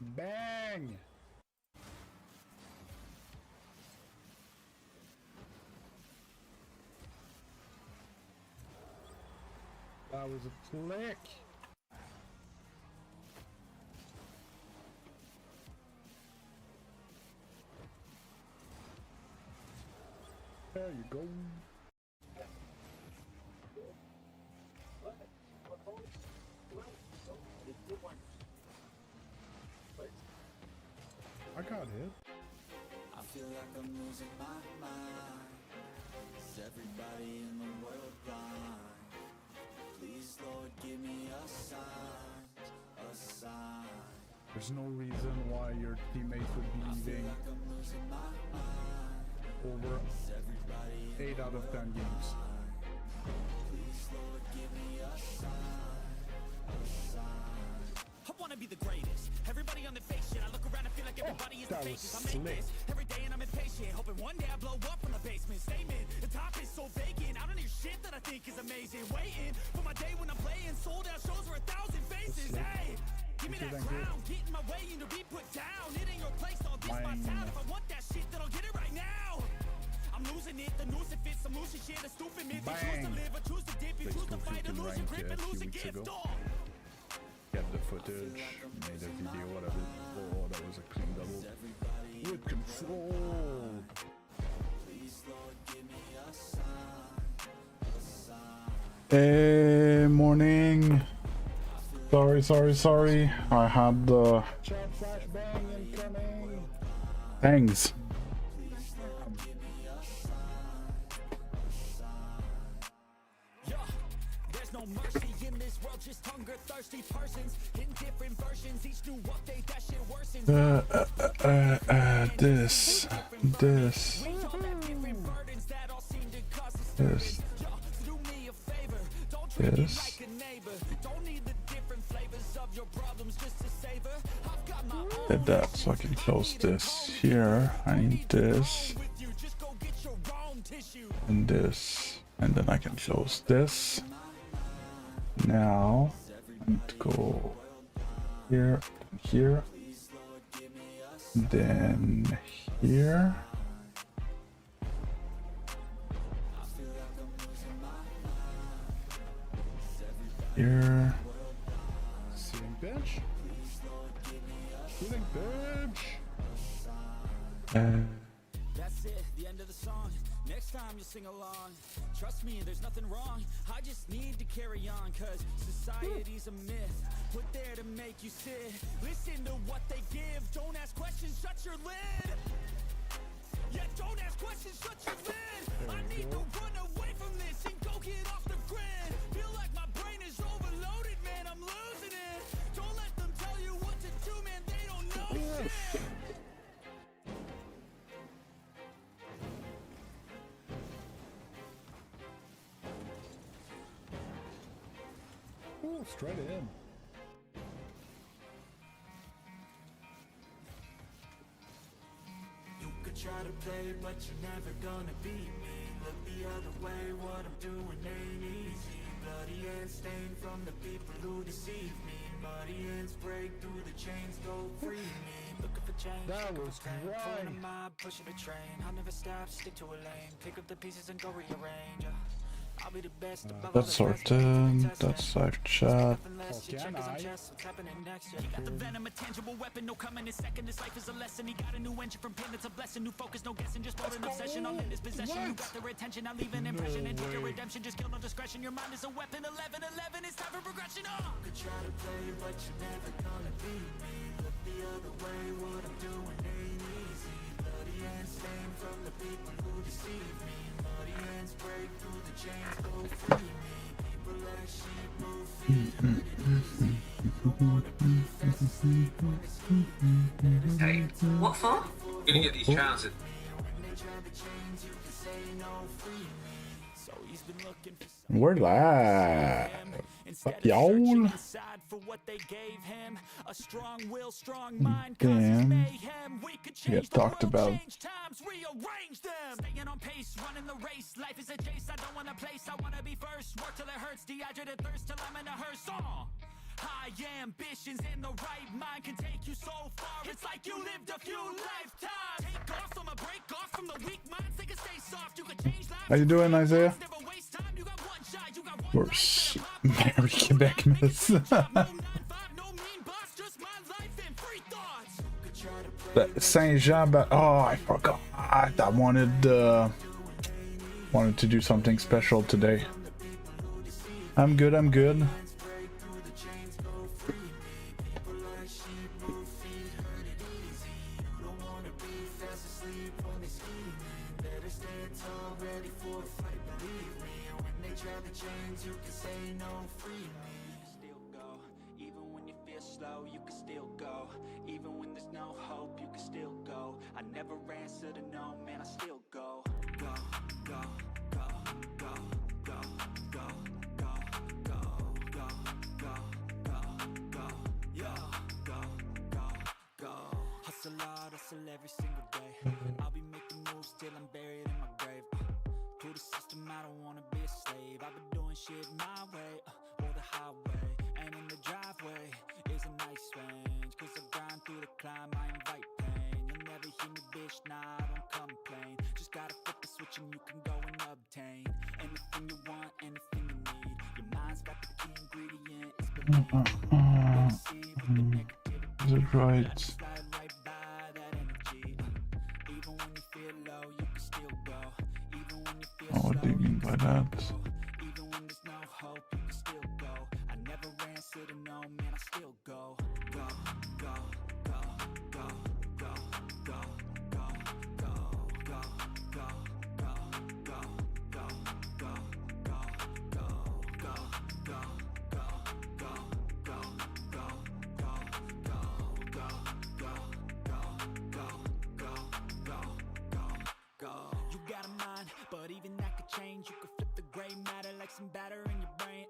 Bang! That was a click. There you go. I got hit. I feel like I'm losing my mind. Is everybody in the world blind? Please, Lord, give me a sign, a sign. There's no reason why your teammates would be leaving Like I'm losing my mind. over Is everybody 8 out of 10 games. Please, Lord, give me a sign, a sign. I wanna be the greatest. Everybody on the fake shit. I look around and feel like everybody is the that was fakest. I make slick. this every day and I'm impatient, hoping one day I blow up from the basement. Statement, the top is so vacant. I don't hear shit that I think is amazing. Waiting for my day when I'm playing sold out shows for 1,000 faces. Hey, give me that crown. Get in my way and to be put down. It ain't your place, all this my town. If I want that shit, then I'll get it right now. I'm losing it, the noose it fits. I'm losing shit, a stupid myth. You choose to live or choose to dip. You choose to fight or lose your grip and lose a gift. Get the footage, made a video, whatever. Oh, that was a clean double. With control. Hey, morning. Sorry. I had the thanks. There's no mercy in this world, just hunger thirsty persons in different versions. Each new update, that shit worsens. This. Did that, so I can close this here. I need this and this, and then I can close this. Now I need to go here, here, then here. Here. Ceiling bench. Ceiling bench. That's it, the end of the song. Next time you sing along. Trust me, there's nothing wrong. I just need to carry on, cause society's a myth. Put there to make you sit. Listen to what they give. Don't ask questions, shut your lid. Yeah, don't ask questions, shut your lid. I need to run away from this and go get off the grid. Feel like my brain is overloaded, man, I'm losing it. Don't let them tell you what to do, man, they don't know shit. Ooh, straight in. Try to play, but you're never gonna beat me. Look the other way, what I'm doing ain't easy. Bloody hands stained from the people who deceive me. Muddy hands break through the chains, go free me. Looking for change, that was right. Pulling a mob, pushing a train. I'll never stop, stick to a lane. Pick up the pieces and go rearrange. I'll be the best. That's sorted. That's live chat. You got the venom, a tangible weapon, no coming in second. This life is a lesson. He got a new engine from pain, it's a blessing. New focus, no guessing, just build an obsession. All in his possession, you got their attention. I'll leave an impression and take your redemption. Just kill no discretion. Your mind is a weapon. 11-11, it's time for progression. Could try to play, but you're never gonna beat me. Look the other way, what I'm doing ain't easy. Bloody hands stained from the people who deceive me. Muddy hands break through the chains, go free me. People like sheep move feet. Hey, what for? You're gonna get these trousers. We're live. Fuck y'all. Then we got talked about. Staying on pace, running the race. Life is a chase. I don't want a place. I want to be first. Work till it hurts. Dehydrated thirst till I'm in a hearse. I ambitions and the right mind can take you so far. It's like you lived a few lifetimes. Take off from a break off from the weak minds. They can stay soft. You can change lives. How you doing, Isaiah? Never waste time. You got one shot. You got Of one course. Mary Quebec Miss. Saint-Jean, but oh, I forgot. I wanted to do something special today. I'm good. I'm good. I never answer to no, man, I still go. Hustle hard, hustle every single day. I'll be making moves till I'm buried in my grave. To the system, I don't wanna be a slave. I've been doing shit my way, or the highway. And in the driveway is a nice range. Cause I grind through the climb, I invite pain. You'll never hear me, bitch, nah, I don't complain. Just gotta flip the switch and you can go and obtain anything you want, anything you need. Your mind's got the key ingredient, it's belief. Is it right? Oh, what do you mean by that? Even when there's no hope, you can still go. I never answer to no, man, I still go. You got a mind, but even that could change. You could flip the gray matter like some batter in your brain.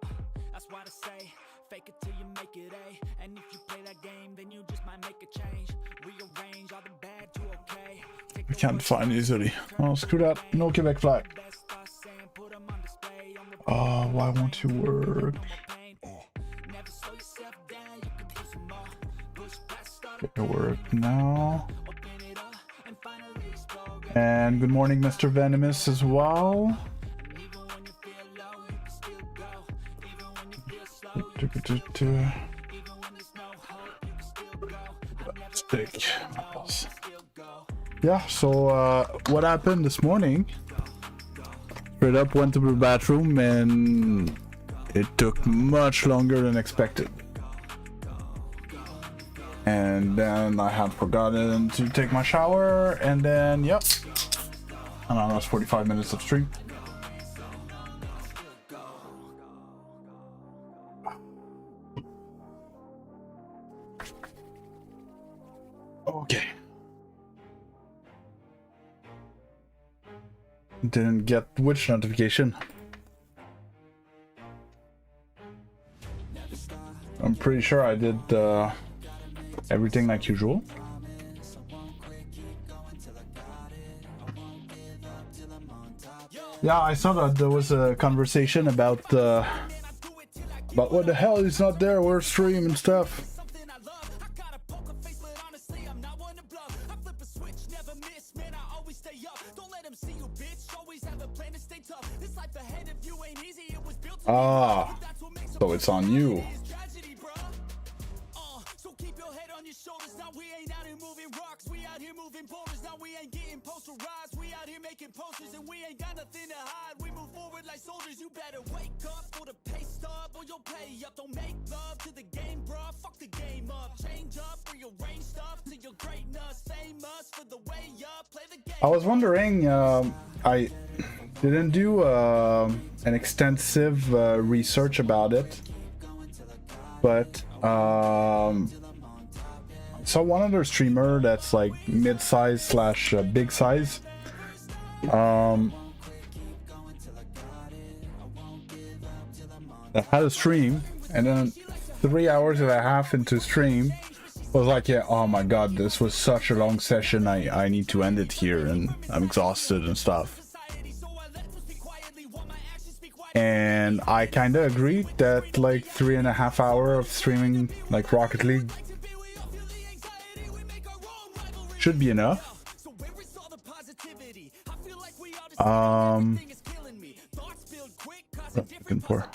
That's why I say, fake it till you make it A. And if you play that game, then you just might make a change. Rearrange all the bad to okay. I can't find easily. Oh, screw that. No Quebec flag. Oh, why won't you work? It work now. And good morning, Mr. Venomous, as well. Stick. Yeah, so what happened this morning? Straight up went to the bathroom and it took much longer than expected. And then I had forgotten to take my shower, and then yep, and I lost 45 minutes of stream. Okay. Didn't get which notification. I'm pretty sure I did everything like usual. Yeah, I saw that there was a conversation about what the hell is not there, we're stream and stuff. Ah, so it's on you. So keep your head on your shoulders. Now we ain't out here moving rocks. We out here moving boulders. Now we ain't getting posterized. We out here making posters and we ain't got nothing to hide. We move forward like soldiers. You better wake up for the pay stub or you'll pay up. Don't make love to the game, bruh. Fuck the game up. Change up, rearrange stuff to your greatness. Famous for the way up. Play the game. I was wondering, I didn't do an extensive research about it, but saw one other streamer that's like mid-size slash big size. I had a stream, and then 3 hours and a half into stream was like, yeah, oh my god, this was such a long session, I need to end it here, and I'm exhausted and stuff. And I kind of agree that like 3.5 hours of streaming like Rocket League should be enough. Looking for.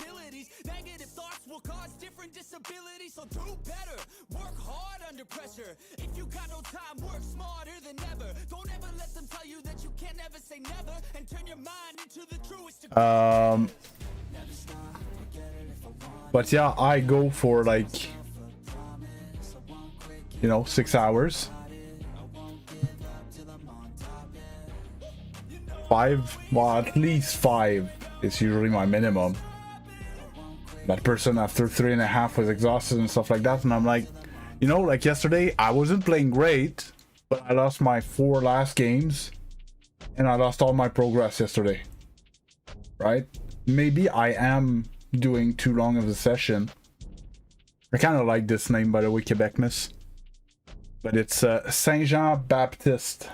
So do better, work hard under pressure. If you got no time, work smarter than ever. Don't ever let them tell you that you can never say never, and turn your mind into the truest. But yeah, I go for like, you know, 6 hours. 5, well, at least 5 is usually my minimum. That person after 3.5 was exhausted and stuff like that, and I'm like, you know, like yesterday I wasn't playing great, but I lost my 4 last games and I lost all my progress yesterday, right? Maybe I am doing too long of a session. I kind of like this name, by the way, Quebec Miss, but it's Saint Jean Baptiste.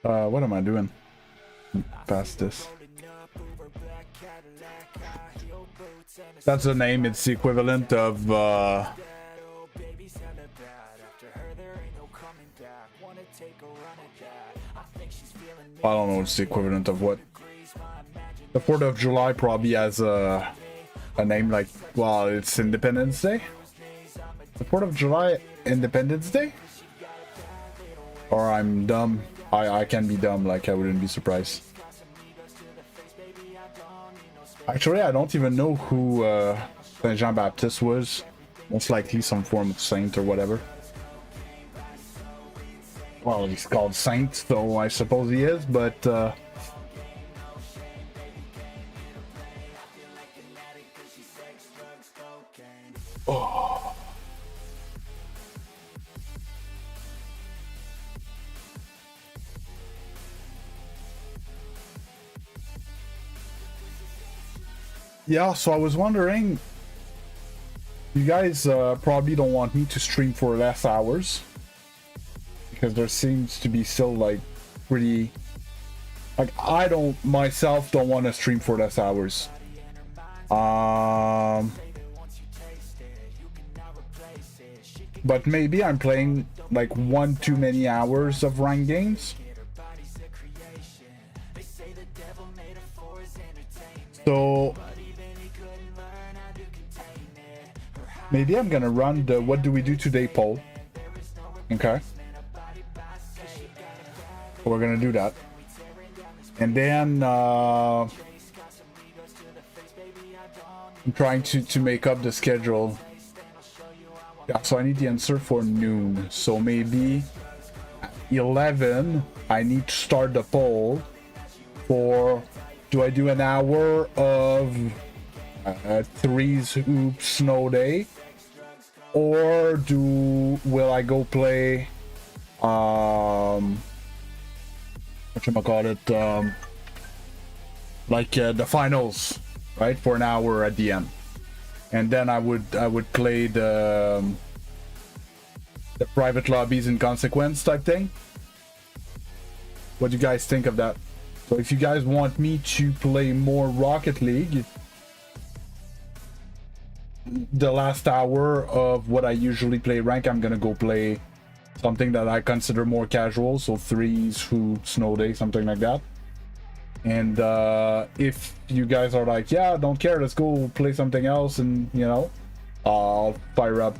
What am I doing? Past this. That's the name. It's the equivalent of I don't know. It's the equivalent of what? The 4th of July probably has a name like, well, it's Independence Day. The 4th of July, Independence Day? Or I'm dumb. I can be dumb, like I wouldn't be surprised. Actually, I don't even know who Saint Jean Baptiste was. Most likely some form of saint or whatever. Well, he's called Saint, so I suppose he is, but oh. Yeah, so I was wondering, you guys probably don't want me to stream for less hours, because there seems to be still like pretty, like I don't myself don't want to stream for less hours. But maybe I'm playing like 1 too many hours of ranked games. So maybe I'm gonna run the what do we do today poll. Okay. We're gonna do that. And then I'm trying to make up the schedule. Yeah, so I need the answer for noon. So maybe at 11 I need to start the poll for, do I do an hour of threes hoops snow day, or will I go play whatchamacallit, like the finals, right, for an hour at the end, and then I would play the private lobbies in consequence type thing. What do you guys think of that? So if you guys want me to play more Rocket League, the last hour of what I usually play rank, I'm gonna go play something that I consider more casual, so threes, hoops, snow day, something like that. And if you guys are like, yeah, don't care, let's go play something else, and you know, I'll fire up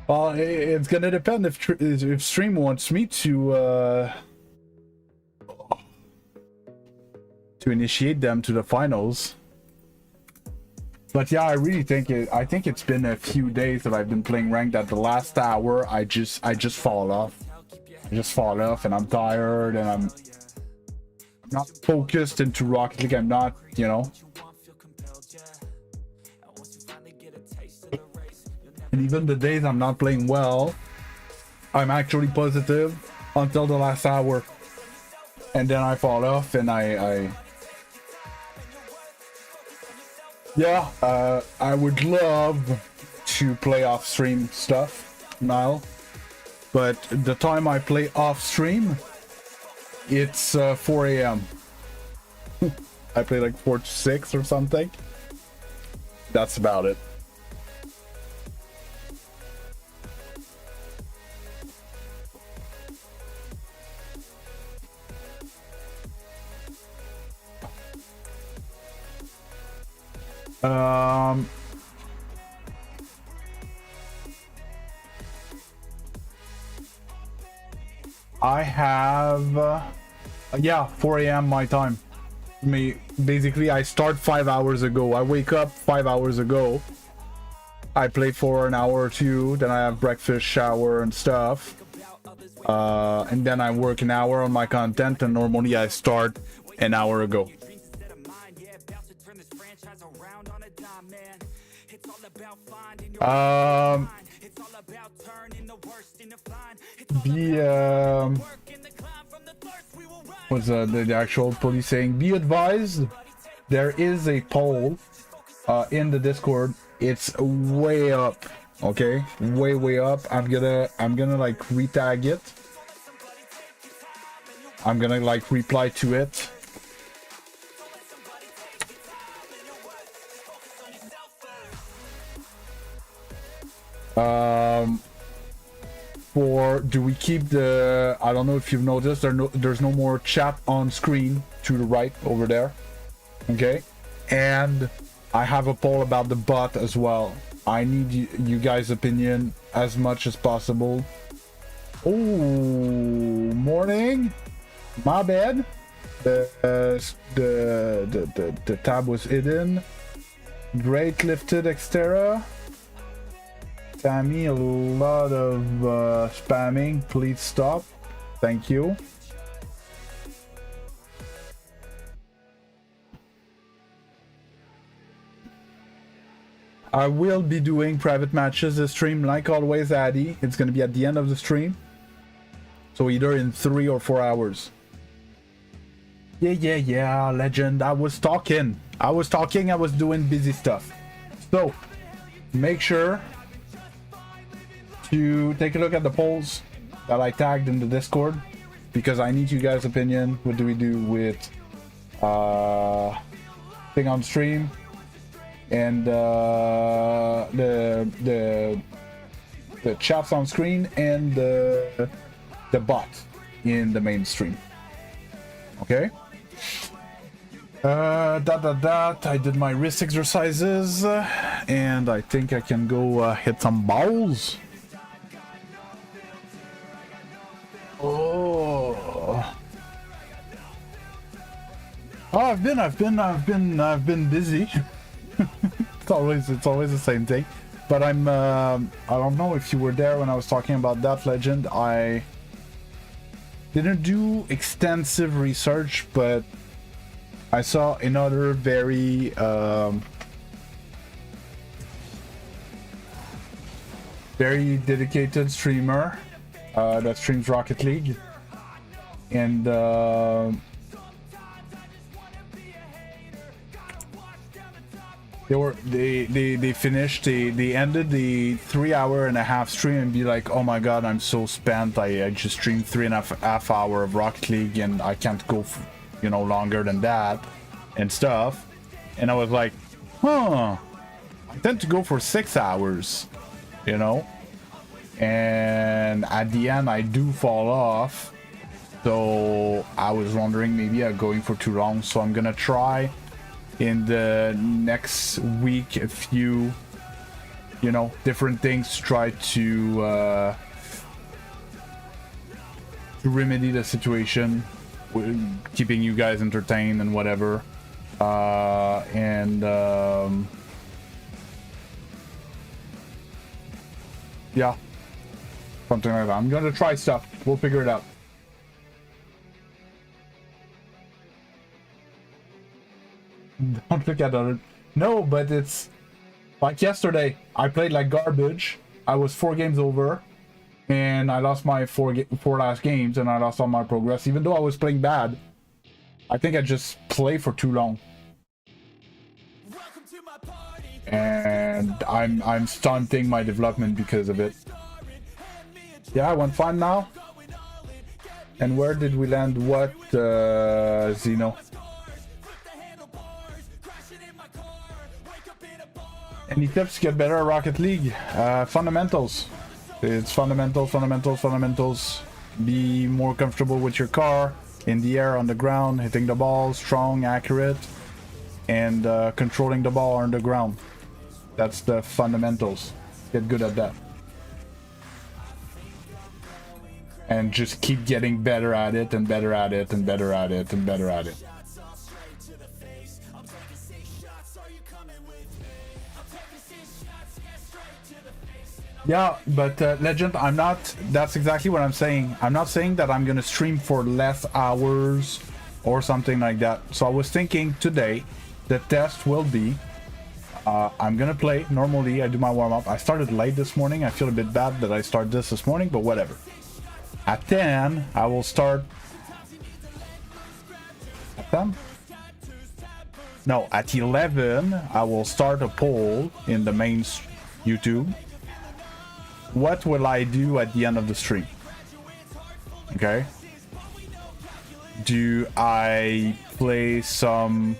well, it's gonna depend if stream wants me to initiate them to the finals. But yeah, I really think I think it's been a few days that I've been playing ranked. That the last hour, I just fall off. I just fall off, and I'm tired, and I'm not focused into Rocket League. I'm not, you know. And even the days I'm not playing well, I'm actually positive until the last hour, and then I fall off, and I Yeah, I would love to play off stream stuff now, but the time I play off stream, it's 4 a.m. I play like 4 to 6 or something. That's about it. I have yeah, 4 a.m. my time. Basically I start 5 hours ago. I wake up 5 hours ago. I play for an hour or two, then I have breakfast, shower and stuff, and then I work an hour on my content, and normally I start an hour ago. What's the actual police saying? Be advised, there is a poll in the Discord. It's way up, okay? Way up. I'm gonna like retag it. I'm gonna like reply to it. Do we keep the, I don't know if you've noticed, there's no more chat on screen to the right over there, okay? And I have a poll about the bot as well. I need you guys' opinion as much as possible. Oh, morning. My bad. The tab was hidden. Great lifted Xterra. Sammy, a lot of spamming. Please stop. Thank you. I will be doing private matches this stream, like always, Addy. It's going to be at the end of the stream. So either in 3 or 4 hours. Yeah, legend. I was talking. I was doing busy stuff. So, make sure to take a look at the polls that I tagged in the Discord, because I need you guys' opinion. What do we do with thing on stream? And the chats on screen and the bot in the mainstream. Okay. I did my wrist exercises, and I think I can go hit some balls. Oh, I've been busy. It's always the same thing, but I don't know if you were there when I was talking about that, legend. I didn't do extensive research, but I saw another very very dedicated streamer that streams Rocket League, and they ended the 3.5-hour stream and be like, oh my god, I'm so spent. I just streamed 3.5 hours of Rocket League and I can't go longer than that and stuff. And I was like, I tend to go for 6 hours, and at the end I do fall off. So I was wondering, maybe I'm going for too long. So I'm gonna try in the next week a few different things to try to remedy the situation, keeping you guys entertained and whatever, yeah, something like that. I'm gonna try stuff. We'll figure it out. Don't look at it. No, but it's like yesterday. I played like garbage. I was 4 games over, and I lost my four last games, and I lost all my progress. Even though I was playing bad, I think I just played for too long. Welcome to my and I'm stunting my development because of it. Yeah, I went fine now. And where did we land? What, Zeno? Any tips to get better at Rocket League? Fundamentals. It's fundamentals. Be more comfortable with your car, in the air, on the ground, hitting the ball, strong, accurate, and controlling the ball on the ground. That's the fundamentals. Get good at that. And just keep getting better at it, and better at it, and better at it, and better at it. Yeah, but Legend, I'm not, that's exactly what I'm saying. I'm not saying that I'm gonna stream for less hours or something like that. So I was thinking today, the test will be, I'm gonna play, normally I do my warm-up. I started late this morning, I feel a bit bad that I started this morning, but whatever. At 10, I will start, at 10? No, at 11, I will start a poll in the main YouTube. What will I do at the end of the stream? Okay. Do I play some?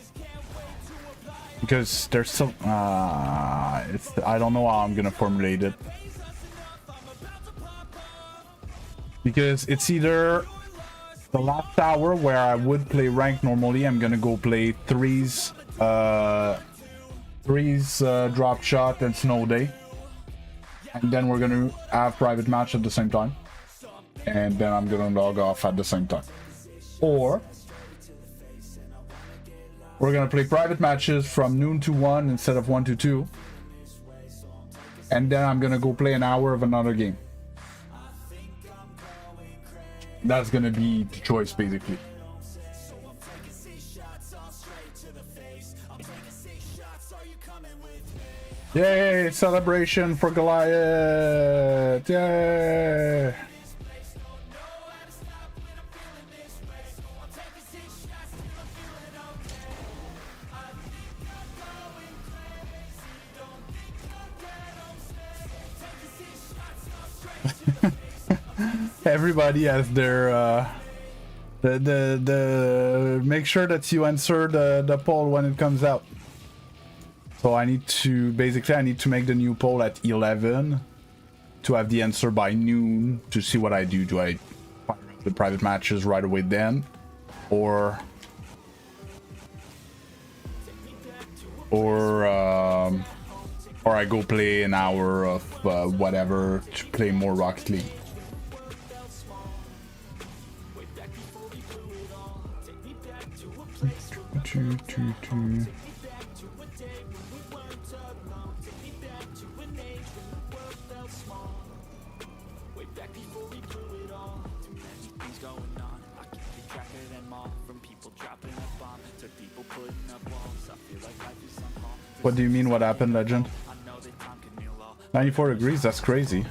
Because there's some. I don't know how I'm gonna formulate it. Because it's either the last hour where I would play rank normally. I'm gonna go play threes drop shot and snow day. And then we're gonna have private match at the same time. And then I'm gonna log off at the same time. Or we're gonna play private matches from noon to 1 instead of 1 to 2. And then I'm gonna go play an hour of another game. That's gonna be the choice, basically. Yay! Celebration for Goliath! Yay! Everybody has their make sure that you answer the poll when it comes out. So I need to make the new poll at 11 to have the answer by noon to see what I do. Do I fire up the private matches right away then, or I go play an hour of whatever to play more Rocket League. What do you mean, what happened, Legend? 94 degrees, that's crazy.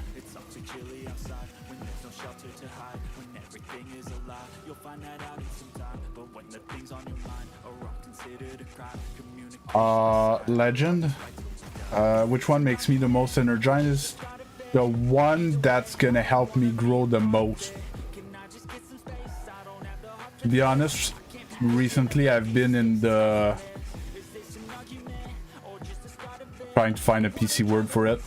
Legend? Which one makes me the most energized? The one that's gonna help me grow the most. To be honest, recently I've been in the... trying to find a PC word for it.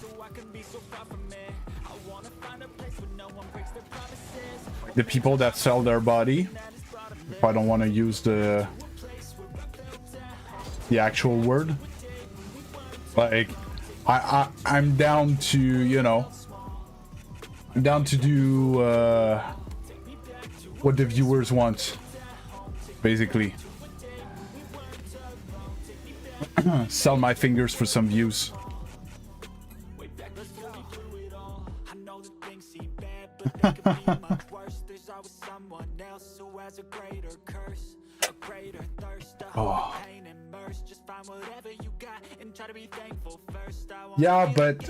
The people that sell their body. If I don't want to use the actual word. Like, I'm down to, you know, I'm down to do what the viewers want, basically. Sell my fingers for some views. Oh. Yeah, but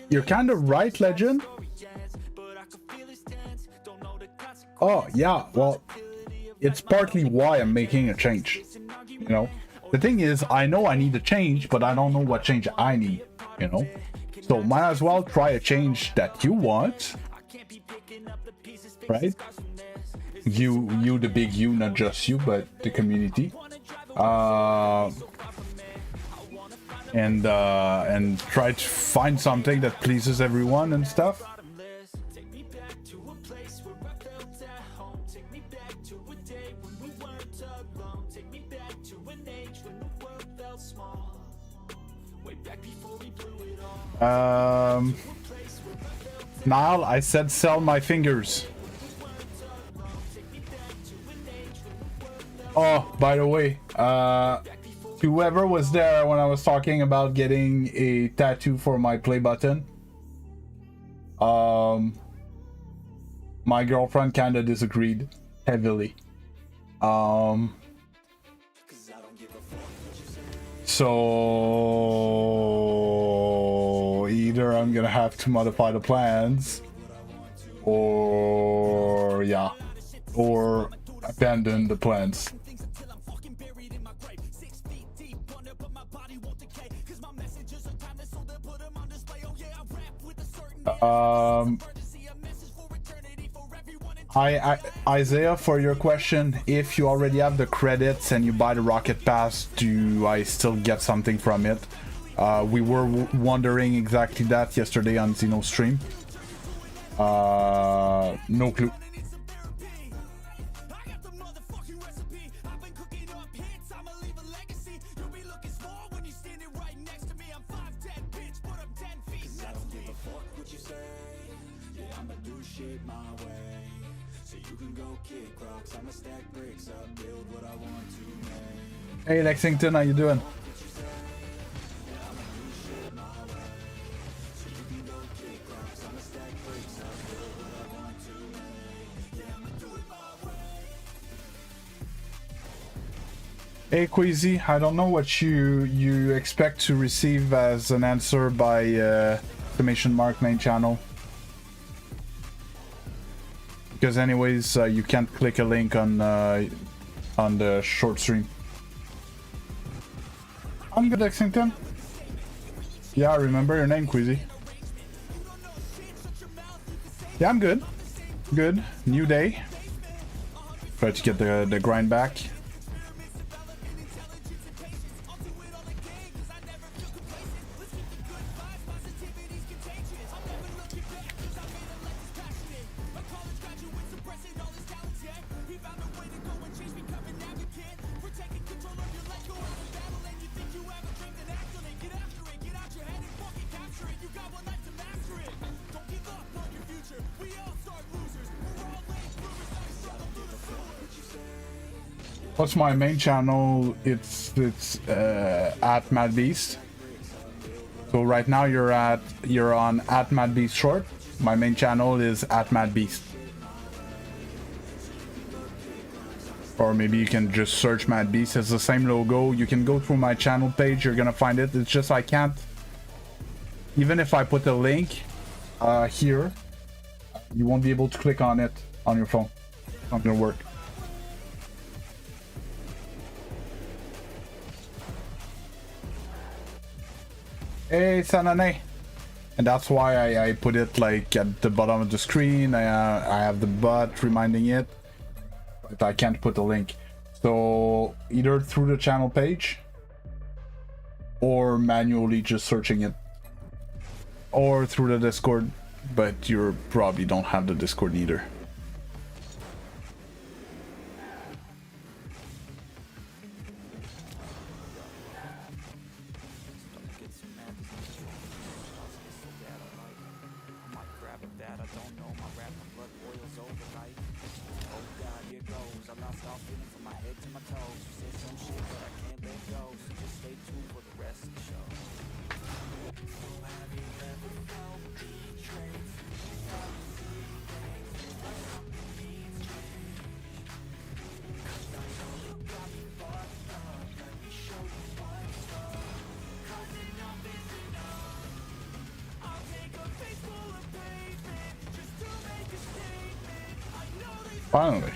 you're kind of right, Legend. Oh, yeah, well, it's partly why I'm making a change, you know? The thing is, I know I need a change, but I don't know what change I need, you know? So might as well try a change that you want, right? You the big you, not just you, but the community. And try to find something that pleases everyone and stuff. Niall, I said sell my fingers. Oh, by the way, whoever was there when I was talking about getting a tattoo for my play button, my girlfriend kinda disagreed heavily. So either I'm gonna have to modify the plans, or yeah, or abandon the plans. Isaiah, for your question, if you already have the credits and you buy the Rocket Pass, do I still get something from it? We were wondering exactly that yesterday on Zeno's stream. No clue. Hey Lexington, how you doing? Hey Queasy, I don't know what you expect to receive as an answer by exclamation mark main channel. Because anyways, you can't click a link on the short stream. I'm good, Lexington. Yeah, I remember your name, Queasy. Yeah, I'm good. Good. New day. Try to get the grind back. What's my main channel? It's at MadBeast. So right now you're on at MadBeast short. My main channel is at MadBeast. Or maybe you can just search MadBeast. It's the same logo. You can go through my channel page. You're gonna find it. It's just I can't. Even if I put the link here, you won't be able to click on it on your phone. It's not gonna work. Hey Sanane, and that's why I put it like at the bottom of the screen. I have the bot reminding it, but I can't put a link. So either through the channel page or manually just searching it, or through the Discord, but you probably don't have the Discord either. Finally.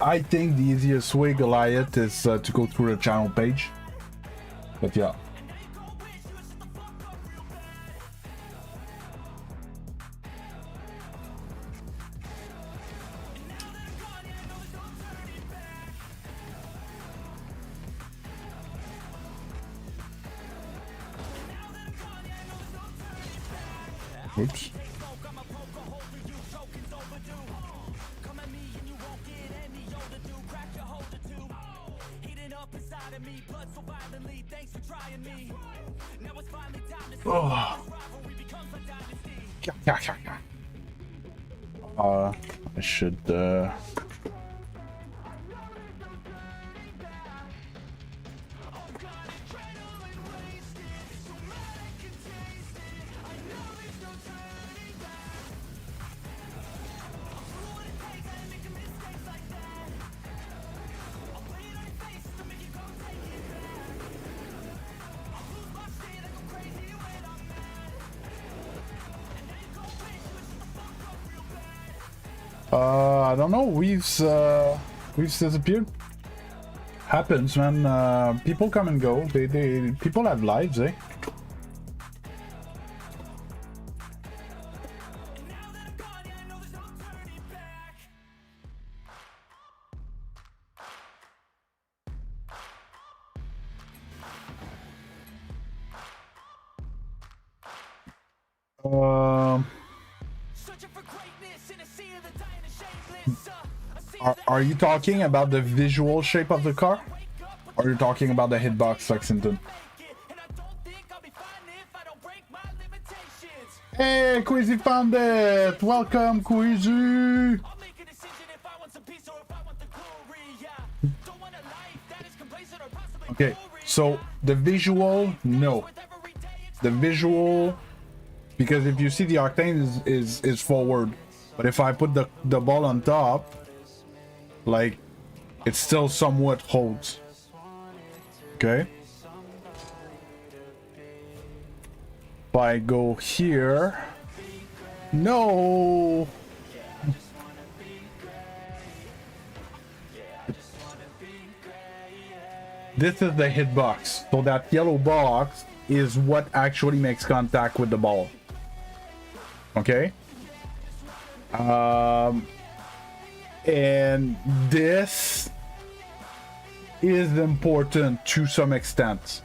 I think the easiest way, Goliath, is to go through the channel page. But yeah. Oops. Oh. I should I don't know, we've disappeared. Happens, man. People come and go. People have lives, eh? Are you talking about the visual shape of the car? Or are you talking about the hitbox, Lexington? Hey, Queasy found it! Welcome, Queasy! Okay, so the visual, no. The visual, because if you see the octane is forward, but if I put the ball on top, like, it still somewhat holds. Okay. If I go here, no. This is the hitbox. So that yellow box is what actually makes contact with the ball. Okay. And this is important to some extent.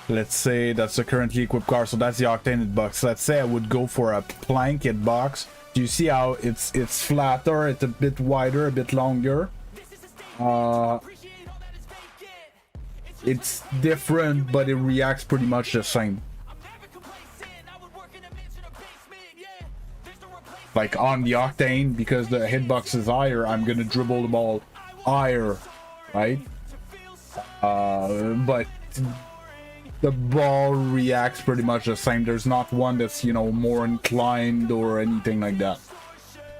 Let's say that's the currently equipped car, so that's the octane hitbox. Let's say I would go for a plank hitbox. Do you see how it's flatter, it's a bit wider, a bit longer? It's different, but it reacts pretty much the same. Like on the octane, because the hitbox is higher, I'm gonna dribble the ball higher, right? But the ball reacts pretty much the same. There's not one that's, you know, more inclined or anything like that.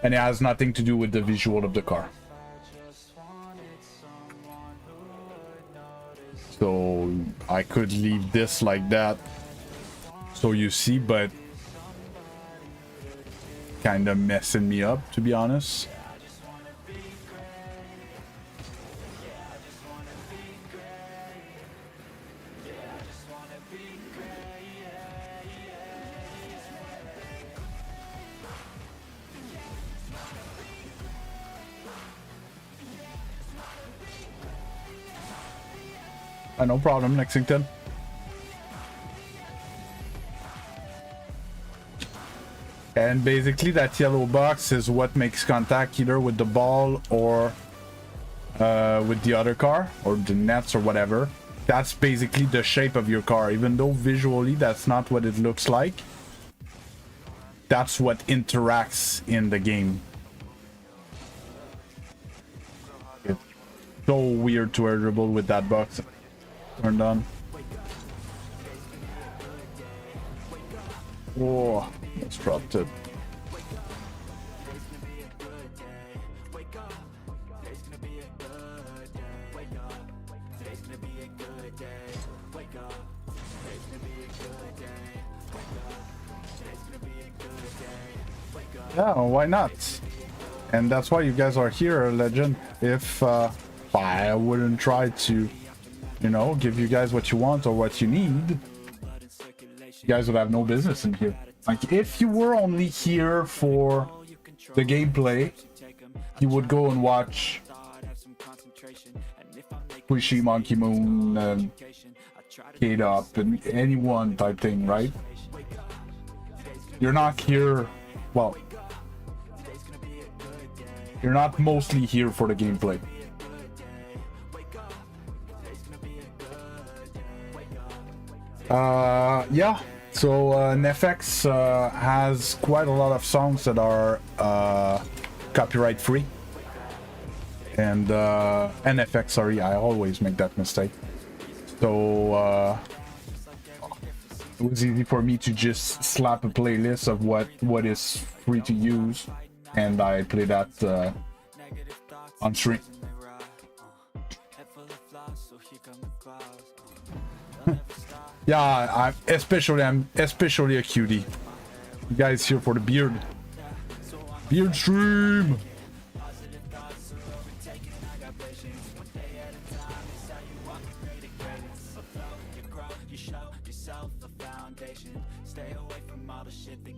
And it has nothing to do with the visual of the car. So I could leave this like that, so you see, but kind of messing me up, to be honest. No problem, Lexington. And basically that yellow box is what makes contact either with the ball or with the other car or the nets or whatever. That's basically the shape of your car, even though visually that's not what it looks like. That's what interacts in the game. It's so weird to air dribble with that box turned on. Oh, let's drop tip. Yeah, why not? And that's why you guys are here, Legend. If I wouldn't try to, you know, give you guys what you want or what you need, you guys would have no business in here. Like, if you were only here for the gameplay, you would go and watch Pushy, Monkey Moon, and Kate Up, and anyone type thing, right? You're not here, well, you're not mostly here for the gameplay. Yeah, so NFX has quite a lot of songs that are copyright free. And NFX, sorry, I always make that mistake. So it was easy for me to just slap a playlist of what is free to use, and I play that on stream. Yeah, I'm especially a cutie. You guys here for the beard stream.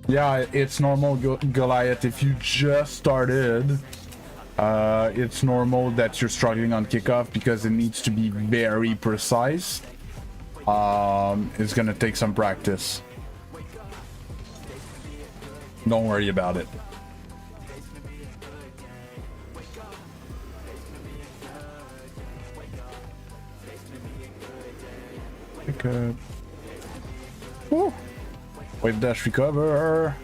Yeah, it's normal, Goliath. If you just started, it's normal that you're struggling on kickoff because it needs to be very precise. It's gonna take some practice. Don't worry about it. Pick up. Woo. Wave dash recover.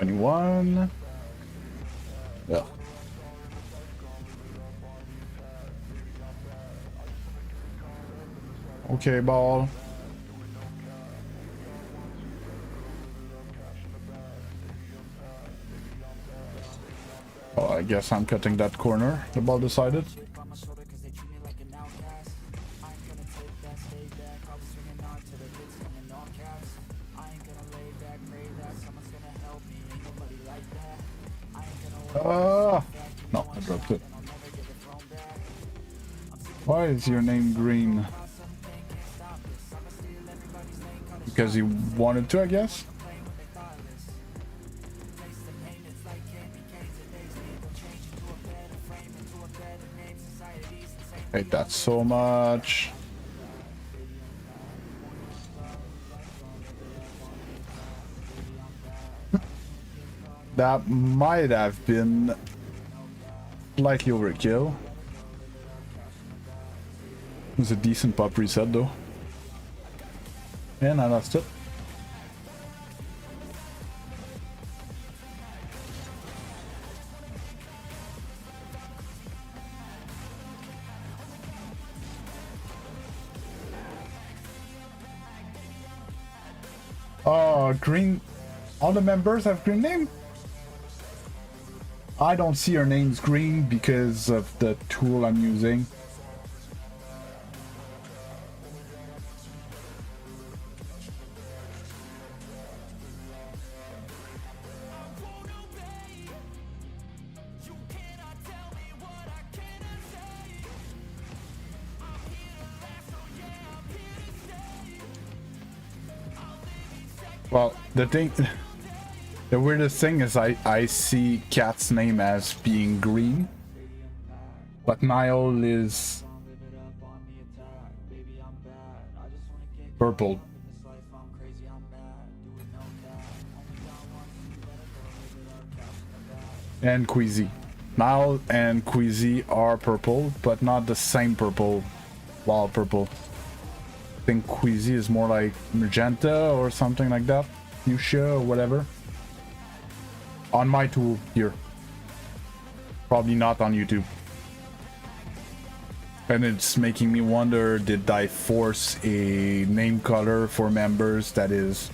One. Yeah. Okay, ball. Oh, I guess I'm cutting that corner. The ball decided. No, I dropped it. Why is your name green? Because you wanted to, I guess? Hate that so much. That might have been slightly overkill. It was a decent pop reset though. And I lost it. Oh, green. All the members have green name? I don't see your names green because of the tool I'm using. Well, the weirdest thing is I see Cat's name as being green, but Niall is purple. And Queasy. Niall and Queasy are purple, but not the same purple. Wild purple. I think Queasy is more like magenta or something like that. Fuchsia or whatever. On my tool here. Probably not on YouTube. And it's making me wonder, did I force a name color for members that is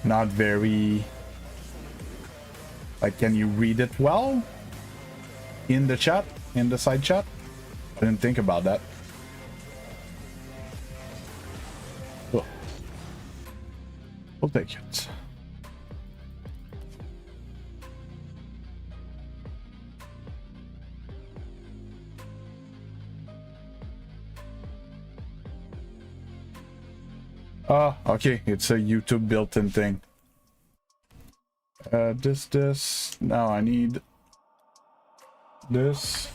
not very... Like, can you read it well? In the chat? In the side chat? I didn't think about that. Oh. We'll take it. Ah, okay, it's a YouTube built-in thing. This. Now I need this.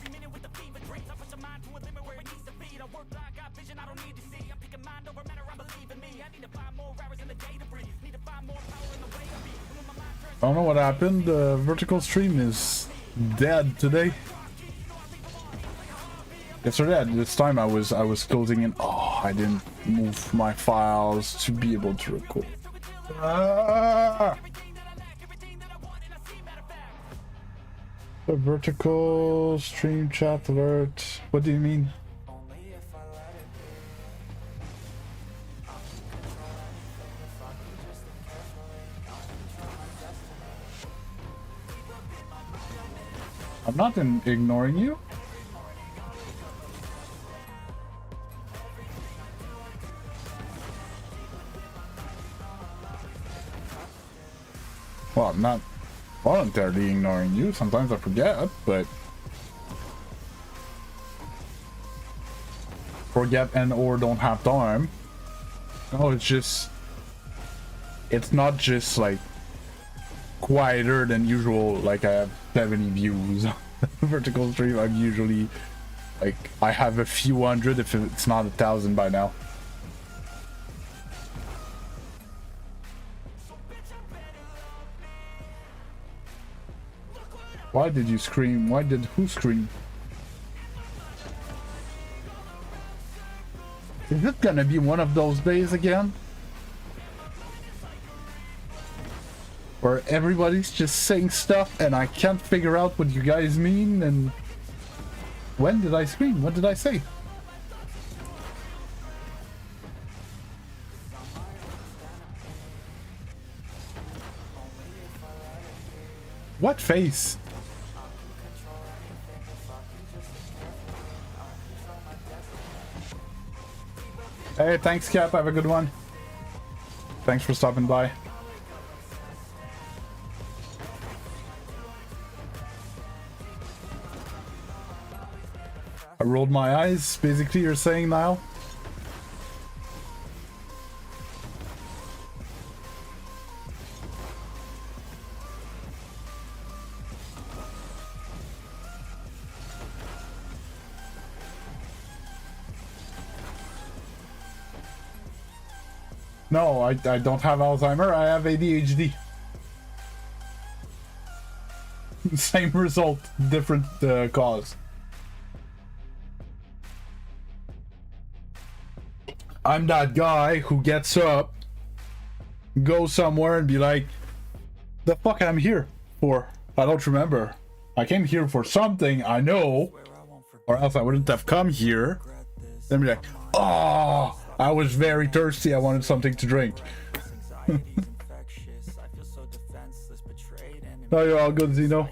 I don't know what happened. The vertical stream is dead today. Yesterday at this time I was closing in. Oh, I didn't move my files to be able to record. Ah! The vertical stream chat alert. What do you mean? I'm not ignoring you. Well, I'm not voluntarily ignoring you. Sometimes I forget, but forget and or don't have time. No, it's not just like quieter than usual. Like I have 70 views. Vertical stream, I'm usually like I have a few hundred if it's not 1,000 by now. Why did you scream? Who scream? Is it gonna be one of those days again? Where everybody's just saying stuff and I can't figure out what you guys mean, and when did I scream? What did I say? What face? Hey, thanks Cap, have a good one. Thanks for stopping by. I rolled my eyes, basically you're saying now? No, I don't have Alzheimer, I have ADHD. Same result, different cause. I'm that guy who gets up, goes somewhere and be like, the fuck I'm here for? I don't remember. I came here for something, I know, or else I wouldn't have come here. Then be like, oh, I was very thirsty, I wanted something to drink. No, you're all good, Zeno.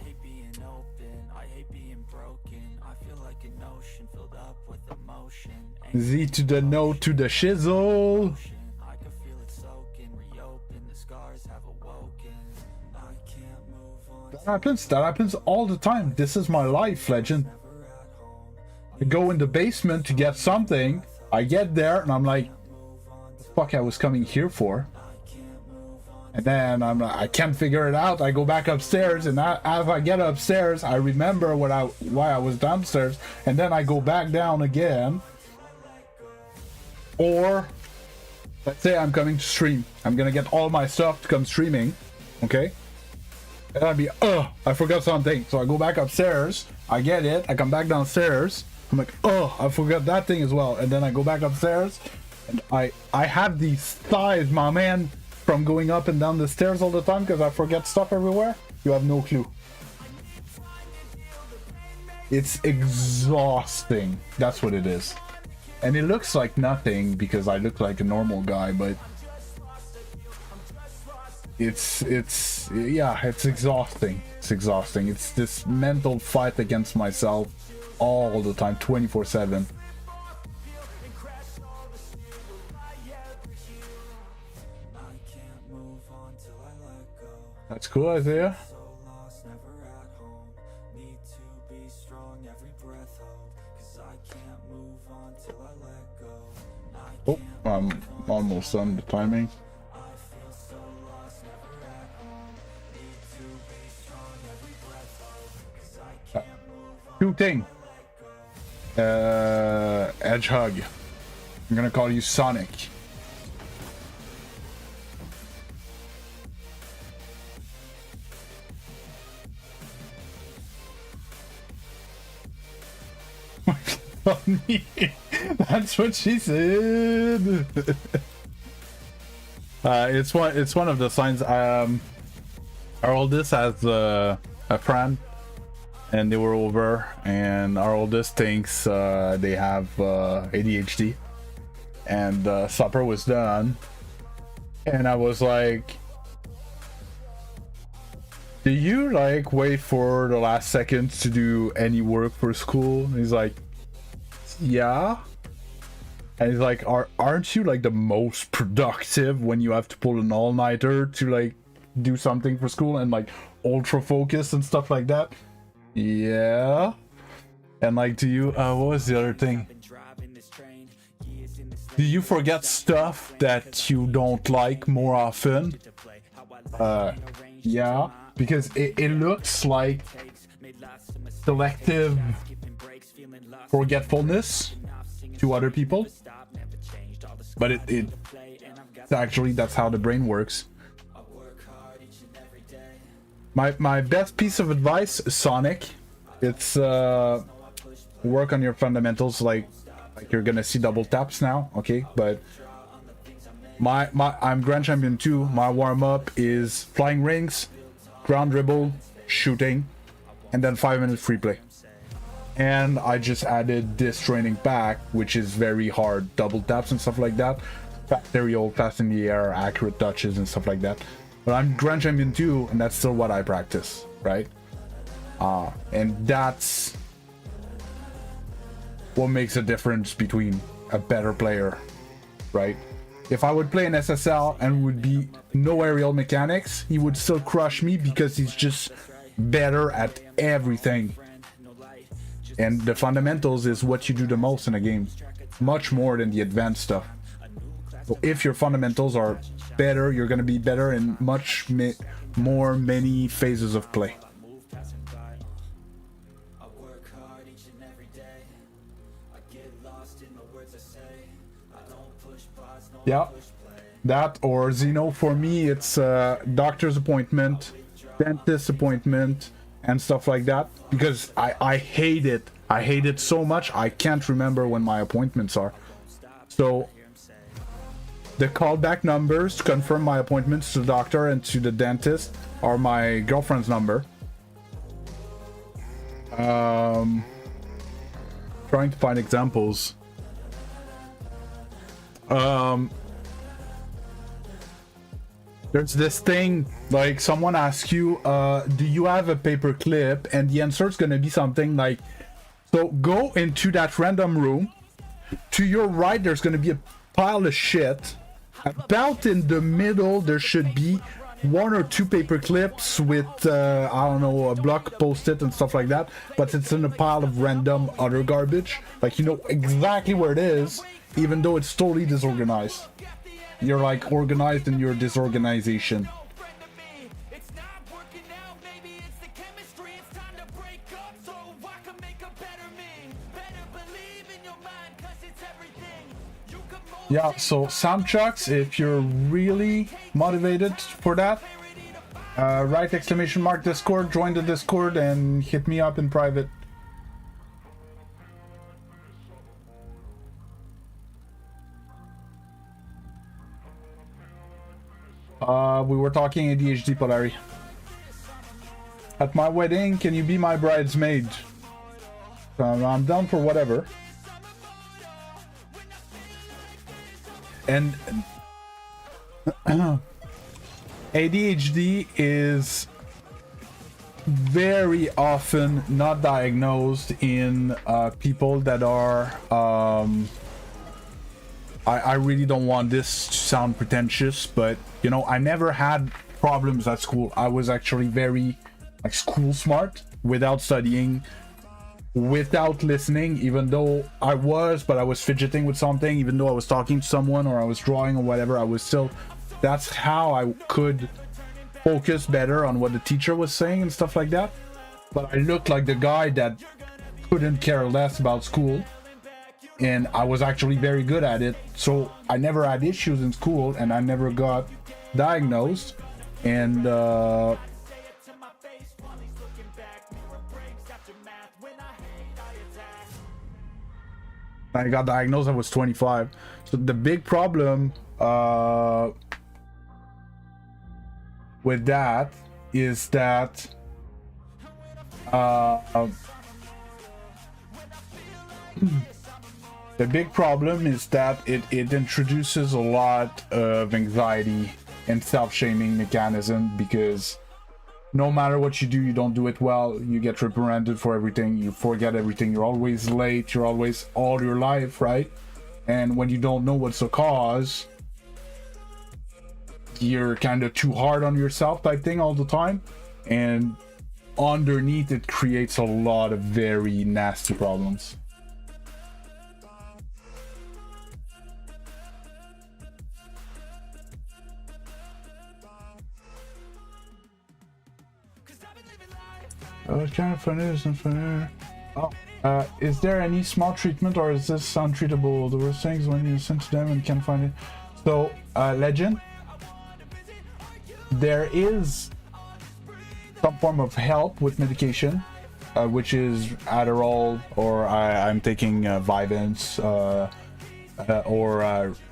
Z to the no to the shizzle. That happens all the time. This is my life, Legend. I go in the basement to get something, I get there and I'm like, the fuck I was coming here for? And then I can't figure it out. I go back upstairs, and as I get upstairs I remember why I was downstairs, and then I go back down again. Or let's say I'm coming to stream, I'm gonna get all my stuff to come streaming, okay? And I'd be, I forgot something. So I go back upstairs, I get it, I come back downstairs, I'm like, I forgot that thing as well. And then I go back upstairs, and I have these thighs, my man, from going up and down the stairs all the time because I forget stuff everywhere. You have no clue. It's exhausting. That's what it is. And it looks like nothing because I look like a normal guy, but it's yeah, it's exhausting. It's exhausting. It's this mental fight against myself all the time, 24/7. That's cool, Isaiah. Oh, I'm almost on the timing. Shooting. Edge hug. I'm gonna call you Sonic. That's what she said. It's one of the signs. Our oldest has a friend, and they were over, and our oldest thinks they have ADHD, and supper was done, and I was like, do you like wait for the last seconds to do any work for school? And he's like, yeah. And he's like, aren't you like the most productive when you have to pull an all-nighter to like do something for school and like ultra focus and stuff like that? Yeah. And like, do you what was the other thing? Do you forget stuff that you don't like more often? Yeah, because it looks like selective forgetfulness to other people, but it's actually, that's how the brain works. My best piece of advice, Sonic, it's work on your fundamentals. Like you're gonna see double taps now, okay? But I'm Grand Champion 2. My warm-up is flying rings, ground dribble, shooting, and then 5-minute free play. And I just added this training back, which is very hard, double taps and stuff like that, aerial, fast in the air, accurate touches and stuff like that. But I'm Grand Champion 2, and that's still what I practice, right? And that's what makes a difference between a better player, right? If I would play an SSL and would be no aerial mechanics, he would still crush me because he's just better at everything. And the fundamentals is what you do the most in a game, much more than the advanced stuff. So if your fundamentals are better, you're going to be better in many phases of play. Yeah, that or Xeno. For me, it's doctor's appointment, dentist appointment, and stuff like that, because I hate it. I hate it so much I can't remember when my appointments are. So the callback numbers to confirm my appointments to the doctor and to the dentist are my girlfriend's number. Trying to find examples. There's this thing, like someone asks you, do you have a paper clip? And the answer is going to be something like, so go into that random room. To your right, there's going to be a pile of shit. About in the middle, there should be 1 or 2 paper clips with, I don't know, a block post-it and stuff like that. But it's in a pile of random other garbage. Like, you know exactly where it is, even though it's totally disorganized. You're like organized in your disorganization. Yeah, so sound chucks, if you're really motivated for that, write !! Discord, join the Discord, and hit me up in private. We were talking ADHD, Polari. At my wedding, can you be my bridesmaid? I'm down for whatever. And ADHD is very often not diagnosed in people that are I really don't want this to sound pretentious, but you know, I never had problems at school. I was actually very like school smart without studying, without listening, even though I was fidgeting with something, even though I was talking to someone or I was drawing or whatever, I was still, that's how I could focus better on what the teacher was saying and stuff like that. But I looked like the guy that couldn't care less about school, and I was actually very good at it. So I never had issues in school, and I never got diagnosed. And I got diagnosed, I was 25. So the big problem with that is that the big problem is that it introduces a lot of anxiety and self-shaming mechanism, because no matter what you do, you don't do it well, you get reprimanded for everything, you forget everything, you're always late, you're always all your life, right? And when you don't know what's the cause, you're kind of too hard on yourself type thing all the time, and underneath it creates a lot of very nasty problems. It's kind of funny, isn't funny. Oh, is there any small treatment, or is this untreatable? The worst things when you send to them and can't find it. So, Legend, there is some form of help with medication, which is Adderall, or I'm taking Vyvanse, or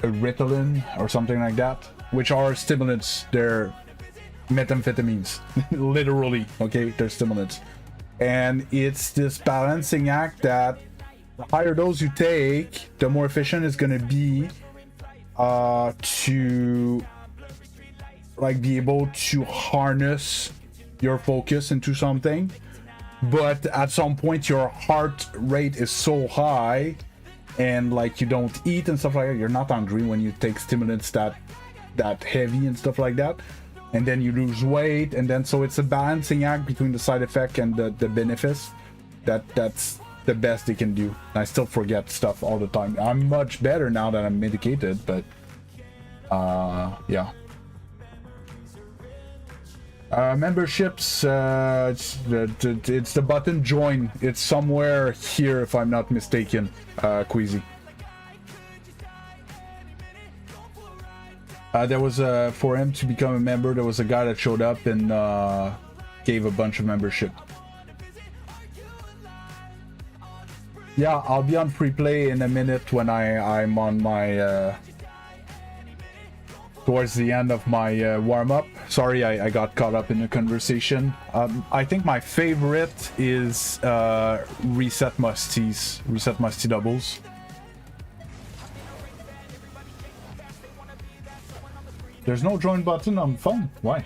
Ritalin, or something like that, which are stimulants. They're methamphetamines, literally, okay? They're stimulants. And it's this balancing act that the higher dose you take, the more efficient it's going to be to like be able to harness your focus into something. But at some point your heart rate is so high, and like you don't eat and stuff like that, you're not hungry when you take stimulants that heavy and stuff like that, and then you lose weight, and then so it's a balancing act between the side effect and the benefits. That's the best they can do. I still forget stuff all the time. I'm much better now that I'm medicated, but yeah. Memberships, it's the button join. It's somewhere here if I'm not mistaken, Queasy. There was for him to become a member, there was a guy that showed up and gave a bunch of membership. Yeah, I'll be on free play in a minute when I'm on my towards the end of my warm-up. Sorry, I got caught up in the conversation. I think my favorite is Reset Musty doubles. There's no join button on phone. Why?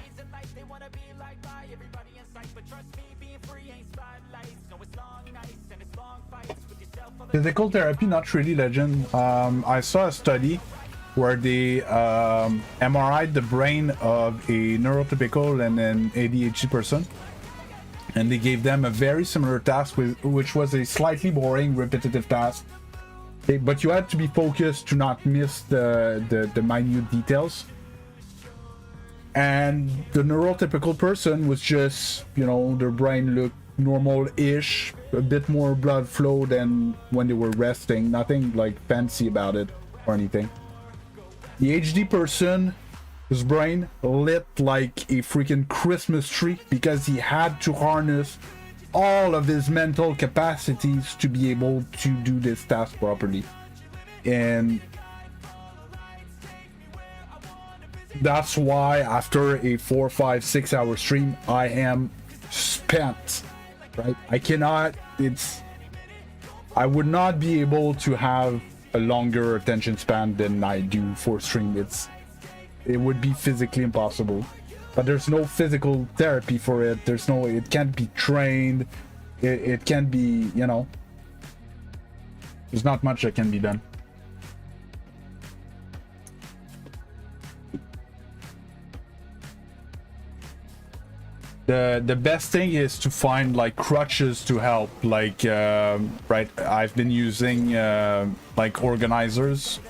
Physical therapy, not really, Legend. I saw a study where they MRI'd the brain of a neurotypical and an ADHD person, and they gave them a very similar task, which was a slightly boring, repetitive task. Okay, but you had to be focused to not miss the minute details. And the neurotypical person was just, you know, their brain looked normal-ish, a bit more blood flow than when they were resting, nothing like fancy about it or anything. The HD person, his brain lit like a freaking Christmas tree because he had to harness all of his mental capacities to be able to do this task properly. And that's why after a 4, 5, 6 hour stream, I am spent, right? I cannot, I would not be able to have a longer attention span than I do for stream. It would be physically impossible. But there's no physical therapy for it. It can't be trained. It can't be, you know, there's not much that can be done. The best thing is to find like crutches to help, like right, I've been using like organizers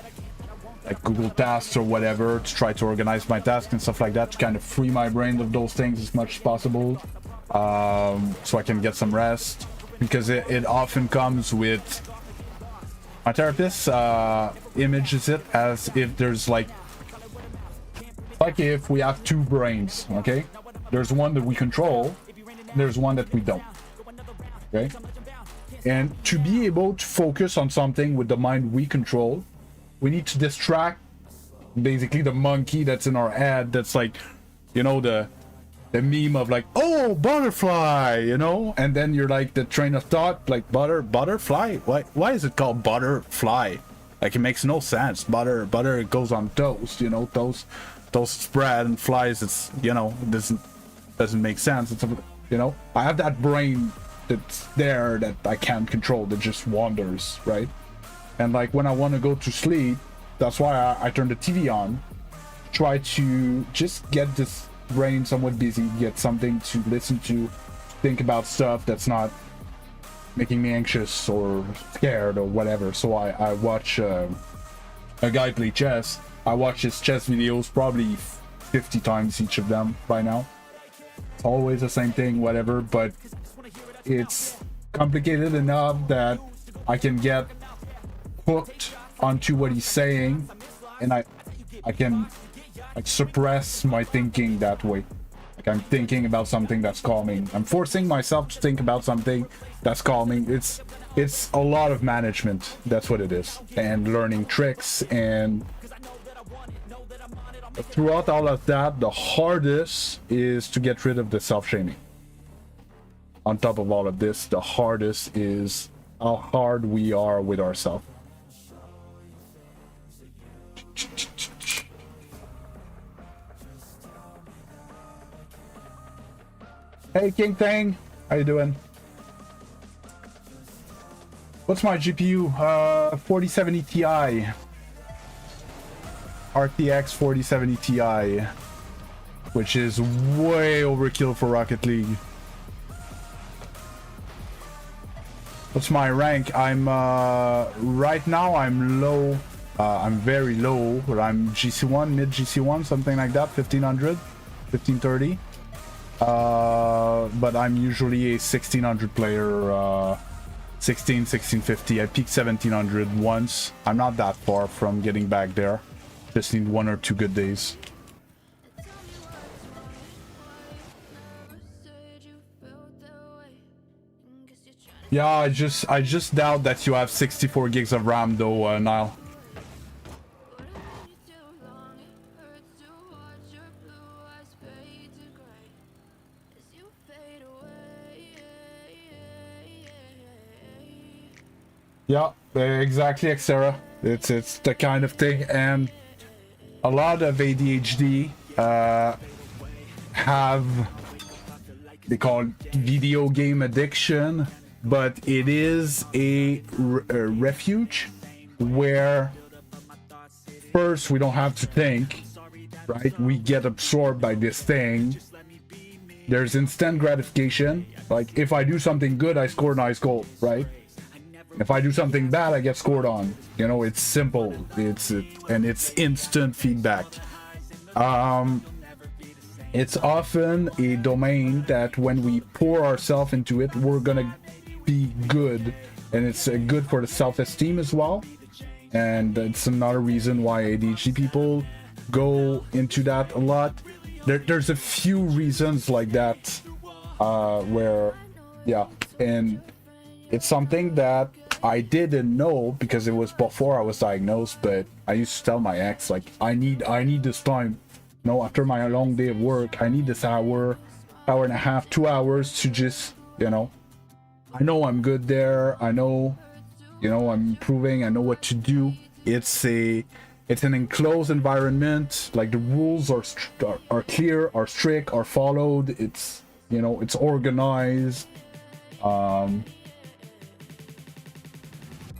like Google Tasks or whatever to try to organize my tasks and stuff like that, to kind of free my brain of those things as much as possible, so I can get some rest, because it often comes with, my therapist images it as if there's like if we have two brains, okay? There's one that we control, there's one that we don't, okay? And to be able to focus on something with the mind we control, we need to distract basically the monkey that's in our head, that's like, you know, the meme of like, oh, butterfly, you know? And then you're like, the train of thought, like, butterfly? Why is it called butterfly? Like, it makes no sense. Butter goes on toast, you know, toast spread, and flies, it's, you know, doesn't make sense. It's, you know, I have that brain that's there that I can't control, that just wanders, right? And like when I want to go to sleep, that's why I turn the TV on, try to just get this brain somewhat busy, get something to listen to, think about stuff that's not making me anxious or scared or whatever. So I watch a guy play chess. I watch his chess videos probably 50 times each of them by now. It's always the same thing, whatever, but it's complicated enough that I can get hooked onto what he's saying, and I can like suppress my thinking that way. Like, I'm thinking about something that's calming. I'm forcing myself to think about something that's calming. It's a lot of management. That's what it is. And learning tricks, and throughout all of that, the hardest is to get rid of the self-shaming. On top of all of this, the hardest is how hard we are with ourselves. Hey King Thang, how you doing? What's my GPU? 4070 Ti. RTX 4070 Ti, which is way overkill for Rocket League. What's my rank? I'm right now I'm low. I'm very low, but I'm GC1, mid GC1, something like that, 1500, 1530. But I'm usually a 1600 player, 1650. I peaked 1700 once. I'm not that far from getting back there. Just need 1 or 2 good days. Yeah, I just doubt that you have 64 gigs of RAM though, Nile. Yeah, exactly, Xera. It's the kind of thing, and a lot of ADHD have, they call it video game addiction, but it is a refuge where first we don't have to think, right? We get absorbed by this thing. There's instant gratification. Like if I do something good, I score a nice goal, right? If I do something bad, I get scored on. You know, it's simple. And it's instant feedback. It's often a domain that when we pour ourselves into it, we're gonna be good, and it's good for the self-esteem as well. And it's another reason why ADHD people go into that a lot. There's a few reasons like that, where, yeah, and it's something that I didn't know because it was before I was diagnosed, but I used to tell my ex, like, I need this time. You know, after my long day of work, I need this hour and a half, 2 hours to just, you know, I know I'm good there. I know You know, I'm improving. I know what to do. It's an enclosed environment. Like the rules are clear, are strict, are followed. It's, you know, it's organized.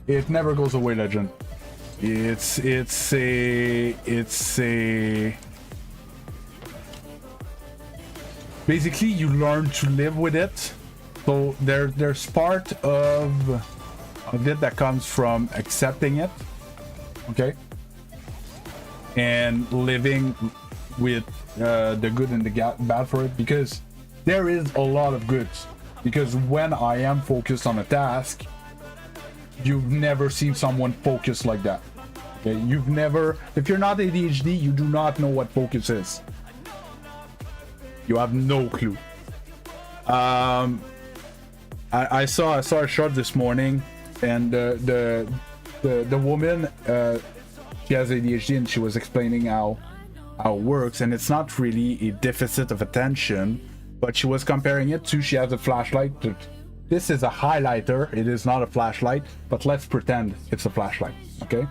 It never goes away, Legend. It's a basically you learn to live with it. So there's part of it that comes from accepting it, okay, and living with the good and the bad for it, because there is a lot of goods. Because when I am focused on a task, you've never seen someone focus like that. Okay, you've never, if you're not ADHD, you do not know what focus is. You have no clue. I saw a shot this morning, and the woman, she has ADHD, and she was explaining how it works, and it's not really a deficit of attention, but she was comparing it to, she has a flashlight. This is a highlighter, it is not a flashlight, but let's pretend it's a flashlight, okay?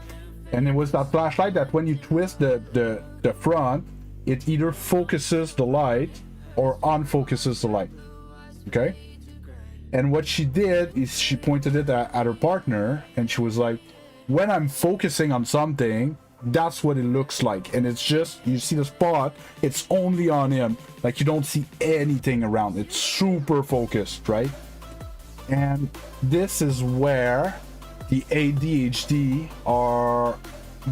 And it was that flashlight that when you twist the front, it either focuses the light or unfocuses the light, okay? And what she did is she pointed it at her partner, and she was like, when I'm focusing on something, that's what it looks like. And it's just, you see the spot, it's only on him. Like, you don't see anything around. It's super focused, right? And this is where the ADHD are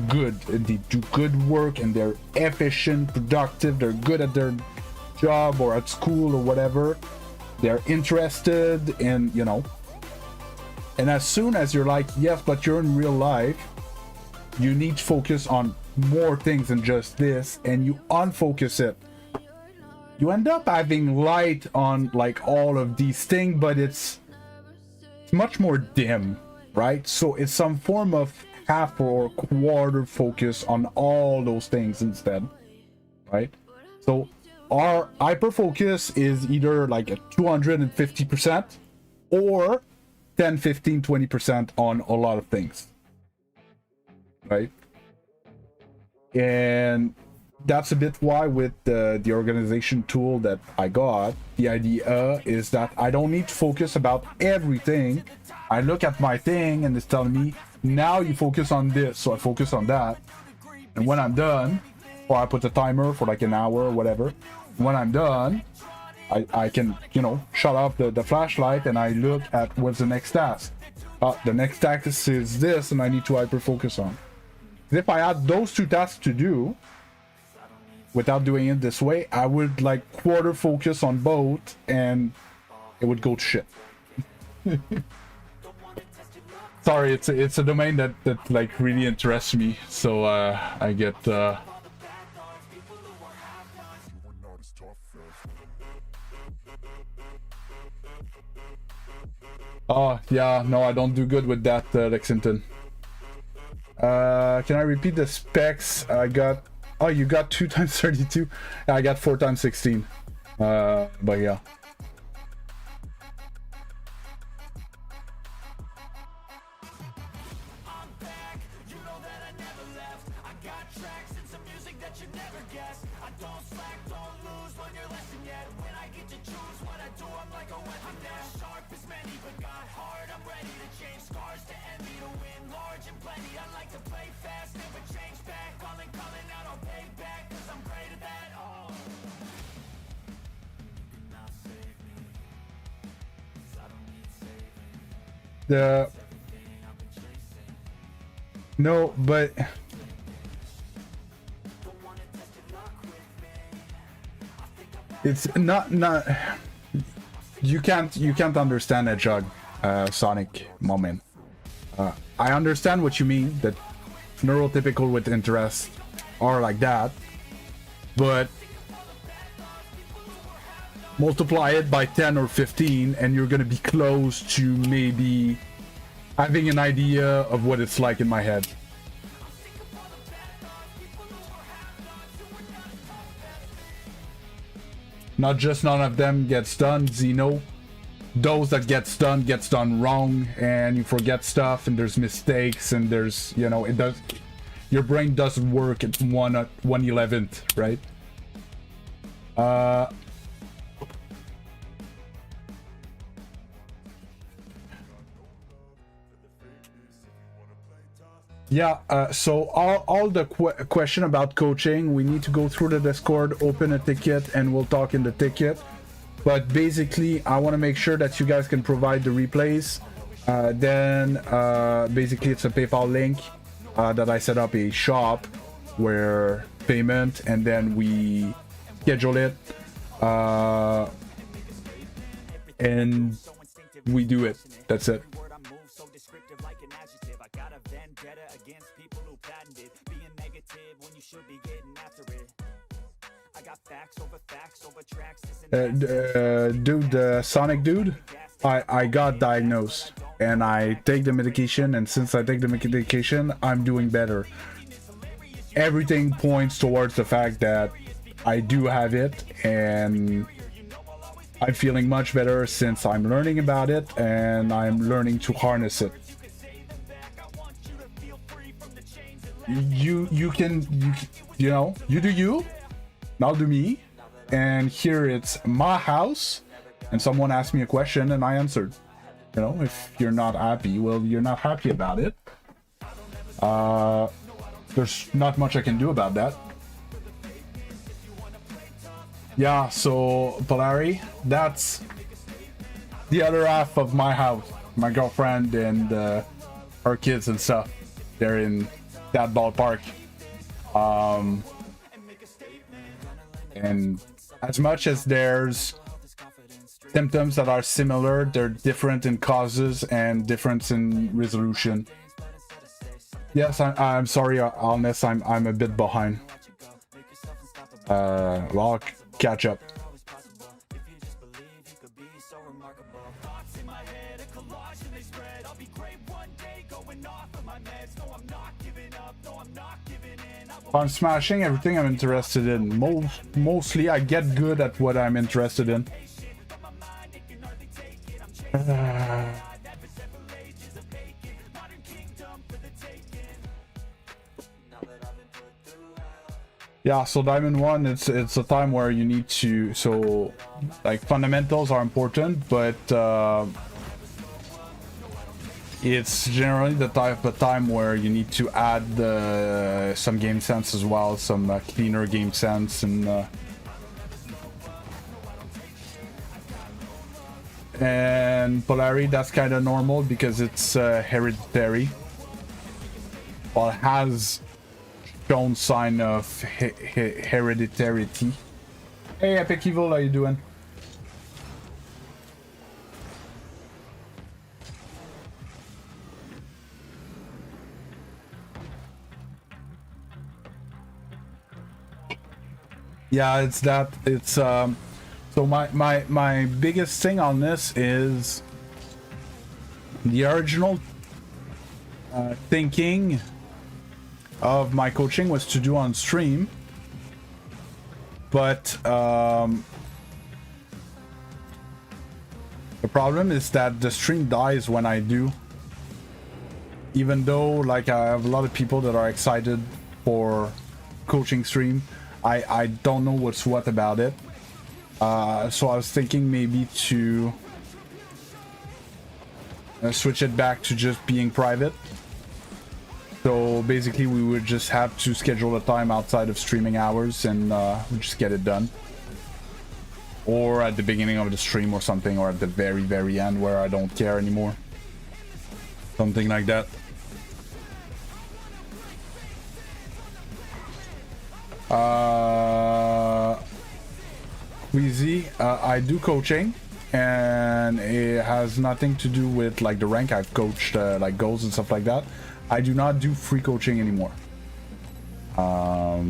good. They do good work, and they're efficient, productive. They're good at their job or at school or whatever. They're interested in, you know. And as soon as you're like, yes, but you're in real life, you need to focus on more things than just this, and you unfocus it, you end up having light on like all of these things, but it's much more dim, right? So it's some form of half or quarter focus on all those things instead, right? So our hyper focus is either like a 250% or 10, 15, 20% on a lot of things, right? And that's a bit why with the organization tool that I got, the idea is that I don't need to focus about everything. I look at my thing and it's telling me, now you focus on this, so I focus on that. And when I'm done, or I put a timer for like an hour or whatever, when I'm done, I can, you know, shut off the flashlight, and I look at what's the next task. The next task is this, and I need to hyper focus on. If I had those two tasks to do without doing it this way, I would like quarter focus on both, and it would go to shit. Sorry, it's a domain that like really interests me, so I get oh yeah, no, I don't do good with that, Lexington. Can I repeat the specs? I got, oh, you got 2 times 32. I got 4 times 16. But yeah. No, but it's not you can't understand a jug Sonic moment. I understand what you mean, that neurotypical with interest are like that, but multiply it by 10 or 15 and you're gonna be close to maybe having an idea of what it's like in my head. Not just none of them gets done, Zeno. those that gets done wrong, and you forget stuff, and there's mistakes, and there's, you know, it does, your brain doesn't work at 1/11th, right? Yeah, so all the question about coaching, we need to go through the Discord, open a ticket, and we'll talk in the ticket. But basically, I want to make sure that you guys can provide the replays. Then basically, it's a PayPal link that I set up a shop where payment, and then we schedule it, and we do it. That's it. Dude, Sonic dude, I got diagnosed and I take the medication, and since I take the medication, I'm doing better. Everything points towards the fact that I do have it, and I'm feeling much better since I'm learning about it and I'm learning to harness it. You know, you do you, I'll do me. And here it's my house, and someone asked me a question and I answered. You know, if you're not happy, well, you're not happy about it. There's not much I can do about that. Yeah, so Polari, that's the other half of my house. My girlfriend and her kids and stuff. They're in that ballpark. And as much as there's symptoms that are similar, they're different in causes and different in resolution. Yes, I'm sorry, honest, I'm a bit behind. Well, I'll catch up. I'm smashing everything I'm interested in. Mostly I get good at what I'm interested in. Yeah, so Diamond 1, it's a time where you need to, so like fundamentals are important, but it's generally the type of time where you need to add some game sense as well, some cleaner game sense, and Polari, that's kind of normal because it's hereditary. Well, it has shown sign of hereditarity. Hey, Epic Evil, how you doing? Yeah, it's that. It's so my biggest thing on this is the original thinking of my coaching was to do on stream, but the problem is that the stream dies when I do, even though like I have a lot of people that are excited for coaching stream. I don't know what's what about it, so I was thinking maybe to switch it back to just being private. So basically we would just have to schedule a time outside of streaming hours and we just get it done, or at the beginning of the stream or something, or at the very end where I don't care anymore, something like that. Queasy, I do coaching, and it has nothing to do with like the rank I've coached, like goals and stuff like that. I do not do free coaching anymore. I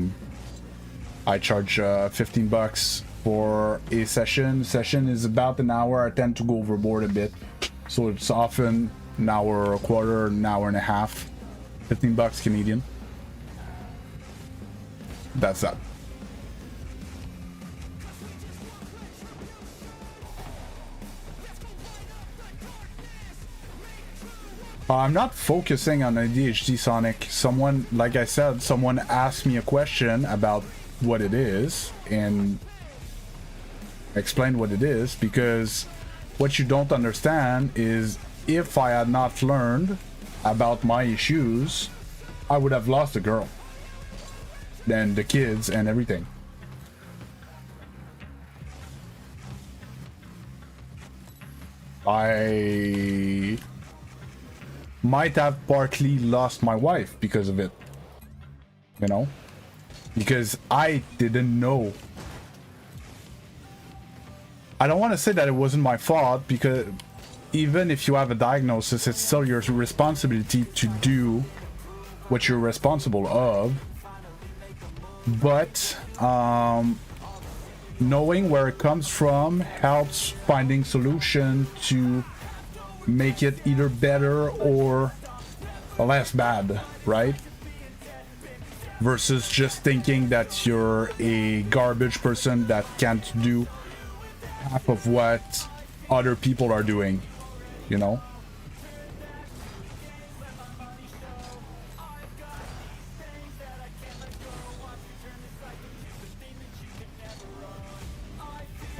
charge 15 bucks for a session. Session is about an hour. I tend to go overboard a bit, so it's often an hour, a quarter, an hour and a half. 15 bucks Canadian. That's that. I'm not focusing on ADHD, Sonic. Someone, like I said, someone asked me a question about what it is and explained what it is, because what you don't understand is if I had not learned about my issues, I would have lost the girl and the kids and everything. I might have partly lost my wife because of it, you know, because I didn't know. I don't want to say that it wasn't my fault, because even if you have a diagnosis, it's still your responsibility to do what you're responsible of. But knowing where it comes from helps finding solution to make it either better or less bad, right? Versus just thinking that you're a garbage person that can't do half of what other people are doing, you know?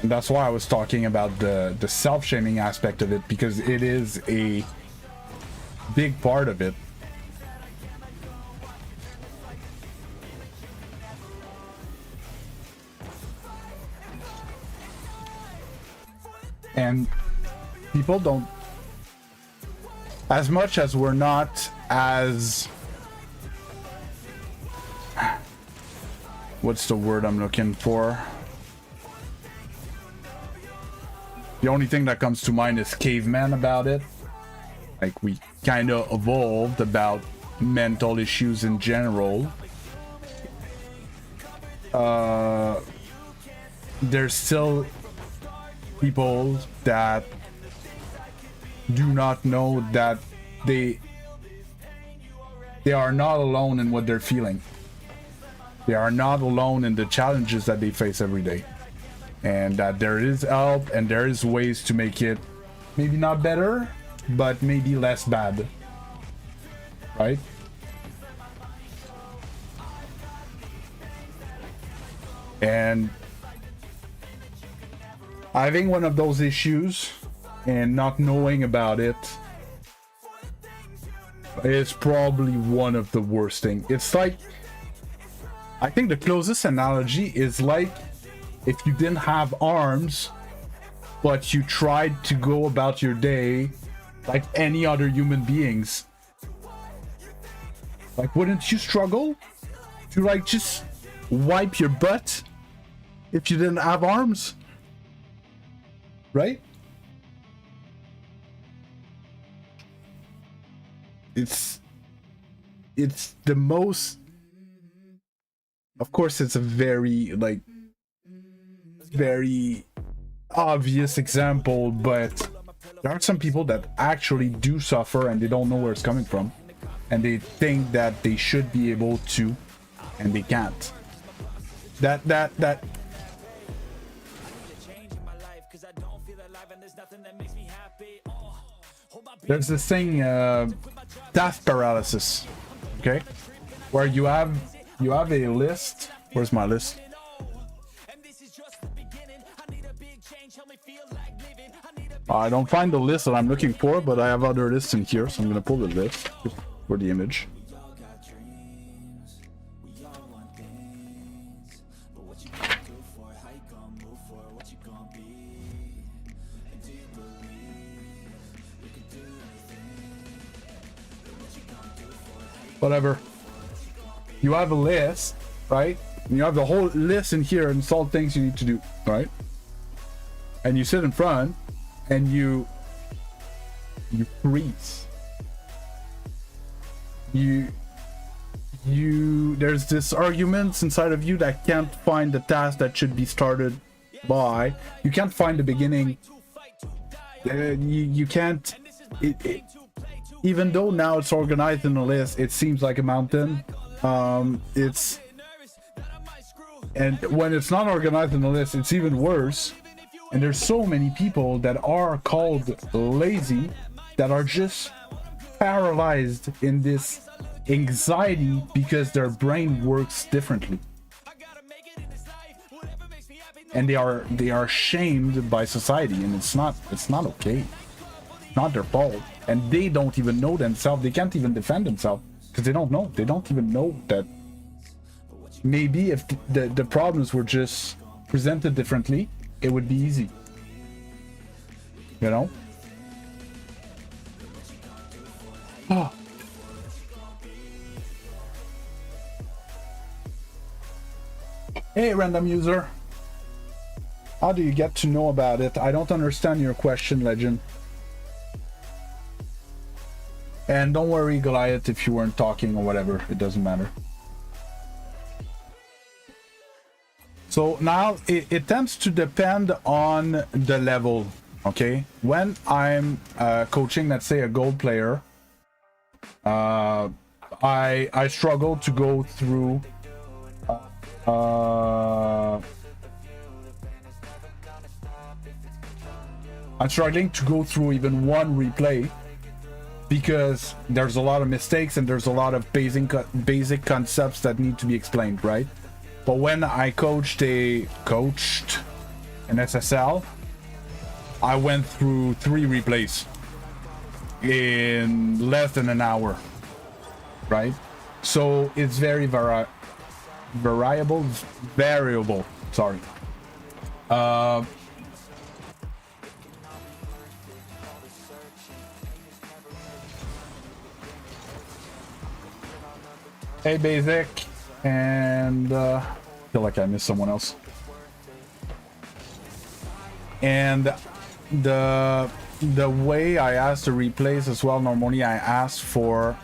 And that's why I was talking about the self-shaming aspect of it, because it is a big part of it. And people don't, as much as we're not as, what's the word I'm looking for? The only thing that comes to mind is caveman about it. Like, we kind of evolved about mental issues in general. There's still people that do not know that they are not alone in what they're feeling. They are not alone in the challenges that they face every day. And that there is help and there is ways to make it maybe not better, but maybe less bad, right? And having one of those issues and not knowing about it is probably one of the worst things. It's like, I think the closest analogy is like if you didn't have arms, but you tried to go about your day like any other human beings. Like, wouldn't you struggle to like just wipe your butt if you didn't have arms? Right? It's the most, of course, it's a very like very obvious example, but there are some people that actually do suffer and they don't know where it's coming from, and they think that they should be able to, and they can't. That there's this thing, task paralysis, okay, where you have a list. Where's my list? I don't find the list that I'm looking for, but I have other lists in here, so I'm gonna pull the list for the image. Whatever. You have a list, right? And you have the whole list in here, and it's all things you need to do, right? And you sit in front and you freeze. There's this arguments inside of you that can't find the task that should be started by. You can't find the beginning. You can't, even though now it's organized in a list, it seems like a mountain. And when it's not organized in a list, it's even worse. And there's so many people that are called lazy that are just paralyzed in this anxiety because their brain works differently. And they are shamed by society, and it's not okay. It's not their fault. And they don't even know themselves. They can't even defend themselves because they don't know. They don't even know that maybe if the problems were just presented differently, it would be easy. You know? Oh. Hey, random user. How do you get to know about it? I don't understand your question, Legend. And don't worry, Goliath, if you weren't talking or whatever. It doesn't matter. So now it tends to depend on the level, okay? When I'm coaching, let's say, a gold player, I struggle to go through I'm struggling to go through even one replay because there's a lot of mistakes and there's a lot of basic concepts that need to be explained, right? But when I coached an SSL, I went through 3 replays in less than an hour, right? So it's very variable. Sorry. Hey, Basic, and feel like I missed someone else. And the way I ask the replays as well, normally I ask for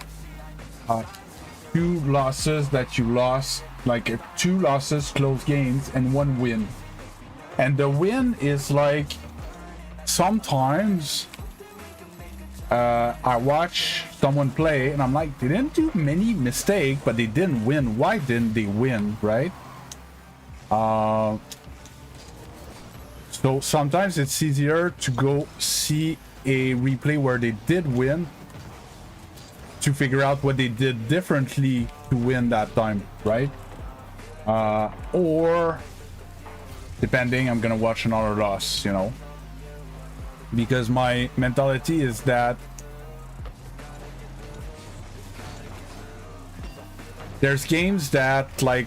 2 losses that you lost, like 2 losses, close games, and 1 win. And the win is like sometimes I watch someone play and I'm like, they didn't do many mistakes, but they didn't win. Why didn't they win, right? So sometimes it's easier to go see a replay where they did win to figure out what they did differently to win that time, right? Or depending, I'm gonna watch another loss, you know, because my mentality is that there's games that like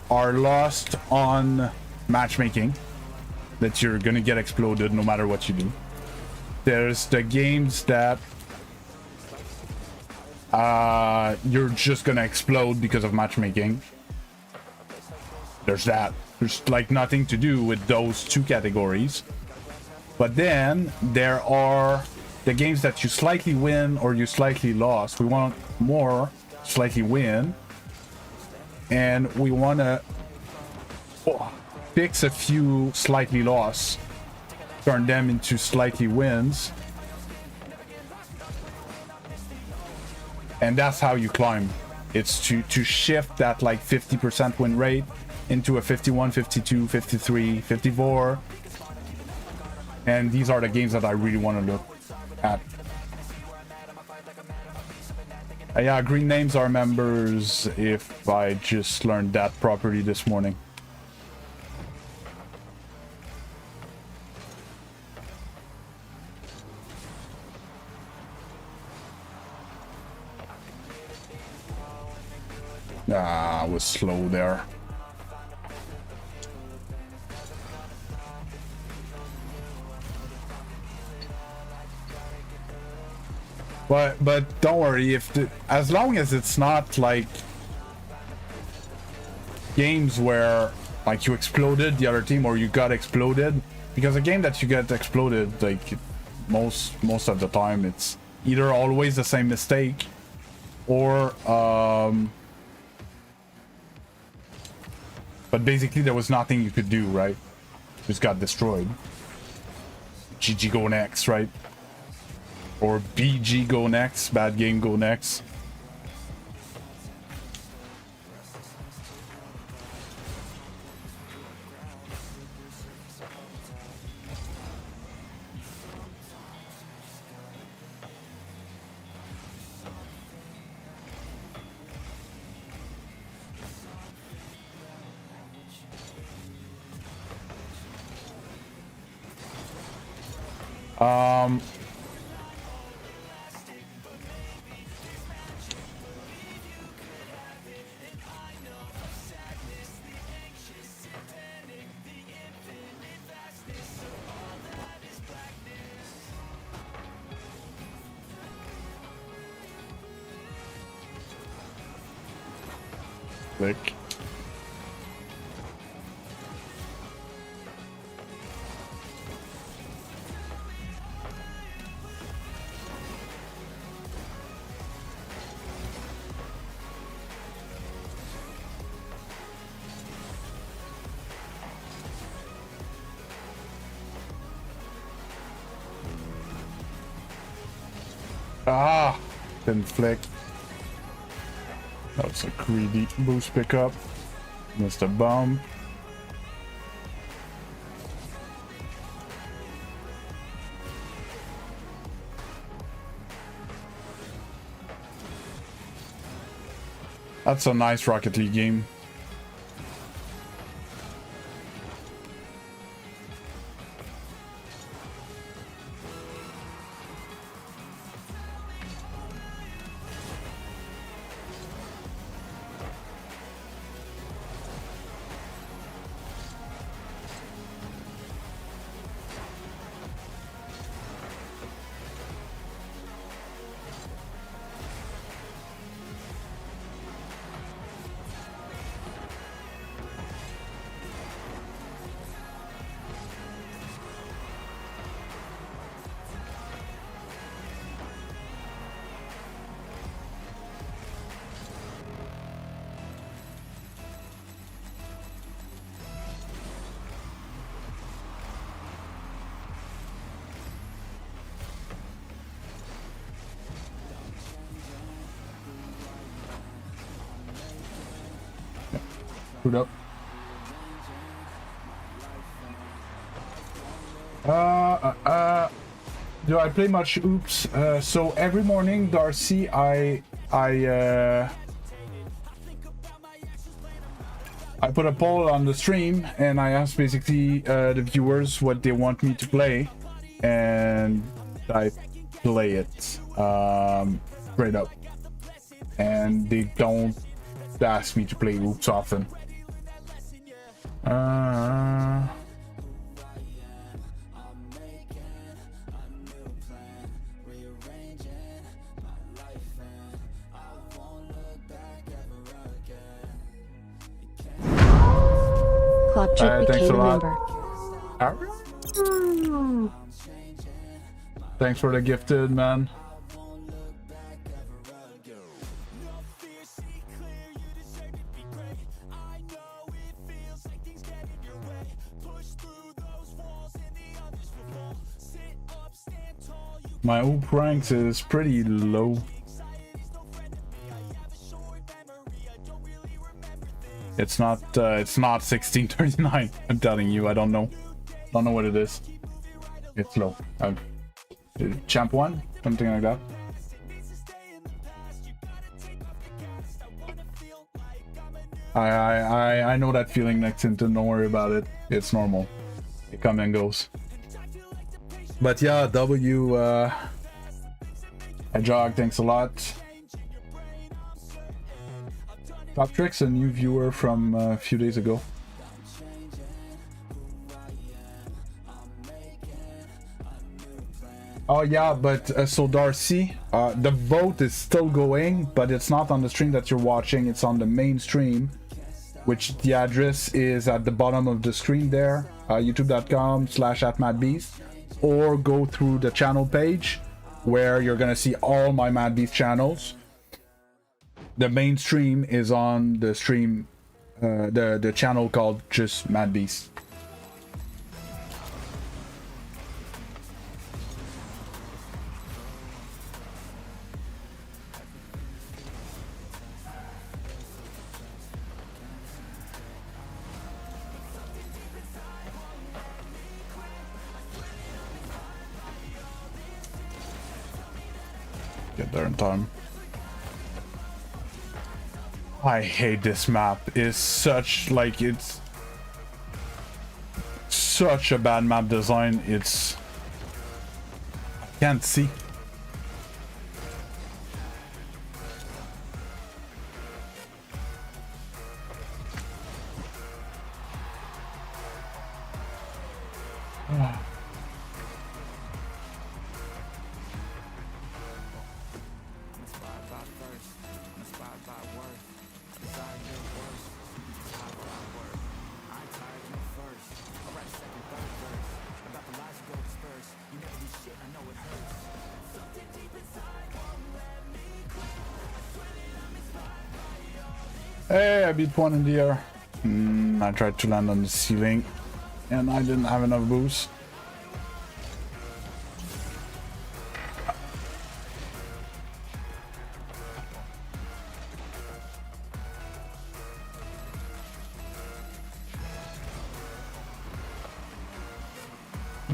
are lost on matchmaking, that you're gonna get exploded no matter what you do. There's the games that you're just gonna explode because of matchmaking. There's that. There's like nothing to do with those 2 categories. But then there are the games that you slightly win or you slightly lost. We want more slightly win, and we want to fix a few slightly lost, turn them into slightly wins, and that's how you climb. It's to shift that like 50% win rate into a 51, 52, 53, 54. And these are the games that I really want to look at. Yeah, green names are members if I just learned that properly this morning. Ah, I was slow there. But don't worry, as long as it's not like games where like you exploded the other team or you got exploded, because a game that you get exploded, like most of the time, it's either always the same mistake or but basically there was nothing you could do, right? Just got destroyed. GG go next, right? Or BG go next, bad game go next. Click. Ah, didn't flick. That was a greedy boost pickup. Missed a bump. That's a nice Rocket League game. Up. Do I play much Oops? So every morning, Darcy, I put a poll on the stream and I ask basically the viewers what they want me to play, and I play it straight up, and they don't ask me to play Oops often. Clubchick thanks became a a lot. member. Thanks for the gifted, man. My Oop ranks is pretty low. It's not 1639. I'm telling you, I don't know what it is. It's low. Champ 1, something like that. I know that feeling, Nexington. Don't worry about it. It's normal. It comes and goes. But yeah, Jog, thanks a lot. Top Tricks, a new viewer from a few days ago. Oh yeah, but so Darcy, the vote is still going, but it's not on the stream that you're watching. It's on the main stream, which the address is at the bottom of the screen there, youtube.com/@madbeast, or go through the channel page where you're gonna see all my Mad Beast channels. The main stream is on the stream, the channel called just Mad Beast. Get there in time. I hate this map. It's such, like, it's such a bad map design. It's Can't see. Hey, I beat one in the air. I tried to land on the ceiling and I didn't have enough boost.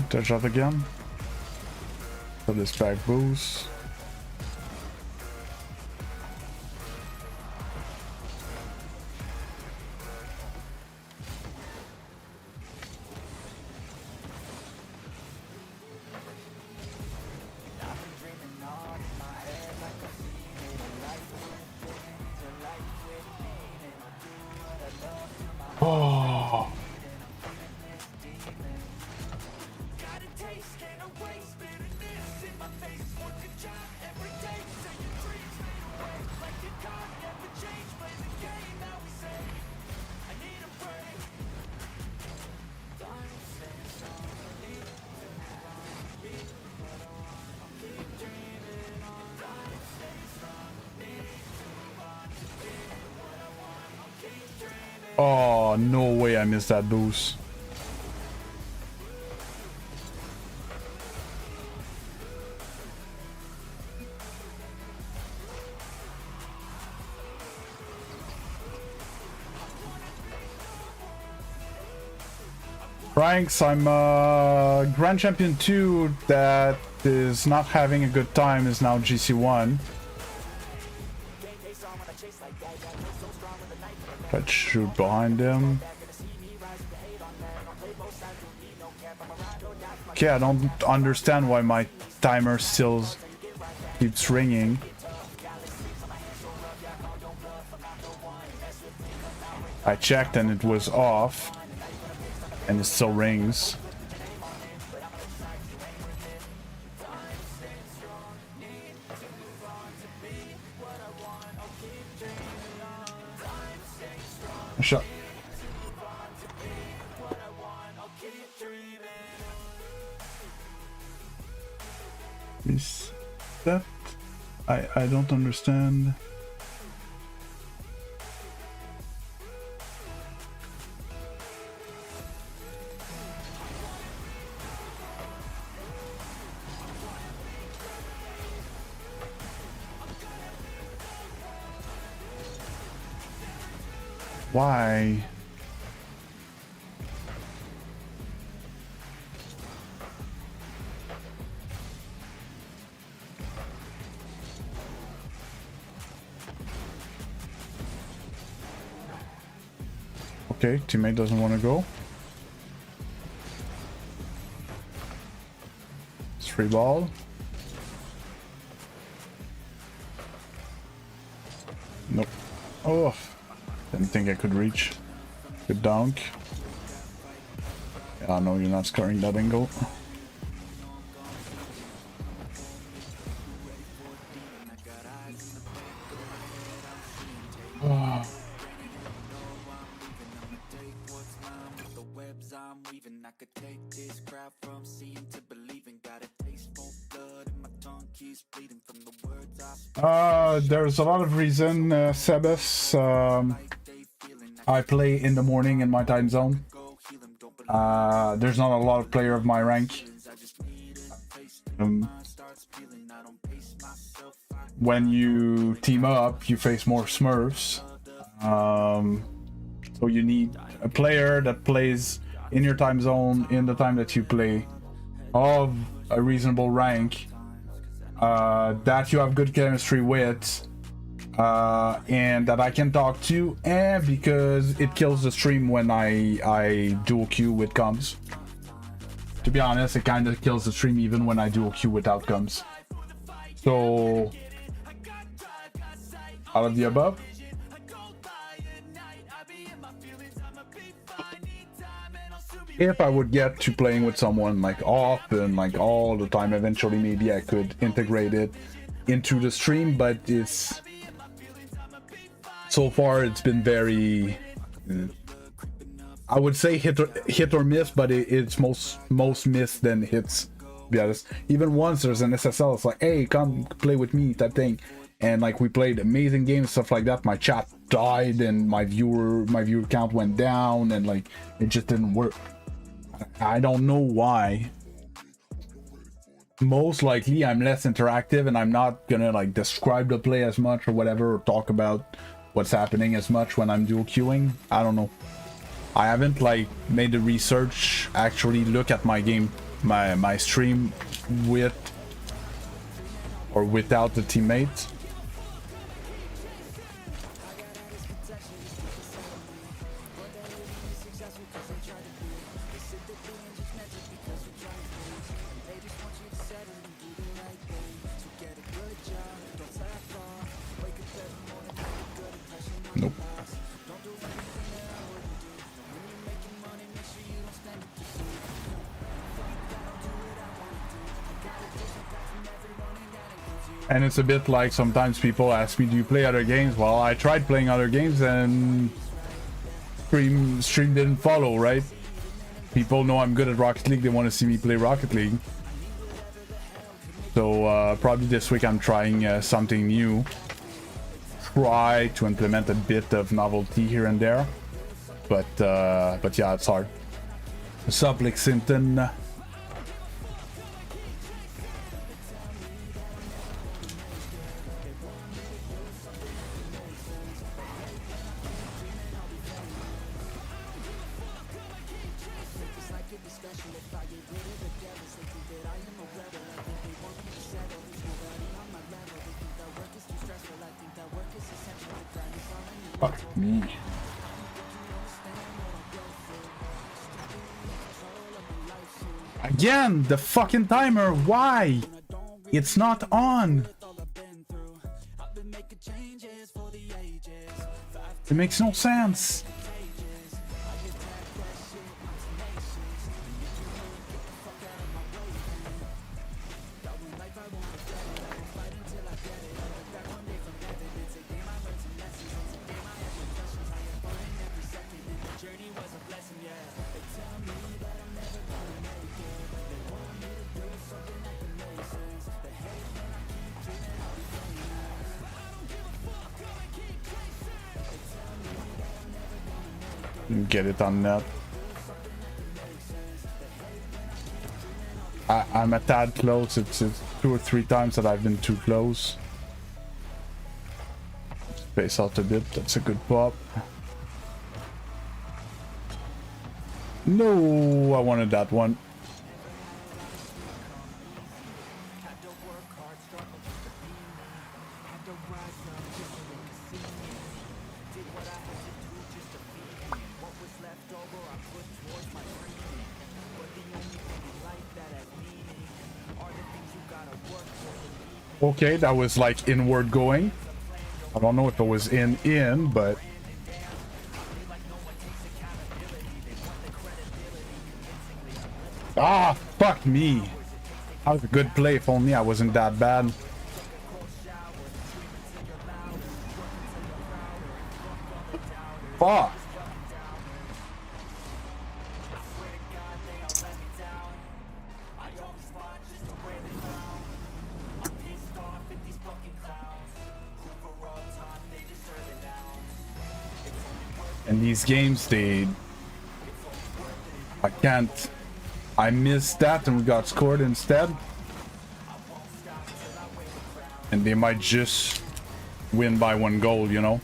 Touch up again. So this back boost. Oh. Oh, no way I missed that boost. Ranks, I'm Grand Champion 2 that is not having a good time is now GC1. Let's shoot behind him. Okay, I don't understand why my timer still keeps ringing. I checked and it was off, and it still rings. Shut. Is that? I don't understand. Why? Okay, teammate doesn't want to go. It's free ball. Nope. Oh. Didn't think I could reach. Good dunk. Yeah, no, you're not scoring that angle. Oh. There's a lot of reason, Sebas. I play in the morning in my time zone. There's not a lot of player of my rank. When you team up, you face more Smurfs. So you need a player that plays in your time zone, in the time that you play, of a reasonable rank, that you have good chemistry with, and that I can talk to, and because it kills the stream when I dual queue with comms. to be honest, it kind of kills the stream even when I do a queue with outcomes. So, out of the above. If I would get to playing with someone like often, like all the time, eventually maybe I could integrate it into the stream, but it's so far it's been very, I would say hit or miss, but it's most miss than hits, to be honest. Even once there's an SSL, it's like, hey, come play with me type thing, and like we played amazing games, stuff like that. My chat died and my viewer count went down, and like it just didn't work. I don't know why. Most likely I'm less interactive and I'm not gonna like describe the play as much or whatever, or talk about what's happening as much when I'm dual queuing. I don't know. I haven't like made the research, actually look at my game, my stream with or without the teammates. Nope. And it's a bit like sometimes people ask me, do you play other games? Well, I tried playing other games and stream didn't follow, right? People know I'm good at Rocket League, they want to see me play Rocket League. So probably this week I'm trying something new. Try to implement a bit of novelty here and there, but yeah, it's hard. What's up, Lexington? Fuck me. Again, the fucking timer. Why? It's not on. It makes no sense. Get it on net. I'm a tad close. It's 2 or 3 times that I've been too close. Space out a bit. That's a good pop. No, I wanted that one. Okay, that was like inward going. I don't know if it was in, but ah, fuck me. That was a good play. If only I wasn't that bad. Fuck. And these games, I can't. I missed that and we got scored instead. And they might just win by 1 goal, you know?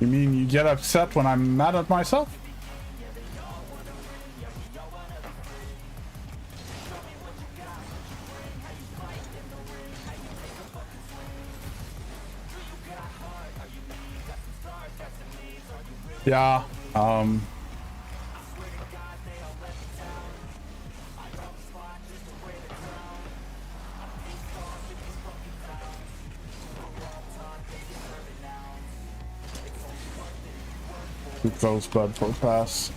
You mean you get upset when I'm mad at myself? Yeah, too close, but for pass.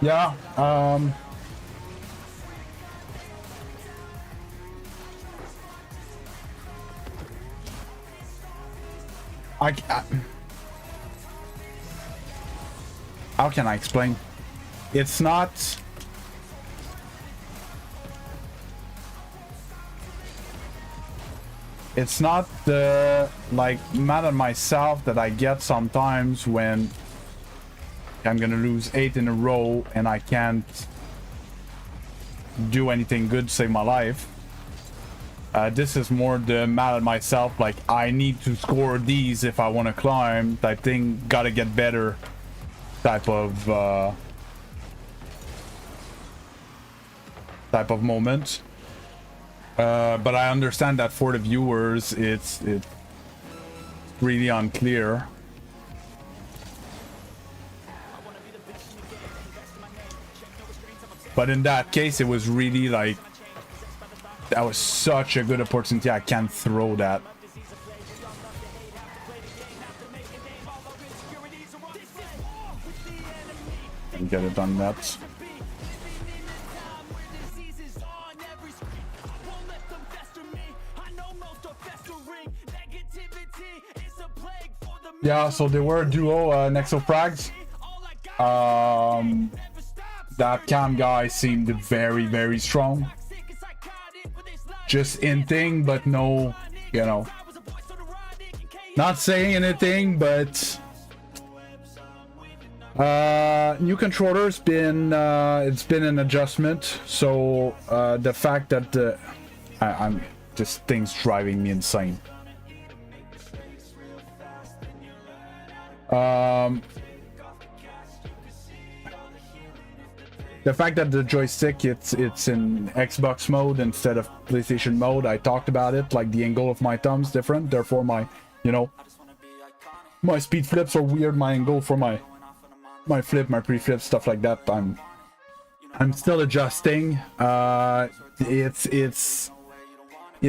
Yeah, how can I explain? It's not. It's not the like mad at myself that I get sometimes when I'm gonna lose 8 in a row and I can't do anything good to save my life. This is more the mad at myself, like I need to score these if I want to climb type thing, gotta get better type of moment. But I understand that for the viewers it's really unclear. But in that case it was really like that was such a good opportunity. I can't throw that. And get it on net. Yeah, so they were a duo, Nexoprags. That cam guy seemed very, very strong. Just hinting, but no, you know, not saying anything, but new controller's been it's been an adjustment. So the fact that I'm this thing's driving me insane. The fact that the joystick it's in Xbox mode instead of PlayStation mode, I talked about it, like the angle of my thumb's different, therefore my, you know, my speed flips are weird, my angle for my flip, my pre-flip, stuff like that, I'm still adjusting. It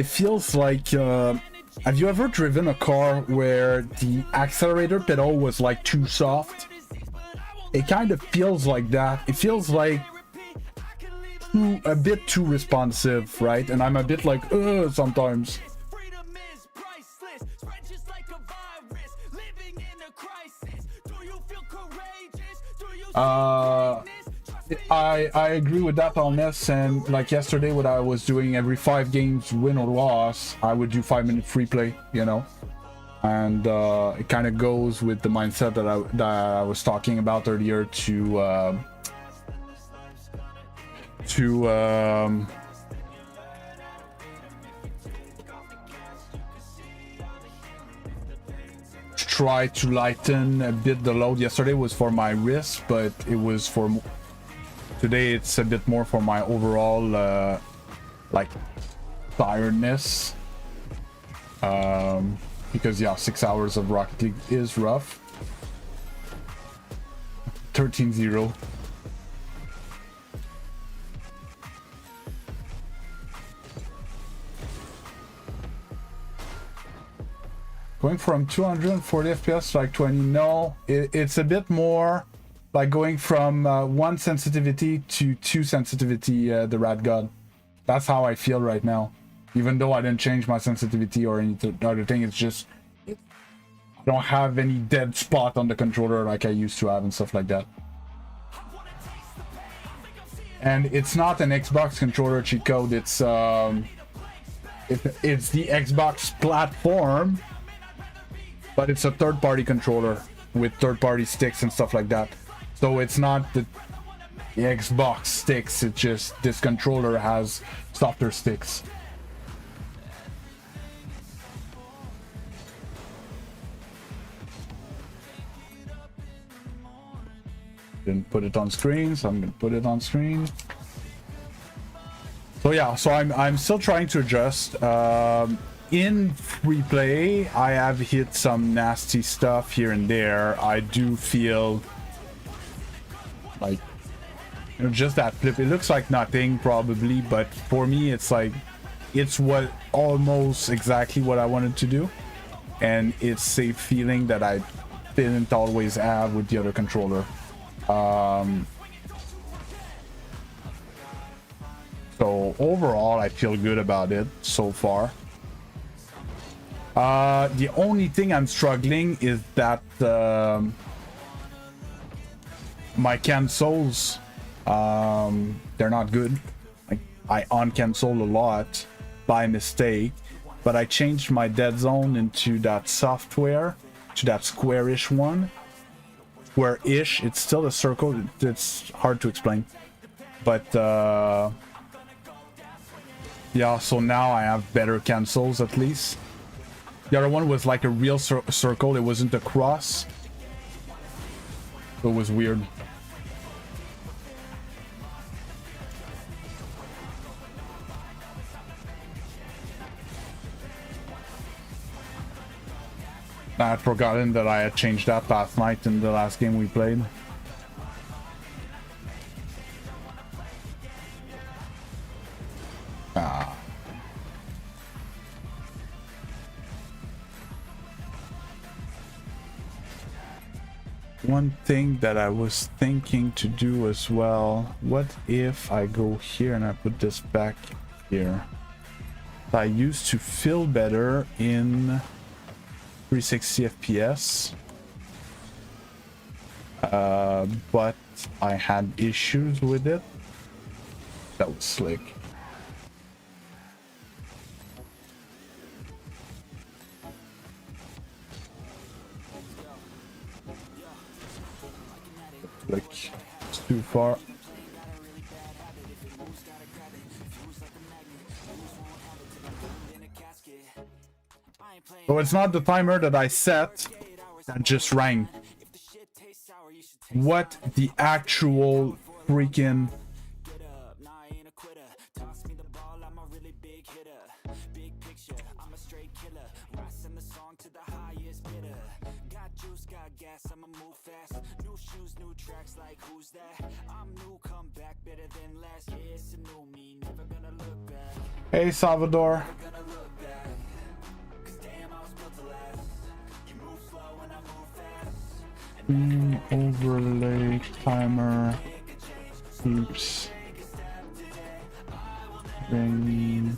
feels like have you ever driven a car where the accelerator pedal was like too soft? It kind of feels like that. It feels like a bit too responsive, right? And I'm a bit like, sometimes. I agree with that on this, and like yesterday what I was doing, every 5 games win or loss I would do 5-minute free play, you know, and it kind of goes with the mindset that I was talking about earlier to try to lighten a bit the load. Yesterday was for my wrist, but it was for today it's a bit more for my overall like tiredness, because yeah, 6 hours of Rocket League is rough. 13-0. Going from 240 FPS to like 20, no, it's a bit more like going from 1 sensitivity to 2 sensitivity, the Rat God. That's how I feel right now. Even though I didn't change my sensitivity or any other thing, it's just I don't have any dead spot on the controller like I used to have and stuff like that. And it's not an Xbox controller cheat code, it's the Xbox platform, but it's a third-party controller with third-party sticks and stuff like that. So it's not the Xbox sticks, it's just this controller has softer sticks. Didn't put it on screen, so I'm gonna put it on screen. So yeah, so I'm still trying to adjust. In free play, I have hit some nasty stuff here and there. I do feel like, you know, just that flip. It looks like nothing probably, but for me, it's like, it's what almost exactly what I wanted to do, and it's a feeling that I didn't always have with the other controller. So overall, I feel good about it so far. The only thing I'm struggling is that my cancels, they're not good. Like, I on-cancel a lot by mistake, but I changed my dead zone into that software, to that squarish one. Square-ish, it's still a circle, it's hard to explain. But yeah, so now I have better cancels at least. The other one was like a real circle, it wasn't a cross. It was weird. I had forgotten that I had changed that last night in the last game we played. One thing that I was thinking to do as well, what if I go here and I put this back here? I used to feel better in 360 FPS, but I had issues with it. That was slick. Like, it's too far. So it's not the timer that I set that just rang. What the actual freaking... Hey Salvador. Overlay timer. Oops. Ring.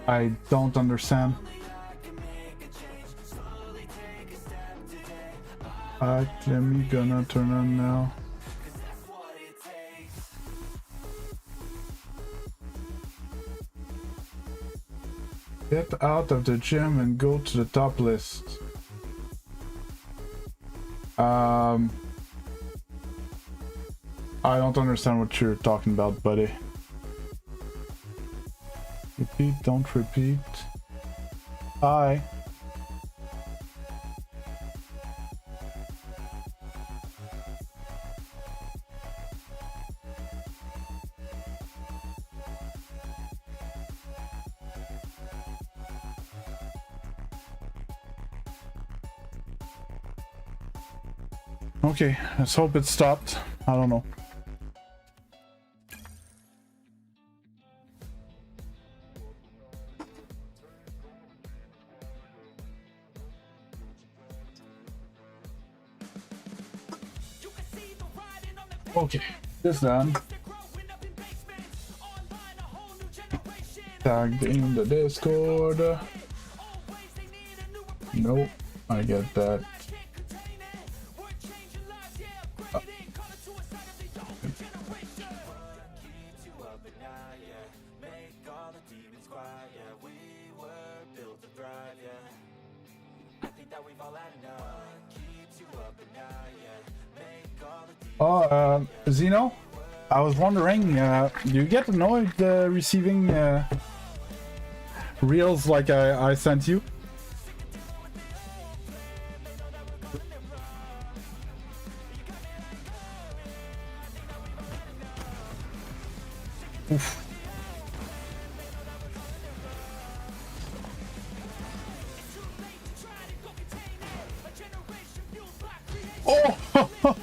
I don't understand. Let me gonna turn on now. Get out of the gym and go to the top list. I don't understand what you're talking about, buddy. Repeat, don't repeat. Hi. Okay, let's hope it stopped. I don't know. Okay, this done. Tagged in the Discord. Nope, I get that. Oh, Zeno, I was wondering, do you get annoyed receiving reels like I sent you? Oof. Oh!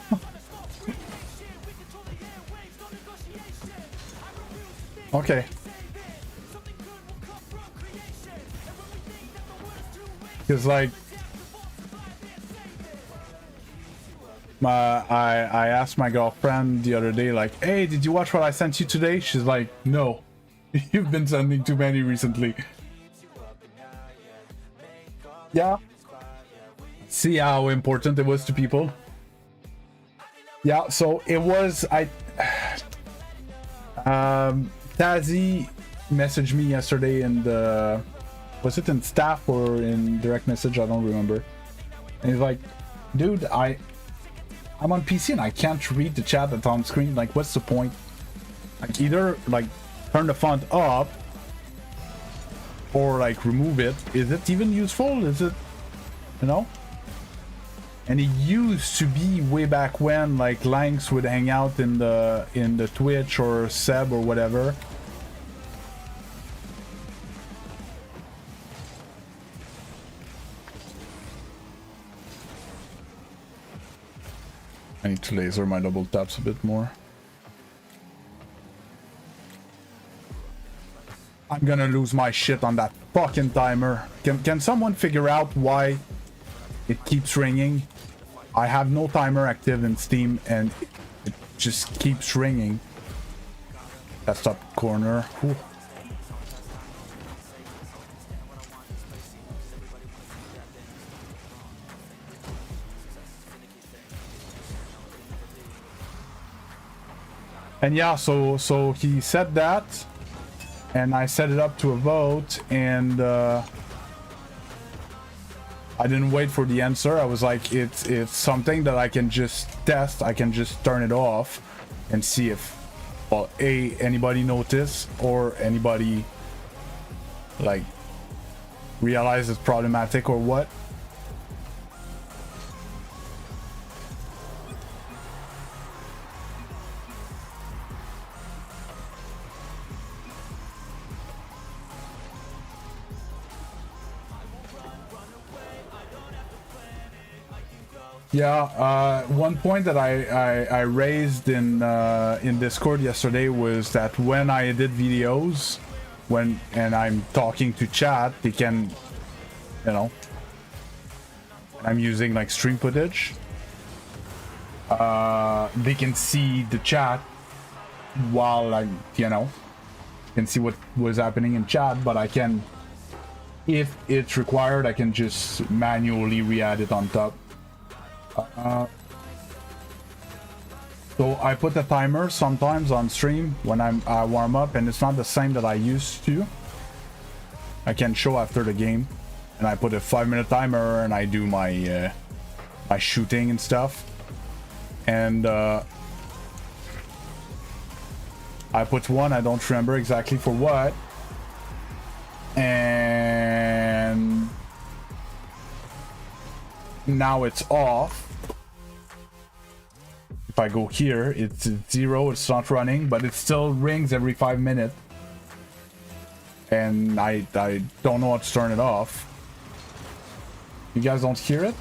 Okay. Because like I asked my girlfriend the other day, like, hey, did you watch what I sent you today? She's like, no. You've been sending too many recently. Yeah. See how important it was to people. Yeah, so it was Tazzy messaged me yesterday in the, was it in staff or in direct message? I don't remember. And he's like, dude, I'm on PC and I can't read the chat that's on screen. Like, what's the point? Like, either like turn the font up or like remove it. Is it even useful? Is it, you know? And it used to be way back when like Lanks would hang out in the Twitch or Seb or whatever. I need to laser my double taps a bit more. I'm gonna lose my shit on that fucking timer. Can someone figure out why it keeps ringing? I have no timer active in Steam and it just keeps ringing. That's top corner. Whew. And yeah, so he said that, and I set it up to a vote, and I didn't wait for the answer. I was like, it's something that I can just test. I can just turn it off and see if, well, anybody notice or anybody like realize it's problematic or what. Yeah, one point that I raised in Discord yesterday was that when I edit videos, and I'm talking to chat, they can, you know, I'm using like stream footage, they can see the chat while like, you know, can see what was happening in chat, but I can, if it's required, I can just manually re-add it on top. So I put a timer sometimes on stream when I warm up, and it's not the same that I used to. I can show after the game, and I put a 5-minute timer, and I do my my shooting and stuff. And I put one, I don't remember exactly for what. And now it's off. If I go here, it's 0, it's not running, but it still rings every 5 minutes. And I don't know how to turn it off. You guys don't hear it?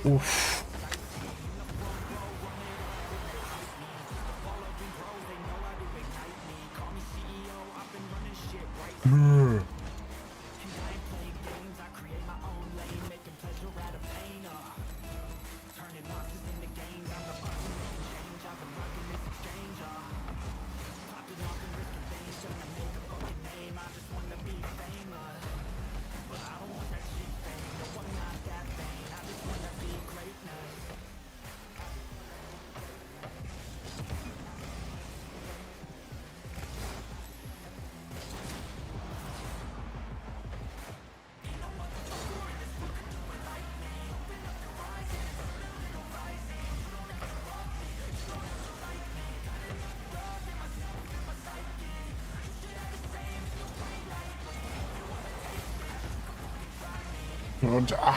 Oof.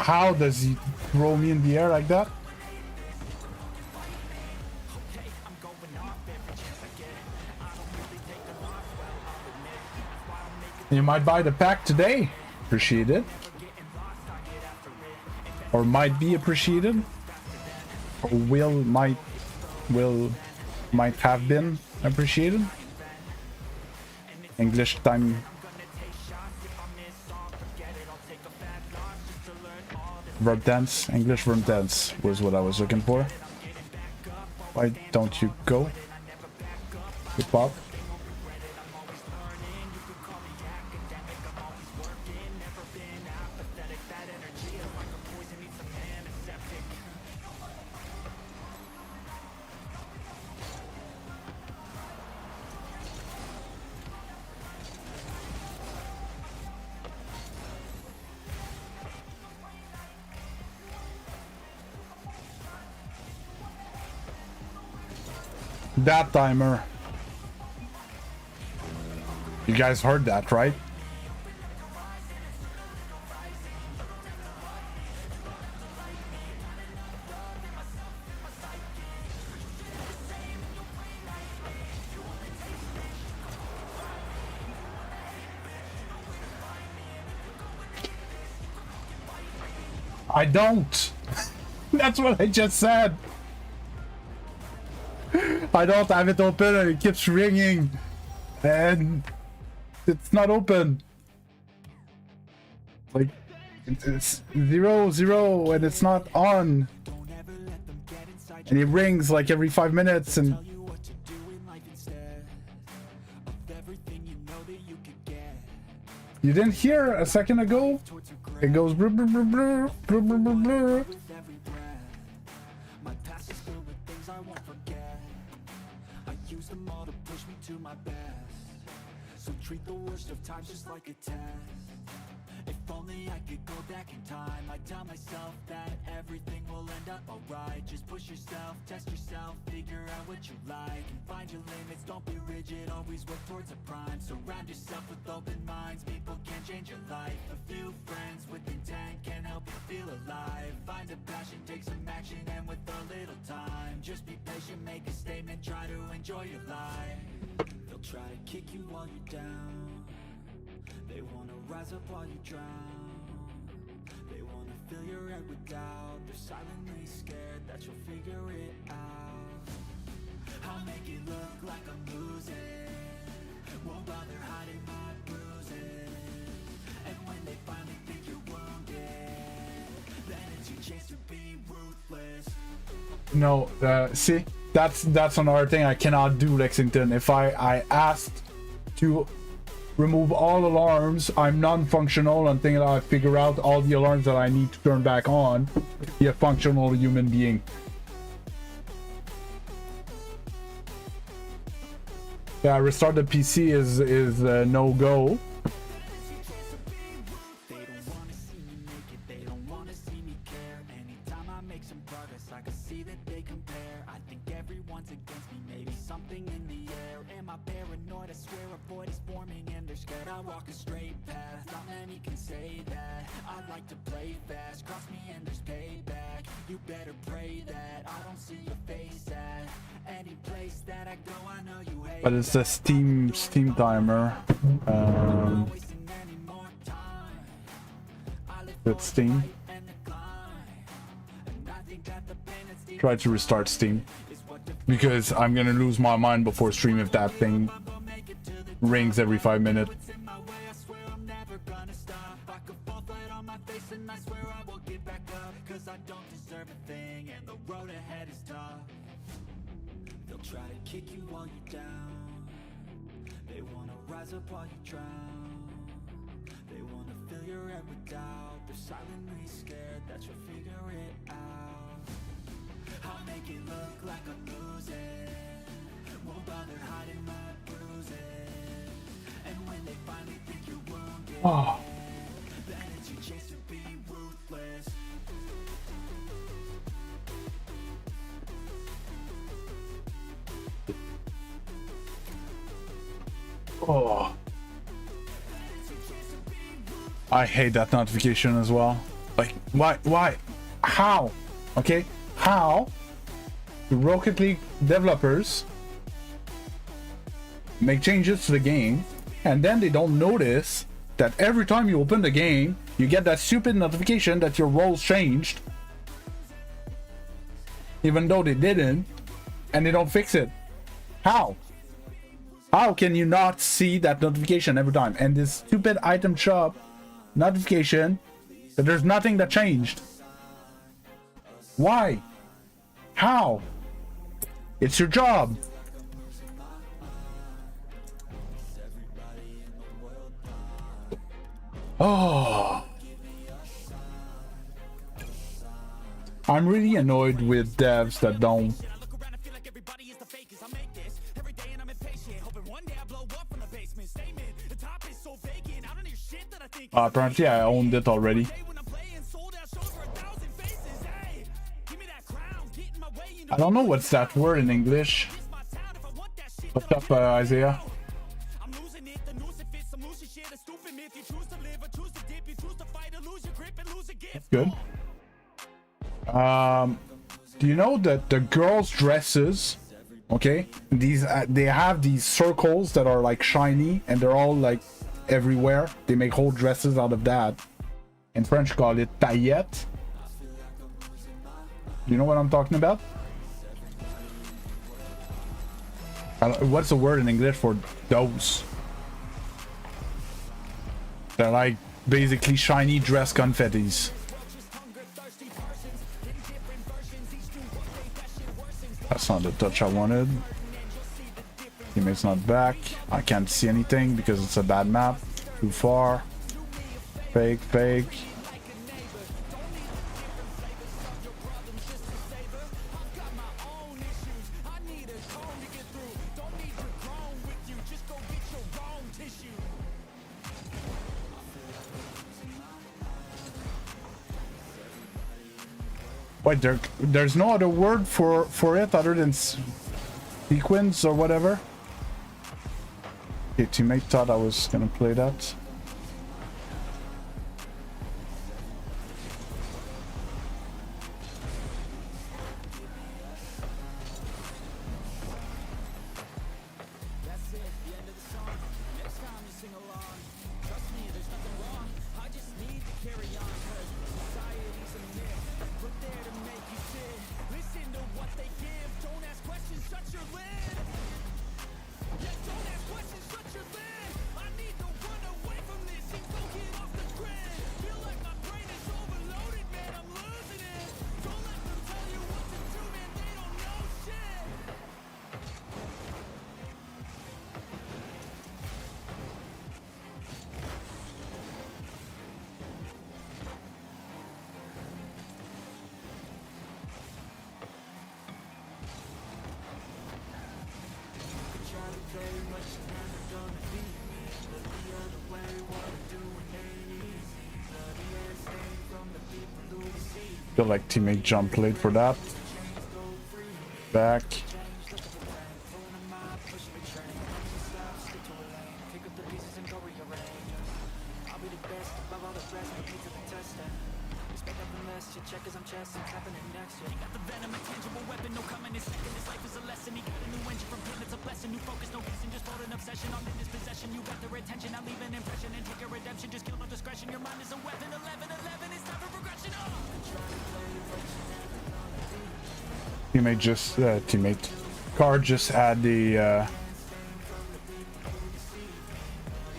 How does he throw me in the air like that? You might buy the pack today. Appreciate it. Or might be appreciated. Or might have been appreciated. English time. Verb tense. English verb tense was what I was looking for. Why don't you go? Hip hop. That timer. You guys heard that, right? I don't. That's what I just said. I don't have it open and it keeps ringing and it's not open. Like it's 0 and it's not on and it rings like every 5 minutes and you didn't hear a second ago? It goes brr, brr, brr, brr, brr, brr, brr, brr. Treat the worst of times just like a test. If only I could go back in time, I'd tell myself that everything will end up alright. Just push yourself, test yourself, figure out what you like, and find your limits, don't be rigid, always work towards a prime. Surround yourself with open minds, people can change your life. A few friends with intent can help you feel alive. Find a passion, take some action, and with a little time, just be patient, make a statement, try to enjoy your life. They'll try to kick you while you're down. They wanna rise up while you drown. They wanna fill your head with doubt. They're silently scared that you'll figure it out. I'll make it look like I'm losing. Won't bother hiding my bruises. And when they finally think you're wounded, then it's your chance to be ruthless. No, see, that's another thing I cannot do, Lexington. If I asked to remove all alarms, I'm non-functional until I figure out all the alarms that I need to turn back on to be a functional human being. Yeah, restart the PC is no go. But it's a Steam timer. With Steam. try to restart Steam. Because I'm gonna lose my mind before stream if that thing rings every 5 minutes. They'll try to kick you while you're down. They wanna rise up while you drown. They wanna fill your head with doubt. They're silently scared that you'll figure it out. I'll make it look like I'm losing. Won't bother hiding my bruises. And when they finally think you're wounded, then it's your chance to be ruthless. Oh, I hate that notification as well. Like, why, how? Okay, how do Rocket League developers make changes to the game and then they don't notice that every time you open the game you get that stupid notification that your roles changed, even though they didn't, and they don't fix it? How can you not see that notification every time? And this stupid item shop notification that there's nothing that changed. Why? How? It's your job. Oh. I'm really annoyed with devs that don't apparently I owned it already. I don't know what's that word in English. What's up, Isaiah? Good. Do you know that the girls' dresses, okay, these they have these circles that are like shiny and they're all like everywhere. They make whole dresses out of that. In French, call it paillettes. Do you know what I'm talking about? What's the word in English for those? They're like basically shiny dress confettis. That's not the touch I wanted. Teammate's not back. I can't see anything because it's a bad map. Too far. Fake. Wait, there's no other word for it other than sequence or whatever. Okay, teammate thought I was gonna play that. Feel like teammate jump late for that. Back. Car just had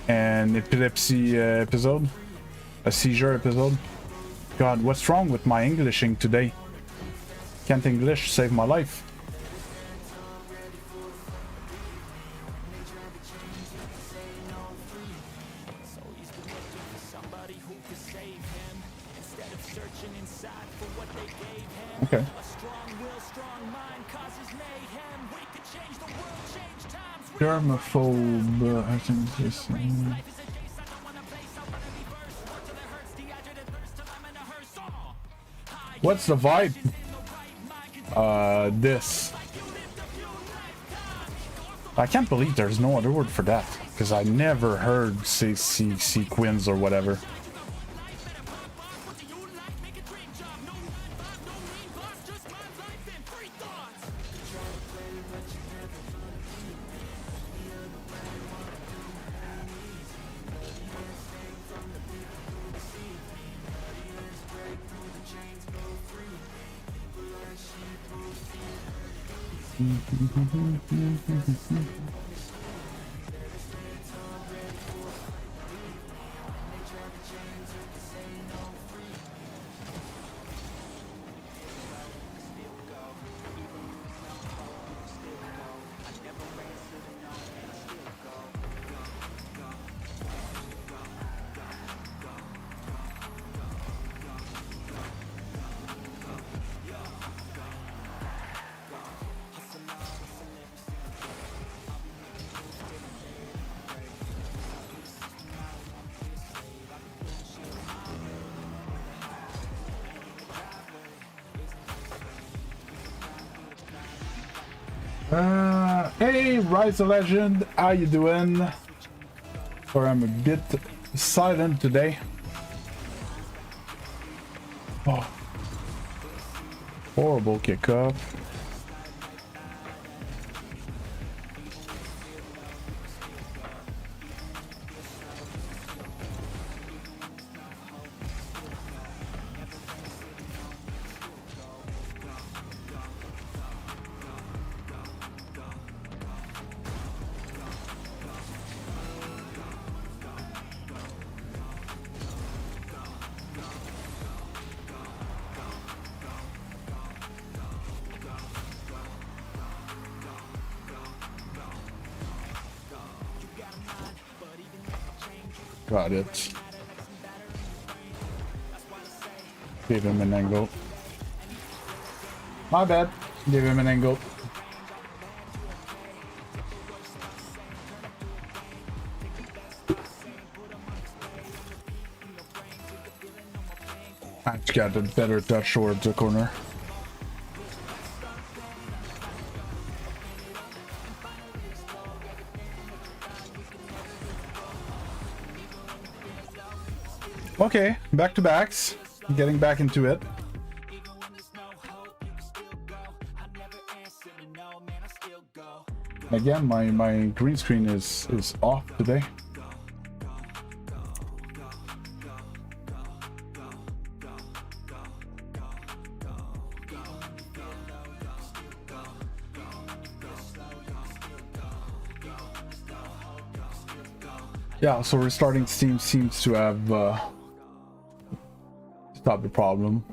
an epilepsy episode, a seizure episode. God, what's wrong with my Englishing today? Can't English save my life. Okay. Germaphobe, I think this. What's the vibe? This. I can't believe there's no other word for that, because I never heard sequins or whatever. Hey, Rise of Legend, how you doing? Sorry, I'm a bit silent today. Oh, horrible kickoff. Got it. Give him an angle. My bad. Give him an angle. I just got a better touch towards the corner. Okay, back to backs. Getting back into it. Again, my green screen is off today. Yeah, so restarting Steam seems to have stopped the problem.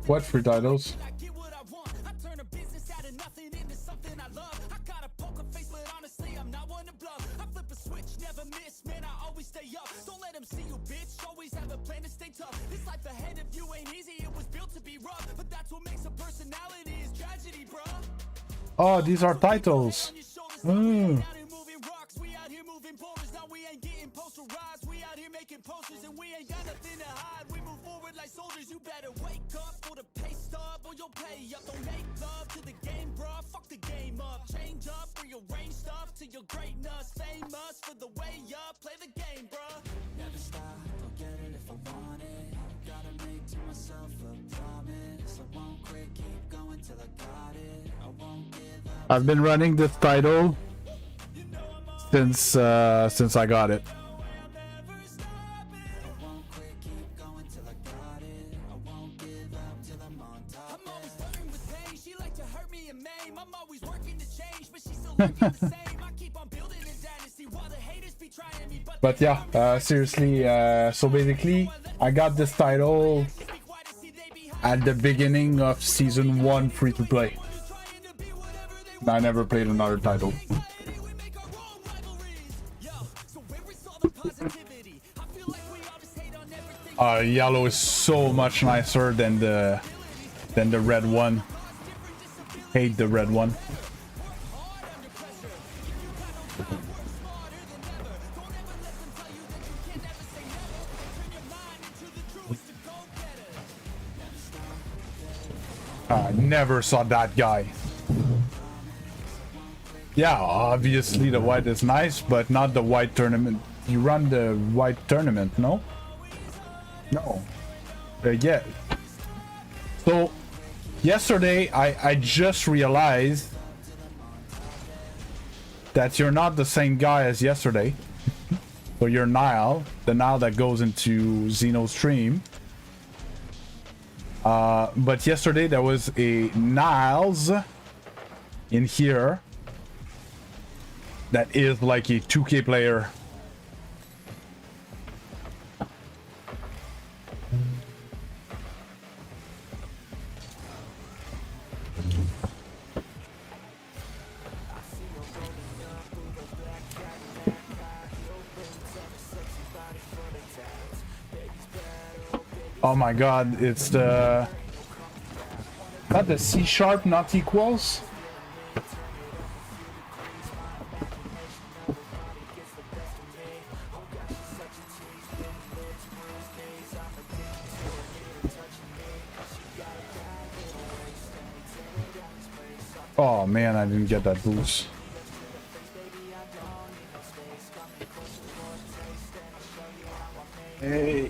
What free titles? Oh, these are titles. making posters and we ain't got nothing to hide. We move forward like soldiers, you better wake up for the pay stub or you'll pay up. Don't make love to the game, bruh, fuck the game up. Change up, rearrange stuff to your greatness. Famous for the way up, play the game, bruh. Never stop, I'll get it if I want it. Gotta make to myself a promise. I won't quit, keep going till I got it. I won't give up. I've been running this title since I got it. But yeah, seriously, so basically I got this title at the beginning of season 1 free to play. I never played another title. Yellow is so much nicer than the red one. Hate the red one. I never saw that guy. Yeah, obviously the white is nice, but not the white tournament. You run the white tournament, no? No. Yeah. So, yesterday I just realized that you're not the same guy as yesterday. So you're Nile, the Nile that goes into Xeno's stream. But yesterday there was a Niles in here that is like a 2K player. Oh my god, it's the... Not the C sharp, not equals? Oh man, I didn't get that boost.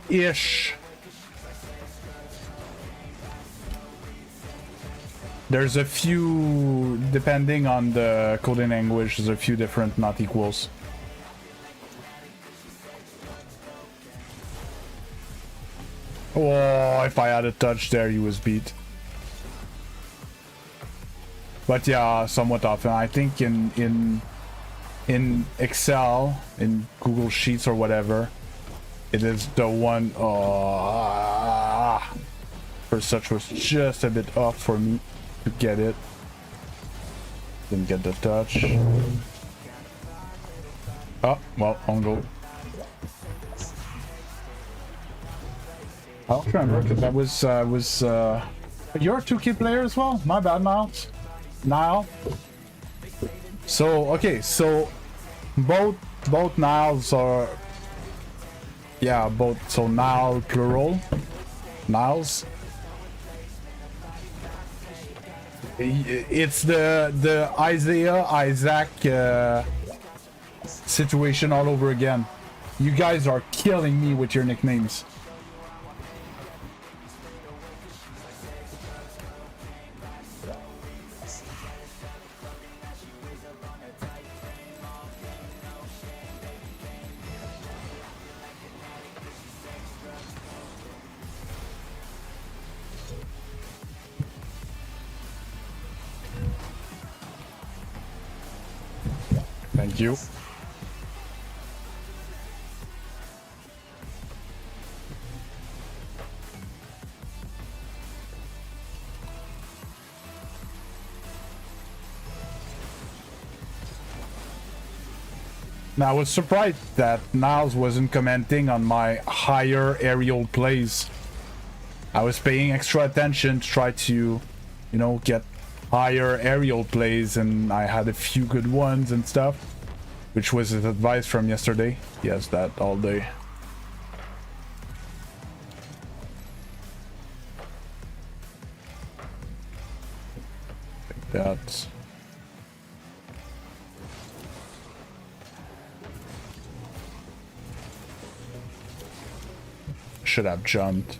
Ish. There's a few, depending on the coding language, there's a few different not equals. Oh, if I had a touch there, he was beat. But yeah, somewhat often. I think in Excel, in Google Sheets or whatever, it is the one. Oh, for such was just a bit off for me to get it. Didn't get the touch. Oh, well, on goal. I'll try and work it. That was you're a 2K player as well? My bad, Miles. Nile. So okay, so both Niles are, yeah, both, so Nile plural, Niles. It's the Isaac situation all over again. You guys are killing me with your nicknames. Thank you. Now I was surprised that Niles wasn't commenting on my higher aerial plays. I was paying extra attention to try to, you know, get higher aerial plays, and I had a few good ones and stuff, which was his advice from yesterday. Yes, that all day. that. Should have jumped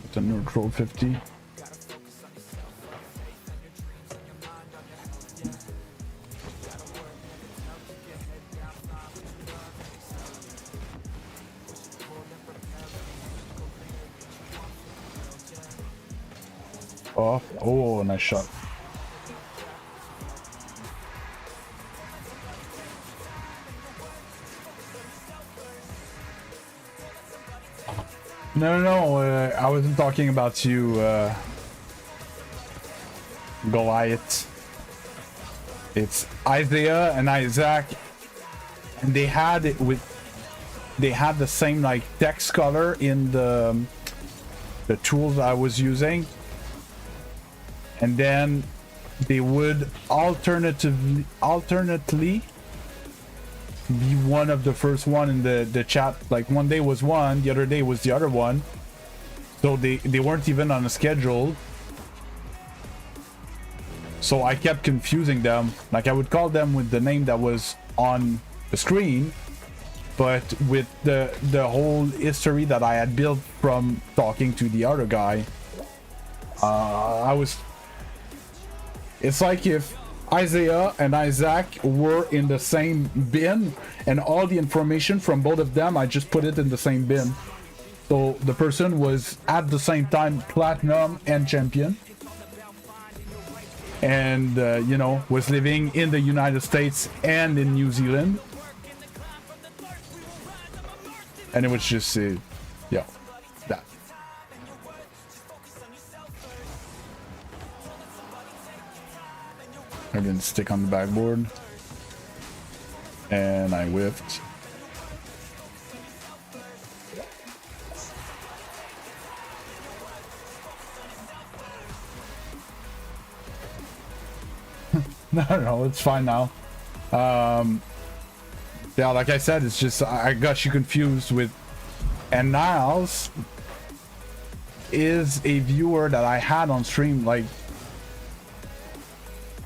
with the neutral 50. Oh, nice shot. No, I wasn't talking about you, Goliath. It's Isaiah and Isaac, and they had the same like text color in the tools I was using, and then they would alternately be one of the first one in the chat. Like one day was one, the other day was the other one, so they weren't even on a schedule. So I kept confusing them. Like I would call them with the name that was on the screen, but with the whole history that I had built from talking to the other guy, it's like if Isaiah and Isaac were in the same bin, and all the information from both of them, I just put it in the same bin. So the person was at the same time platinum and champion, and you know, was living in the United States and in New Zealand, and it was just yeah, that. I didn't stick on the backboard, and I whiffed. No, it's fine now. Yeah, like I said, it's just I got you confused with, and Niles is a viewer that I had on stream. Like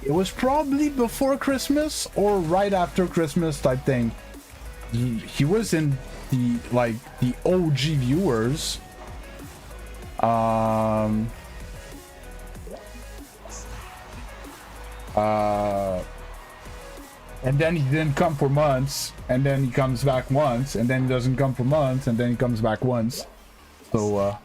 it was probably before Christmas or right after Christmas type thing. He was in the like the OG viewers. And then he didn't come for months, and then he comes back once, and then he doesn't come for months, and then he comes back once. So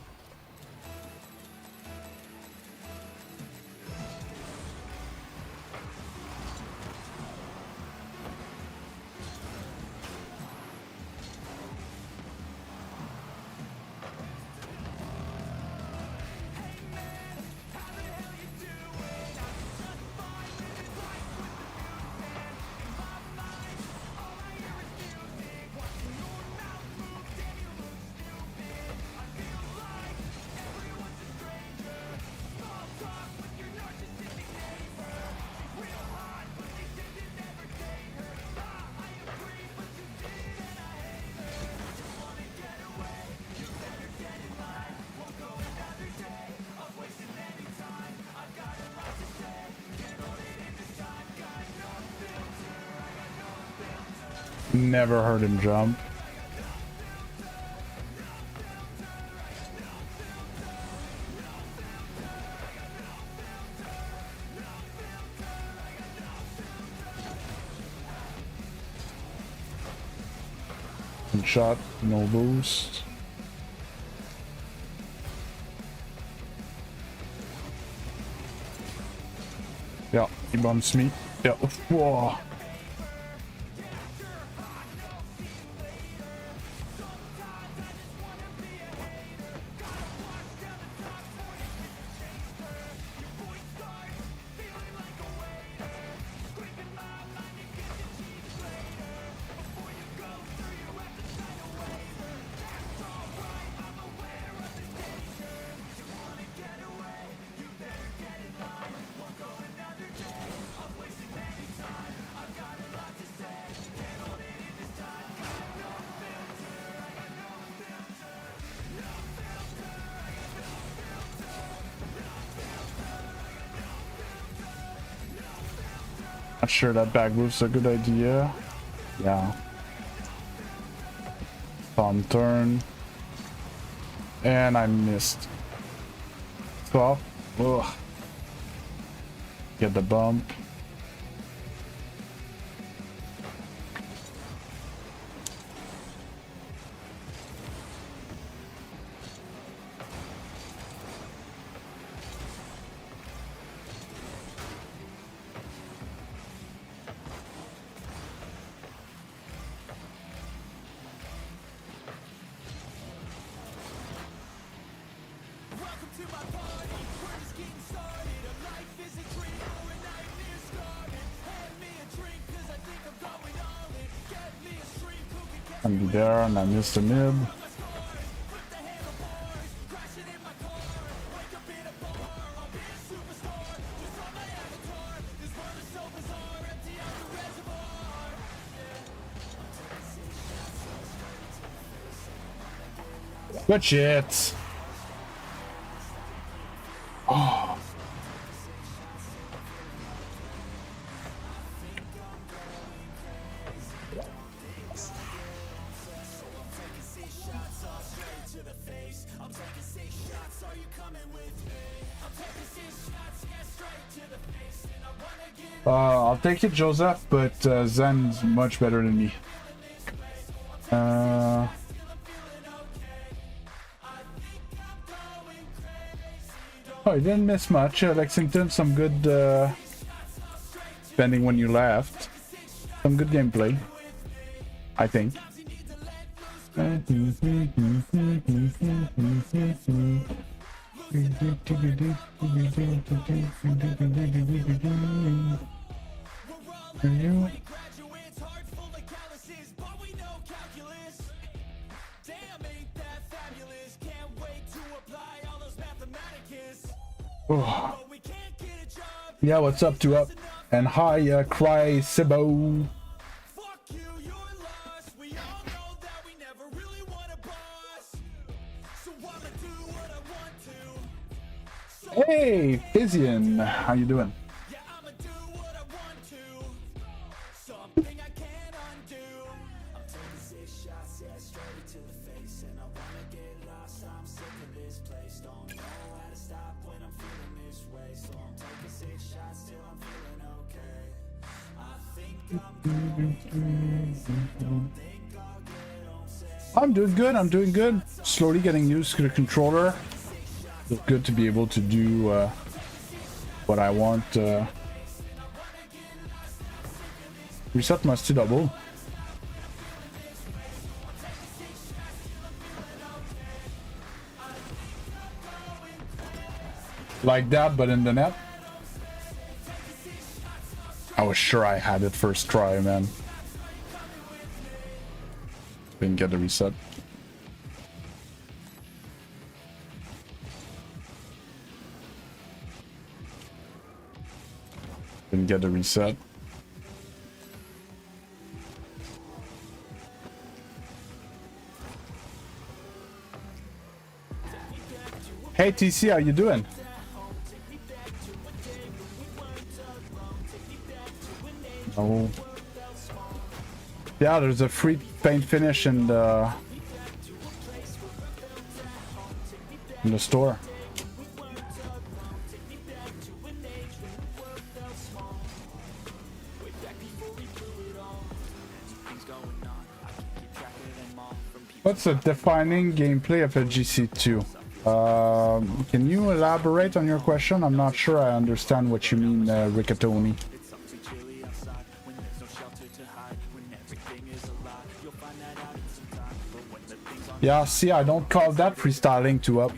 never heard him jump. One shot, no boost. Yeah, he bumps me. Yeah, whoa. Not sure that back roof's a good idea. Yeah. Palm turn. And I missed. 12. Ugh. Get the bump. I'm there and I missed the mid. Good shit. Oh. I'll take it, Joseph, but Zen's much better than me. Oh, you didn't miss much. Lexington, some good spending when you left. Some good gameplay, I think. Oh. Yeah, what's up, two up? And hi, Cry Sibo. Hey, Fizian, how you doing? I'm doing good. I'm doing good. Slowly getting used to the controller. It's good to be able to do what I want. Reset must double. Like that, but in the net. I was sure I had it first try, man. Didn't get the reset. Didn't get the reset. Hey TC, how you doing? Oh. Yeah, there's a free paint finish in the store. What's the defining gameplay of a GC2? Can you elaborate on your question? I'm not sure I understand what you mean, Riccatoni. Yeah, see, I don't call that freestyling to up.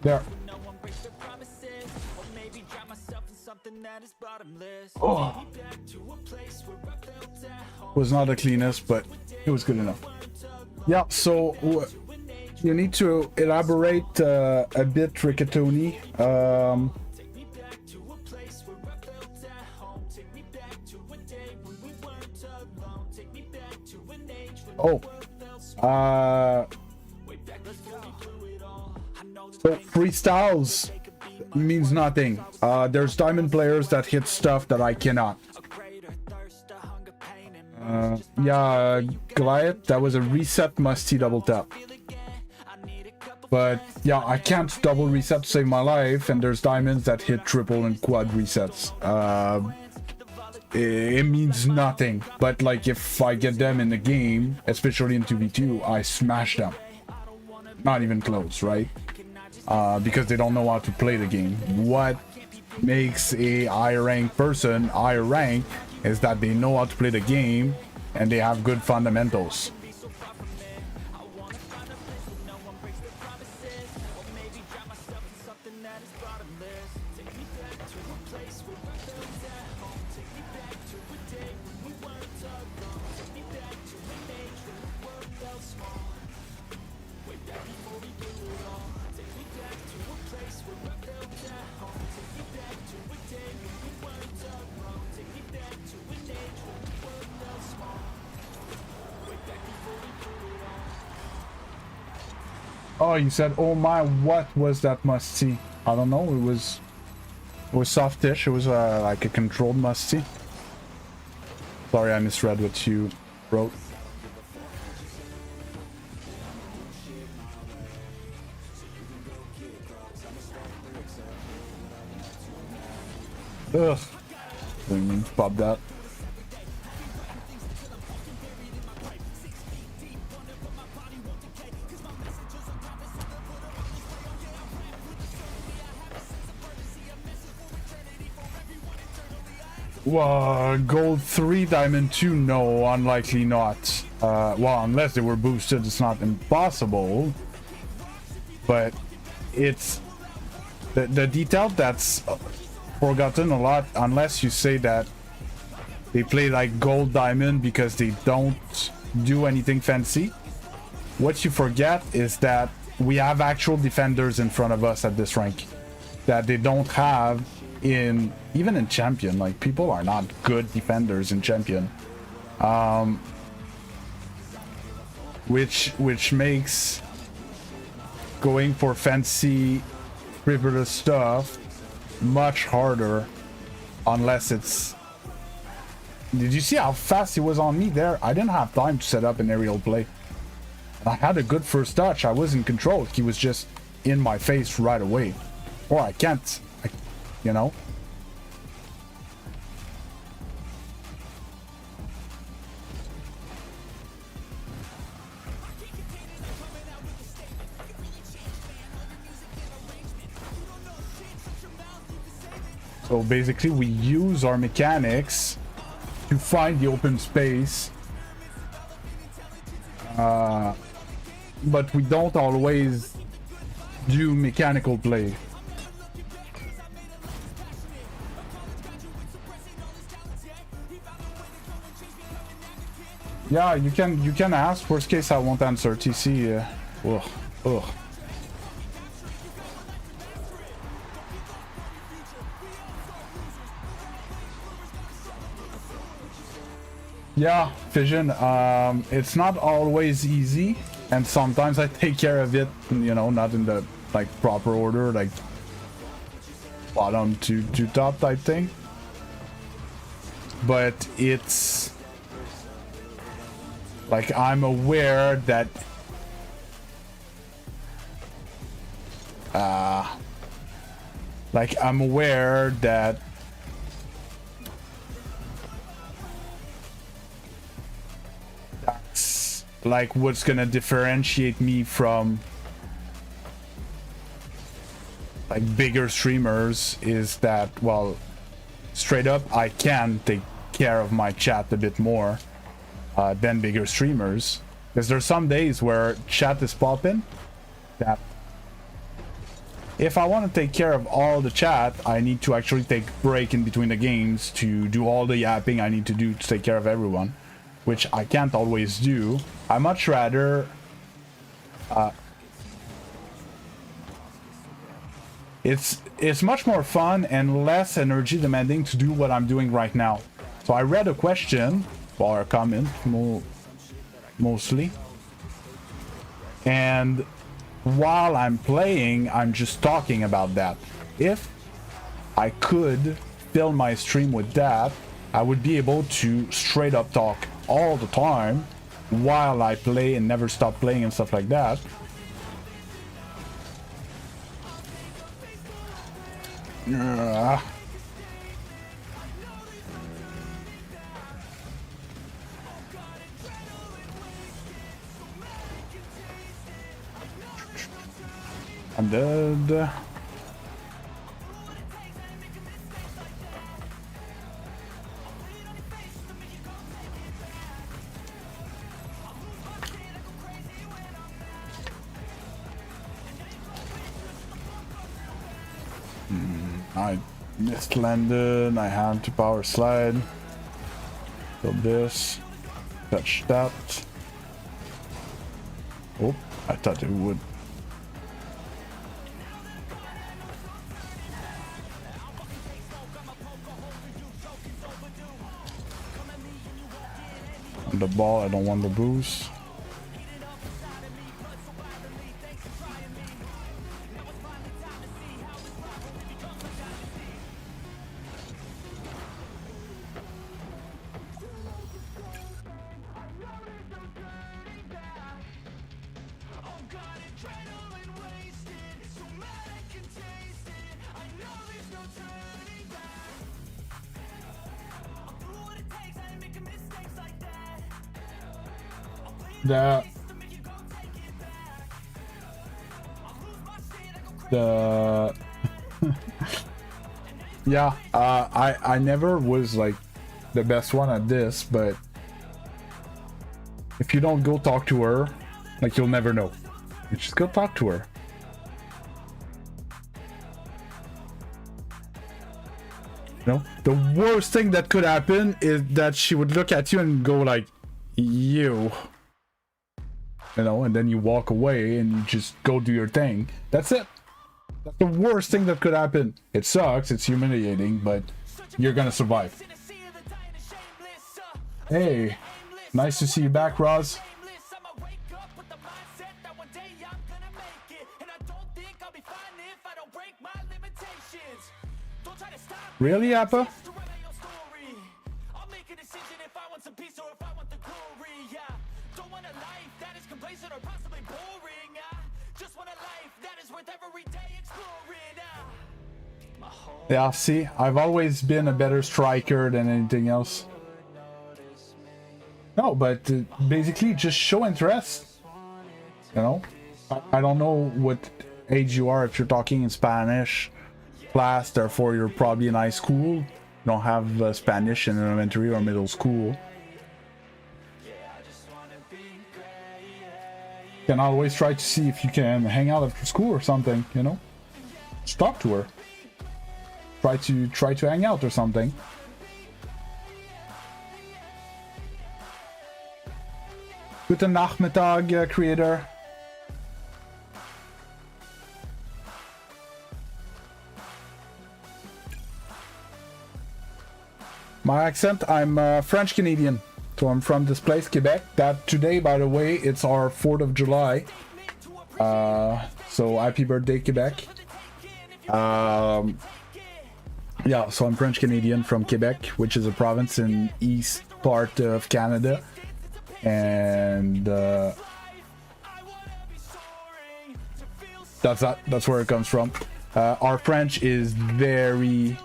There. Oh. Was not the cleanest, but it was good enough. Yeah, so You need to elaborate a bit, Riccatoni. Oh. So freestyles means nothing. There's diamond players that hit stuff that I cannot. Yeah, Goliath, that was a reset musty double tap. But yeah, I can't double reset to save my life, and there's diamonds that hit triple and quad resets. It means nothing, but like if I get them in the game, especially in 2v2, I smash them. Not even close, right? Because they don't know how to play the game. What makes a high rank person high rank is that they know how to play the game and they have good fundamentals. Oh, you said, oh my, what was that must-see? I don't know, it was softish, it was like a controlled must-see. Sorry, I misread what you wrote. Ugh. Didn't mean to pop that. Gold 3, diamond 2, no, unlikely not. Well, unless they were boosted, it's not impossible. But it's the detail that's forgotten a lot, unless you say that they play like gold diamond because they don't do anything fancy. What you forget is that we have actual defenders in front of us at this rank that they don't have in even in champion. Like, people are not good defenders in champion, which makes going for fancy frivolous stuff much harder, unless it's... Did you see how fast he was on me there? I didn't have time to set up an aerial play. I had a good first touch. I was in control. He was just in my face right away. Or I can't, you know? So basically we use our mechanics to find the open space, but we don't always do mechanical play. Yeah, you can ask. Worst case, I won't answer. TC. Ugh. Yeah, Fission, it's not always easy, and sometimes I take care of it, you know, not in the like proper order, like bottom to top type thing. But it's like, I'm aware that that's like what's gonna differentiate me from like bigger streamers, is that, well, straight up, I can take care of my chat a bit more than bigger streamers, because there's some days where chat is popping that if I want to take care of all the chat, I need to actually take a break in between the games to do all the yapping I need to do to take care of everyone, which I can't always do. I much rather it's much more fun and less energy demanding to do what I'm doing right now. So I read a question or a comment mostly, and while I'm playing, I'm just talking about that. If I could fill my stream with that, I would be able to straight up talk all the time while I play and never stop playing and stuff like that. I'm dead. I missed landed. I had to power slide. So this. Touch that. Oh, I thought it would. On the ball, I don't want the boost. The yeah, I never was like the best one at this, but if you don't go talk to her, like, you'll never know. You just go talk to her. You know, the worst thing that could happen is that she would look at you and go like, you know, and then you walk away and you just go do your thing. That's it. That's the worst thing that could happen. It sucks, it's humiliating, but you're gonna survive. Hey, nice to see you back, Roz. Really, Appa? Yeah, see, I've always been a better striker than anything else. No, but basically just show interest. You know? I don't know what age you are if you're talking in Spanish class, therefore you're probably in high school. You don't have Spanish in elementary or middle school. You can always try to see if you can hang out after school or something, you know? Just talk to her. Try to hang out or something. Guten Nachmittag, creator. My accent, I'm French Canadian. So I'm from this place, Quebec. That today, by the way, it's our 4th of July. So happy birthday, Quebec. Yeah, so I'm French Canadian from Quebec, which is a province in east part of Canada. And that's where it comes from. Our French is very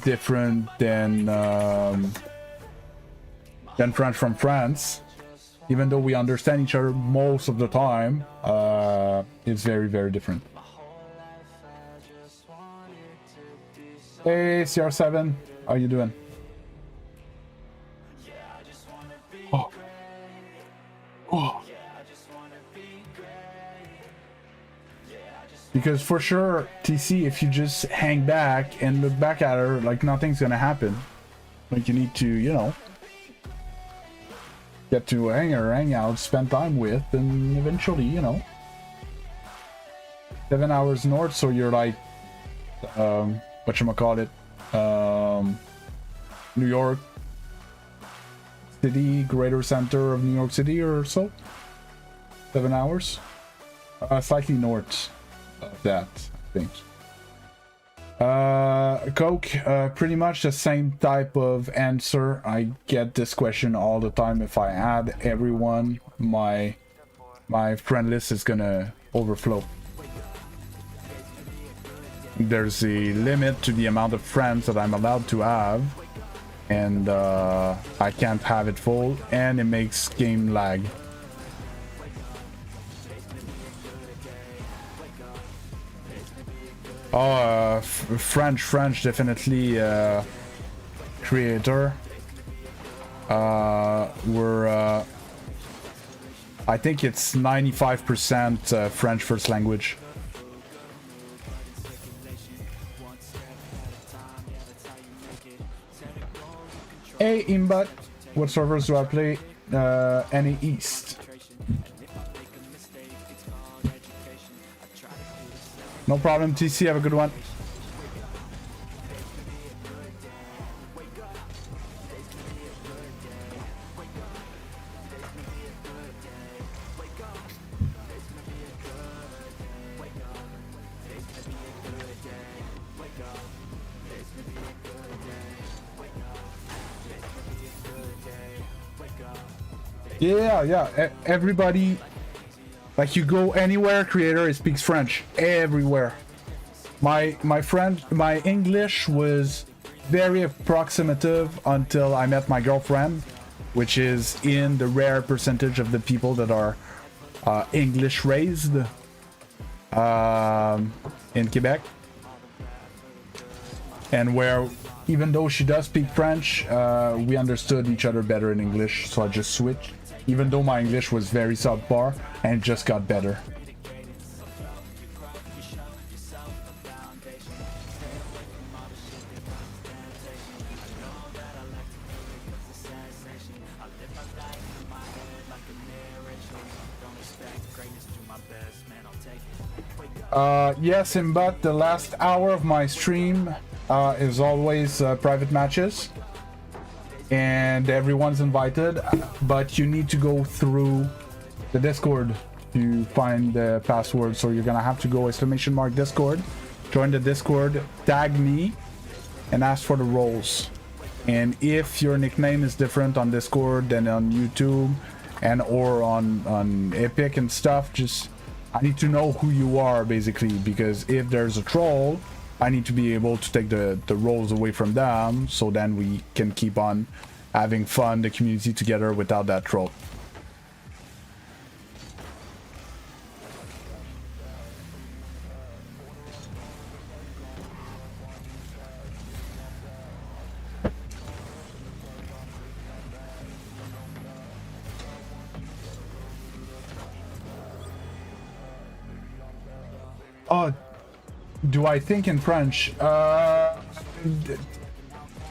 different than French from France. Even though we understand each other most of the time, it's very, very different. Hey, CR7, how you doing? Oh. Oh. Because for sure, TC, if you just hang back and look back at her, like, nothing's gonna happen. Like, you need to, you know, get to hang out, spend time with, and eventually, you know. 7 hours north, so you're like, whatchamacallit, New York City, greater center of New York City or so. 7 hours. Slightly north of that, I think. Coke, pretty much the same type of answer. I get this question all the time. If I add everyone, my friend list is gonna overflow. There's a limit to the amount of friends that I'm allowed to have, and I can't have it full, and it makes game lag. Oh, French, definitely creator. We're I think it's 95% French first language. Hey, Imbot, what servers do I play? Any East. No problem, TC, have a good one. Yeah, everybody, like, you go anywhere, creator, it speaks French everywhere. My English was very approximative until I met my girlfriend, which is in the rare percentage of the people that are English raised in Quebec, and where, even though she does speak French, we understood each other better in English, so I just switched. Even though my English was very subpar, and it just got better. Yes, but the last hour of my stream is always private matches. And everyone's invited, but you need to go through the Discord to find the password. So you're gonna have to go !Discord, join the Discord, tag me, and ask for the roles. And if your nickname is different on Discord than on YouTube and or on Epic and stuff, just, I need to know who you are, basically, because if there's a troll, I need to be able to take the roles away from them, so then we can keep on having fun, the community together, without that troll. Oh, do I think in French? I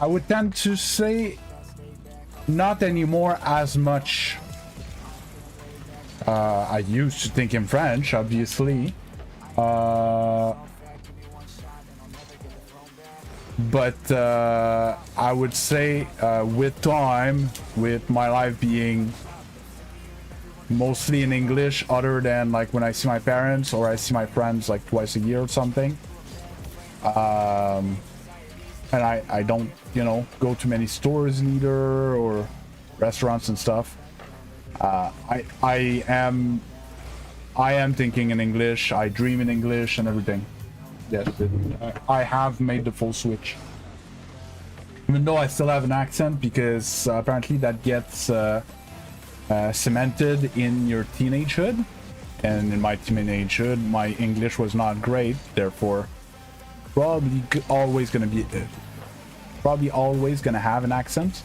would tend to say not anymore as much. I used to think in French, obviously. But I would say with time, with my life being mostly in English, other than like when I see my parents or I see my friends like twice a year or something, and I don't, you know, go to many stores neither, or restaurants and stuff. I am thinking in English. I dream in English and everything. Yes, I have made the full switch, even though I still have an accent, because apparently that gets cemented in your teenagehood, and in my teenagehood my English was not great, therefore probably always gonna have an accent.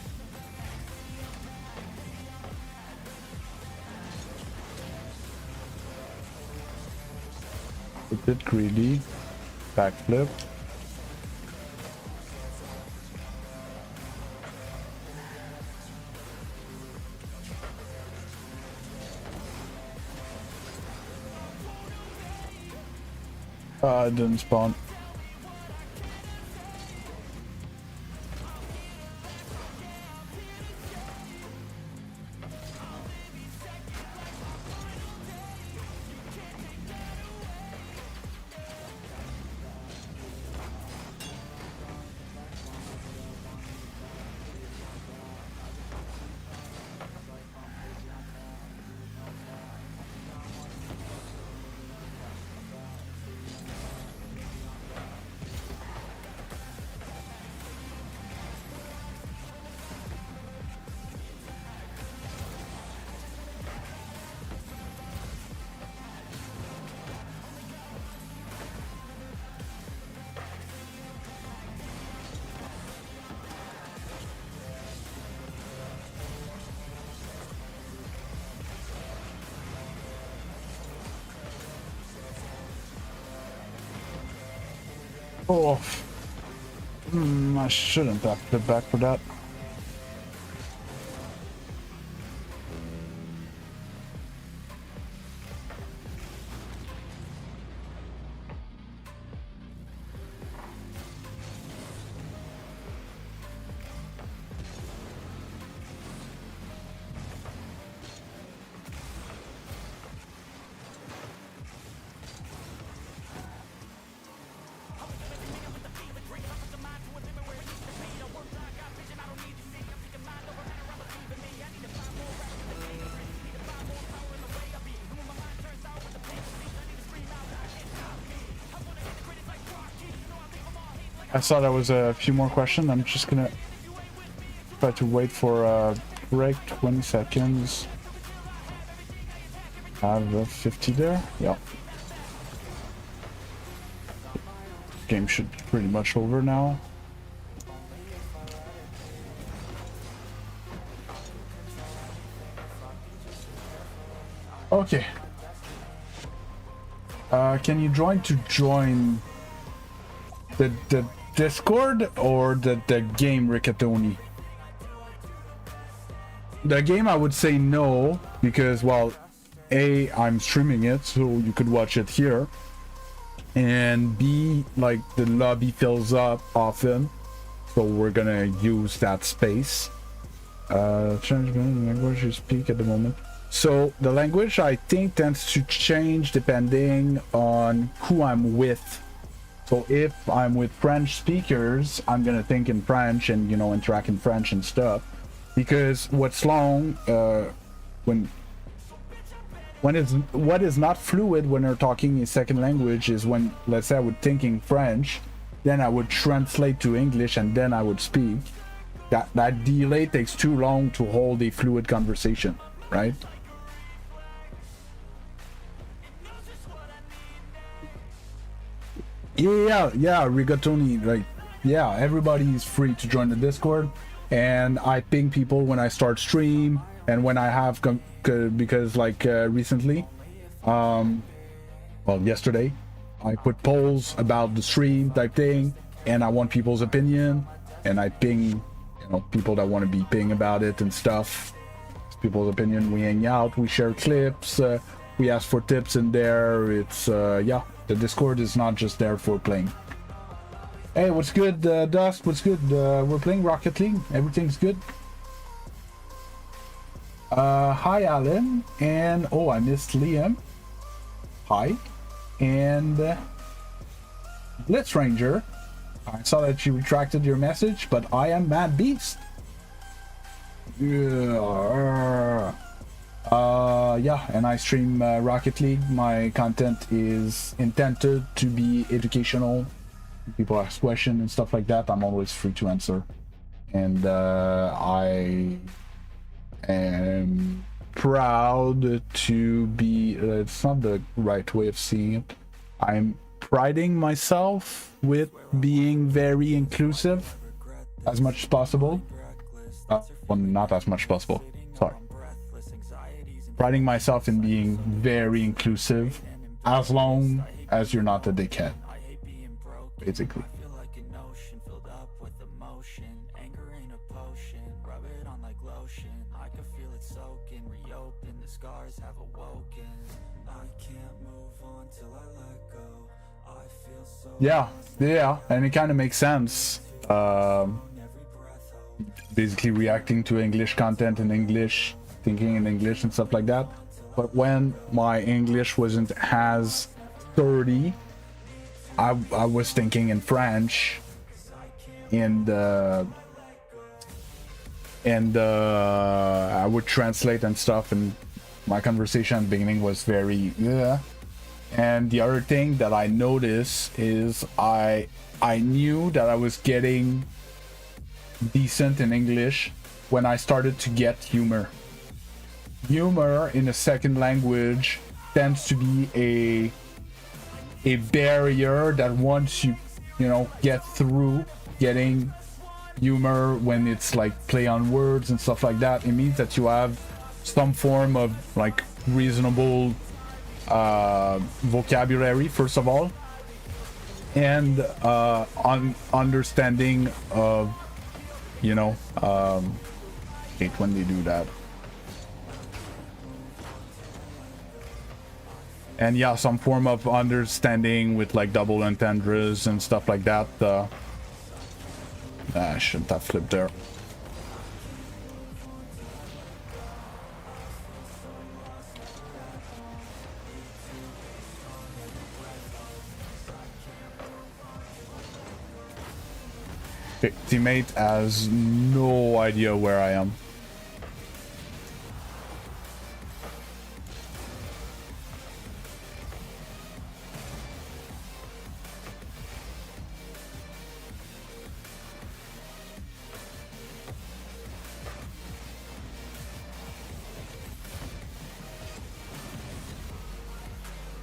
A bit greedy. Backflip. It didn't spawn. Oh, I shouldn't have put back for that. I saw there was a few more questions. I'm just gonna try to wait for a break, 20 seconds. I have 50 there. Yeah. Game should be pretty much over now. Okay. Can you join the Discord or the game, Riccatoni? The game, I would say no, because, well, A, I'm streaming it, so you could watch it here, and B, like, the lobby fills up often, so we're gonna use that space. Change the language you speak at the moment. So the language, I think, tends to change depending on who I'm with. So if I'm with French speakers, I'm gonna think in French and, you know, interact in French and stuff. Because what's long, what is not fluid when they're talking a second language is when, let's say, I would think in French, then I would translate to English, and then I would speak. That delay takes too long to hold a fluid conversation, right? Yeah, Rigatoni, like, yeah, everybody is free to join the Discord, and I ping people when I start stream, and when I have, because, like, recently, well, yesterday, I put polls about the stream type thing, and I want people's opinion, and I ping, you know, people that want to be ping about it and stuff. It's people's opinion, we hang out, we share clips, we ask for tips in there. It's, yeah. The Discord is not just there for playing. Hey, what's good, Dust? What's good? We're playing Rocket League. Everything's good. Hi, Alan. And, oh, I missed Liam. Hi. And Blitz Ranger. I saw that you retracted your message, but I am Mad Beast. Yeah, and I stream Rocket League. My content is intended to be educational. People ask questions and stuff like that. I'm always free to answer. And I am proud to be, it's not the right way of seeing it. I'm priding myself with being very inclusive as much as possible. Well, not as much as possible. Sorry. Priding myself in being very inclusive, as long as you're not a dickhead, basically. Yeah, yeah, and it kind of makes sense. Basically reacting to English content in English, thinking in English and stuff like that. But when my English wasn't as sturdy, I was thinking in French, and I would translate and stuff, and my conversation at the beginning was very yeah. And the other thing that I noticed is I knew that I was getting decent in English when I started to get humor. Humor in a second language tends to be a barrier that once you know get through getting humor, when it's like play on words and stuff like that, it means that you have some form of like reasonable vocabulary first of all, and understanding of, you know, hate when they do that. And yeah, some form of understanding with like double entendres and stuff like that. I shouldn't have flipped there. Okay, teammate has no idea where I am.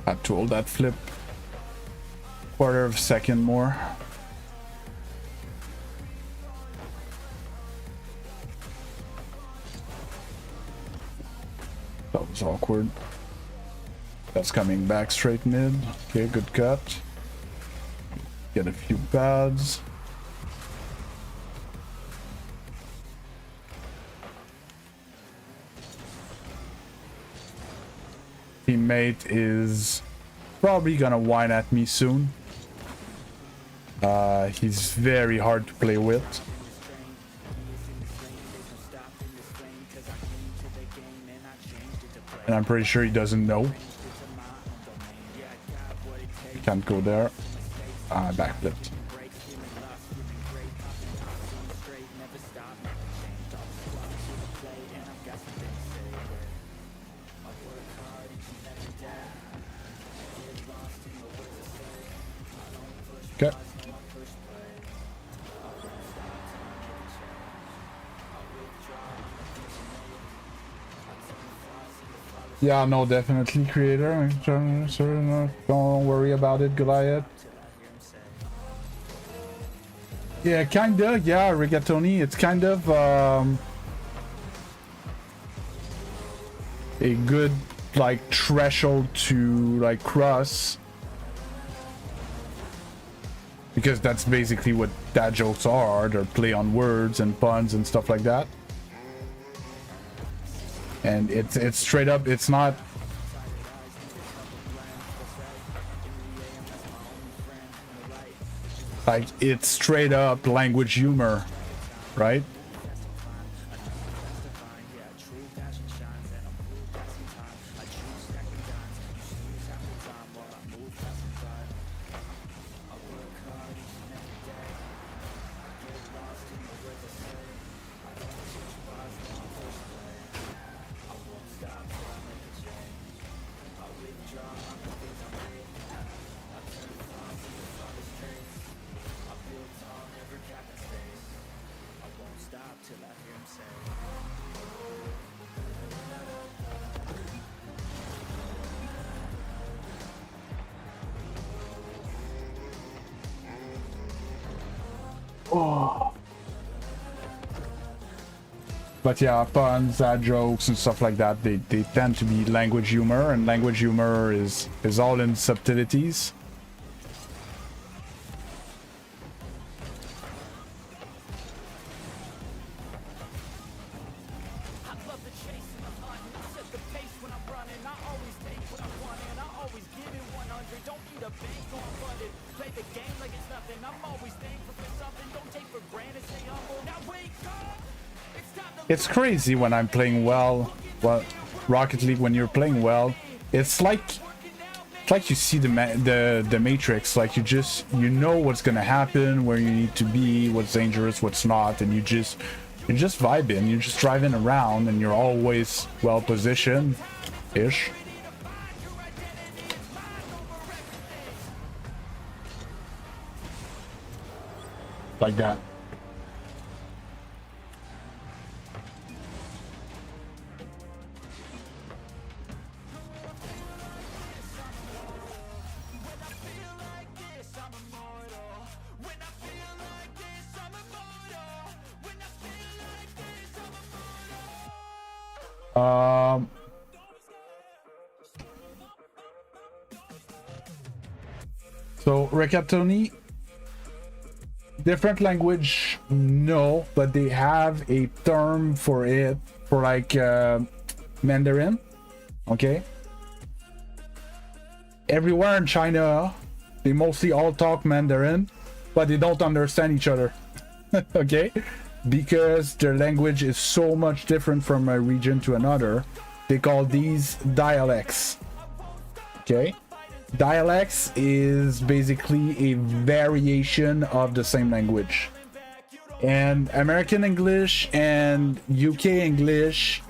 Had to hold that flip quarter of a second more. That was awkward. That's coming back straight mid. Okay, good cut. Get a few pads. Teammate is probably gonna whine at me soon. He's very hard to play with. And I'm pretty sure he doesn't know. Can't go there. Backflipped. Okay. Yeah, no, definitely creator. Don't worry about it, Goliath. Yeah, kinda. Yeah, rigatoni. It's kind of a good like threshold to like cross, because that's basically what dad jokes are. They're play on words and puns and stuff like that. And it's straight up, it's not like, it's straight up language humor, right? But yeah, puns, jokes and stuff like that, they tend to be language humor, and language humor is all in subtleties. Don't you It's crazy when I'm playing well. Well, Rocket League, when you're playing well, it's like you see the Matrix. Like you know what's gonna happen, where you need to be, what's dangerous, what's not, and you're just vibing. You're just driving around, and you're always well positioned, ish. Like that. So recap, Tony. Different language, no, but they have a term for it, for like Mandarin. Okay. Everywhere in China, they mostly all talk Mandarin, but they don't understand each other. Okay, because their language is so much different from a region to another. They call these dialects. Okay. Dialects is basically a variation of the same language. And American English and UK English,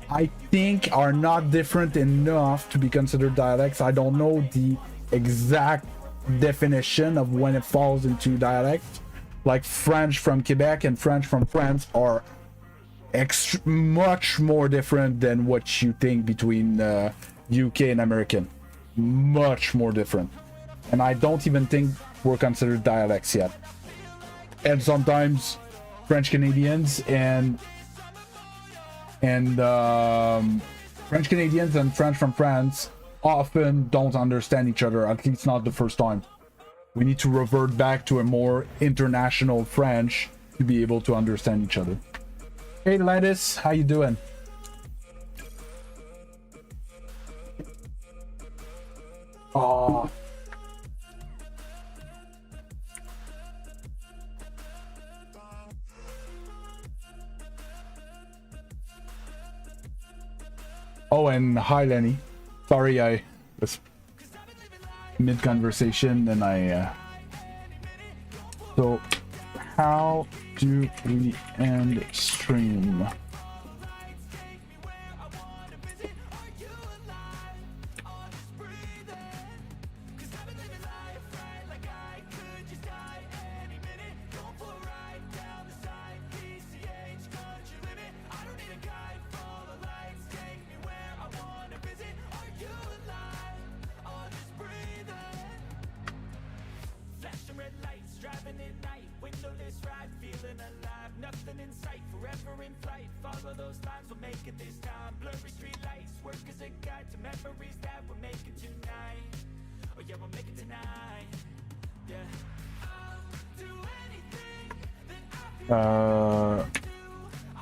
I think, are not different enough to be considered dialects. I don't know the exact definition of when it falls into dialect. Like French from Quebec and French from France are much more different than what you think between UK and American. Much more different, and I don't even think we're considered dialects yet. And sometimes French Canadians and French Canadians and French from France often don't understand each other, at least not the first time. We need to revert back to a more international French to be able to understand each other. Hey Lettuce, how you doing? Oh. Oh, and hi Lenny. Sorry, I was mid-conversation and I... So, how do we end stream?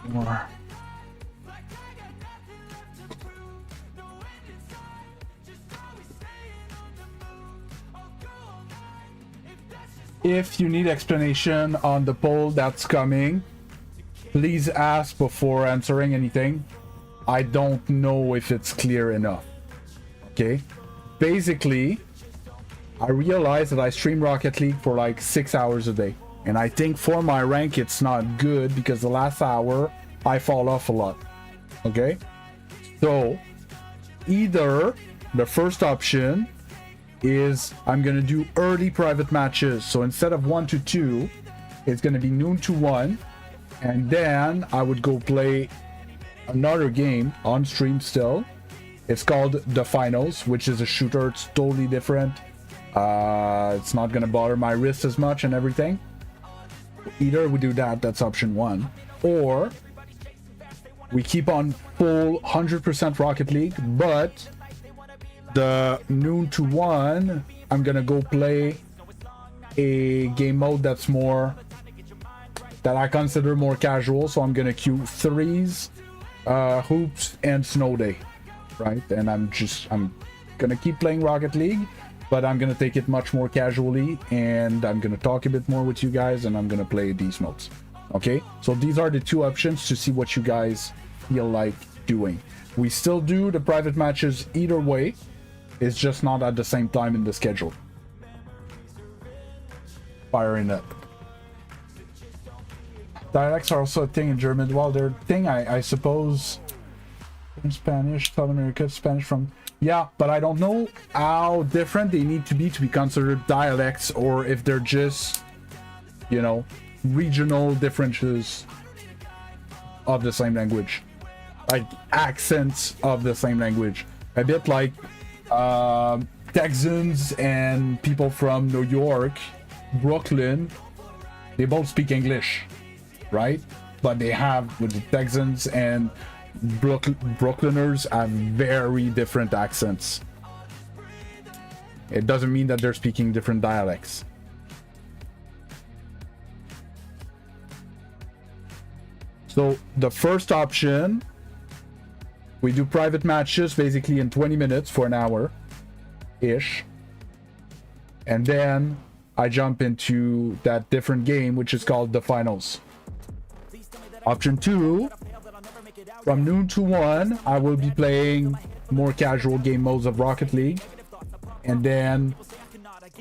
More. If you need explanation on the poll that's coming, please ask before answering anything. I don't know if it's clear enough. Okay? Basically, I realized that I stream Rocket League for like 6 hours a day. And I think for my rank it's not good because the last hour I fall off a lot. Okay? So, either the first option is I'm gonna do early private matches. So instead of 1 to 2, it's gonna be noon to 1. And then I would go play another game on stream still. It's called The Finals, which is a shooter. It's totally different. It's not gonna bother my wrist as much and everything. Either we do that, that's option 1, or we keep on full 100% Rocket League, but the noon to 1, I'm gonna go play a game mode that's more, that I consider more casual, so I'm gonna queue threes, hoops, and snow day, right? And I'm gonna keep playing Rocket League, but I'm gonna take it much more casually, and I'm gonna talk a bit more with you guys, and I'm gonna play these modes. Okay, so these are the two options to see what you guys feel like doing. We still do the private matches either way, it's just not at the same time in the schedule. Firing up. Dialects are also a thing in German. Well, they're a thing, I suppose, in Spanish, South America, Spanish from... Yeah, but I don't know how different they need to be considered dialects, or if they're just, you know, regional differences of the same language. Like accents of the same language. A bit like Texans and people from New York, Brooklyn, they both speak English, right? But they have, with the Texans and Brooklyners have very different accents. It doesn't mean that they're speaking different dialects. So the first option, we do private matches basically in 20 minutes for an hour-ish. And then I jump into that different game, which is called the finals. Option 2, from noon to 1, I will be playing more casual game modes of Rocket League. And then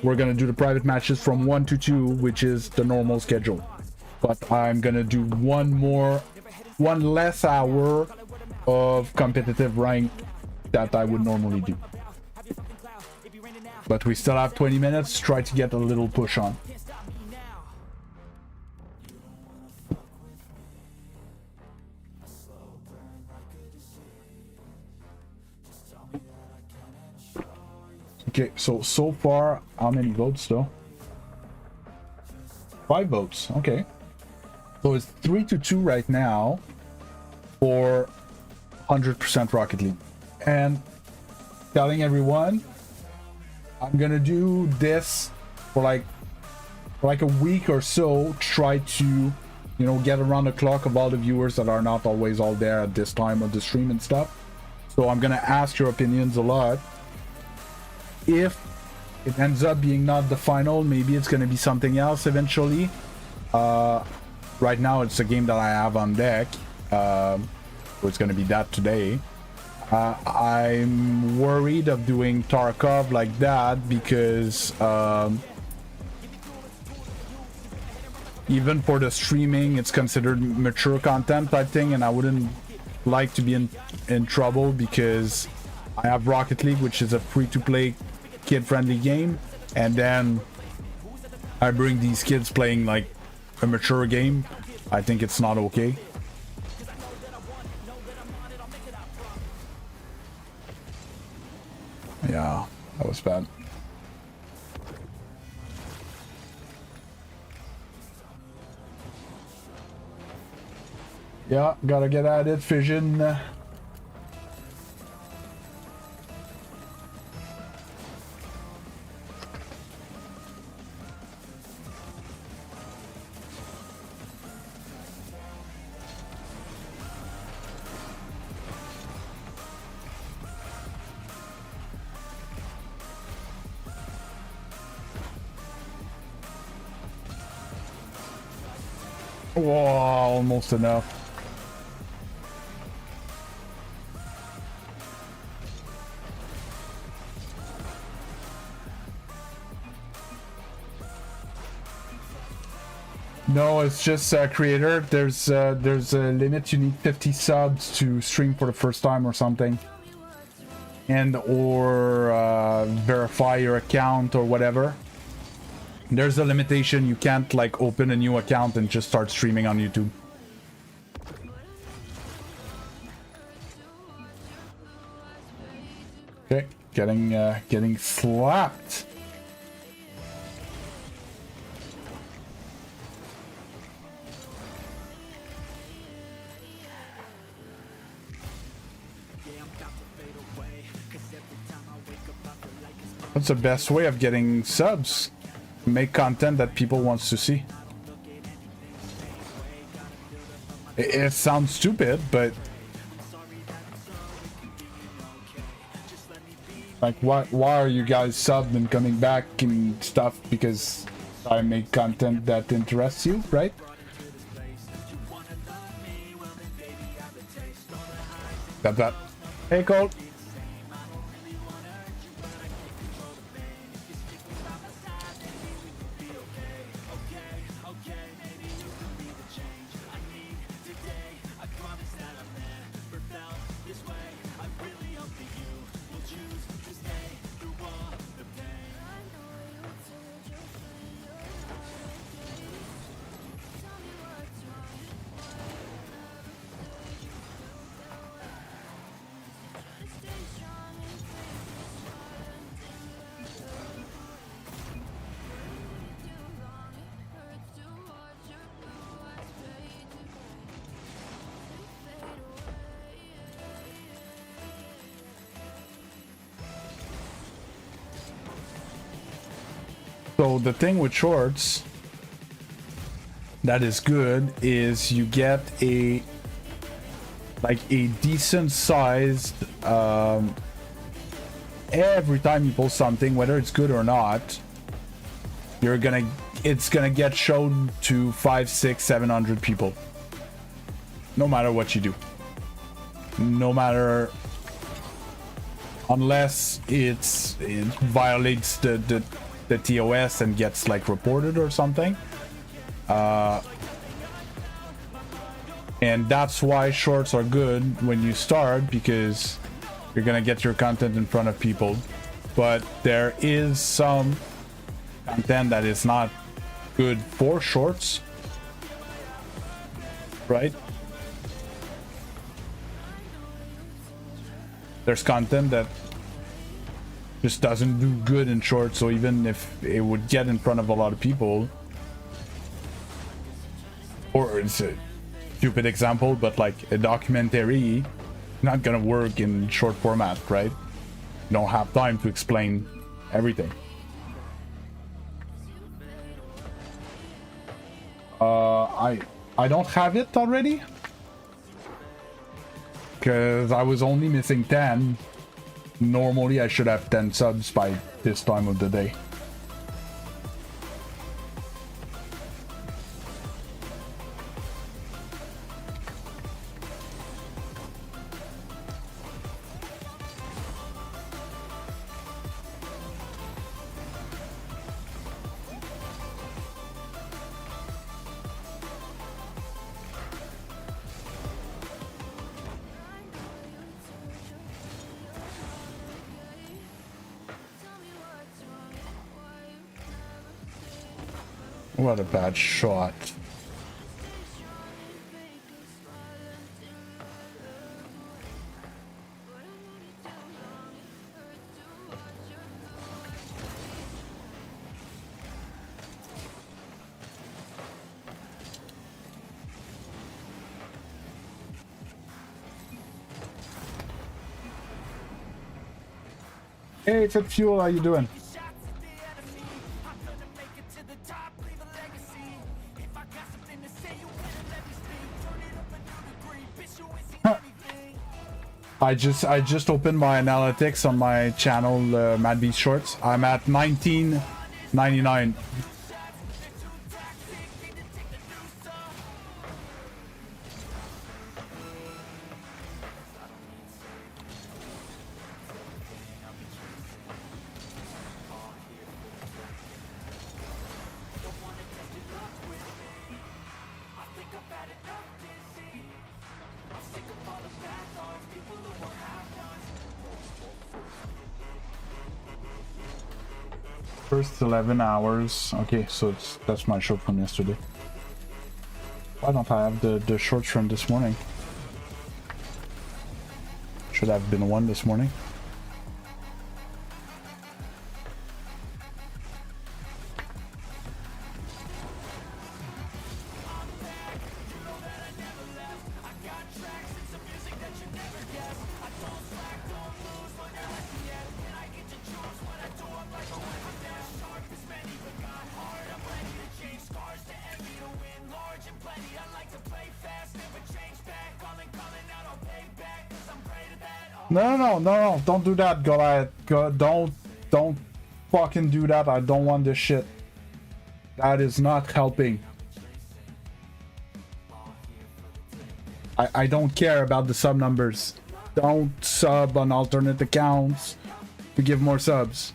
we're going to do the private matches from 1 to 2, which is the normal schedule. But I'm going to do one less hour of competitive rank that I would normally do. But we still have 20 minutes to try to get a little push on. Okay, so far, how many votes though? 5 votes, okay. So it's 3-2 right now for 100% Rocket League. And telling everyone, I'm gonna do this for like a week or so, try to, you know, get around the clock of all the viewers that are not always all there at this time of the stream and stuff. So I'm gonna ask your opinions a lot. If it ends up being not the final, maybe it's gonna be something else eventually. Right now it's a game that I have on deck, so it's gonna be that today. I'm worried of doing Tarkov like that because even for the streaming, it's considered mature content type thing, and I wouldn't like to be in trouble because I have Rocket League, which is a free-to-play, kid-friendly game, and then I bring these kids playing like a mature game. I think it's not okay. Yeah, that was bad. Yeah, gotta get at it, Fission. Whoa, almost enough. No, it's just creator. There's a limit. You need 50 subs to stream for the first time or something, and or verify your account or whatever. There's a limitation. You can't like open a new account and just start streaming on YouTube. Okay, getting slapped. What's the best way of getting subs? Make content that people wants to see. It sounds stupid, but Like, why are you guys subbed and coming back and stuff? Because I make content that interests you, right? That. Hey, Cole. So the thing with shorts that is good is you get a decent sized every time you post something, whether it's good or not, it's gonna get shown to 500, 600, 700 people, no matter what you do, no matter, unless it violates the TOS and gets like reported or something. And that's why shorts are good when you start, because you're gonna get your content in front of people. But there is some content that is not good for shorts, right? There's content that just doesn't do good in shorts, so even if it would get in front of a lot of people, or it's a stupid example, but like a documentary, not gonna work in short format, right? You don't have time to explain everything. I don't have it already, because I was only missing 10. Normally I should have 10 subs by this time of the day. What a bad shot. Hey, Fit Fuel, how you doing? I just opened my analytics on my channel, Mad Beast Shorts. I'm at 19.99. First 11 hours. Okay, so that's my short from yesterday. Why don't I have the shorts from this morning? Should have been one this morning. No, don't do that, Goliath. Don't fucking do that. I don't want this shit. That is not helping. I don't care about the sub numbers. Don't sub on alternate accounts to give more subs.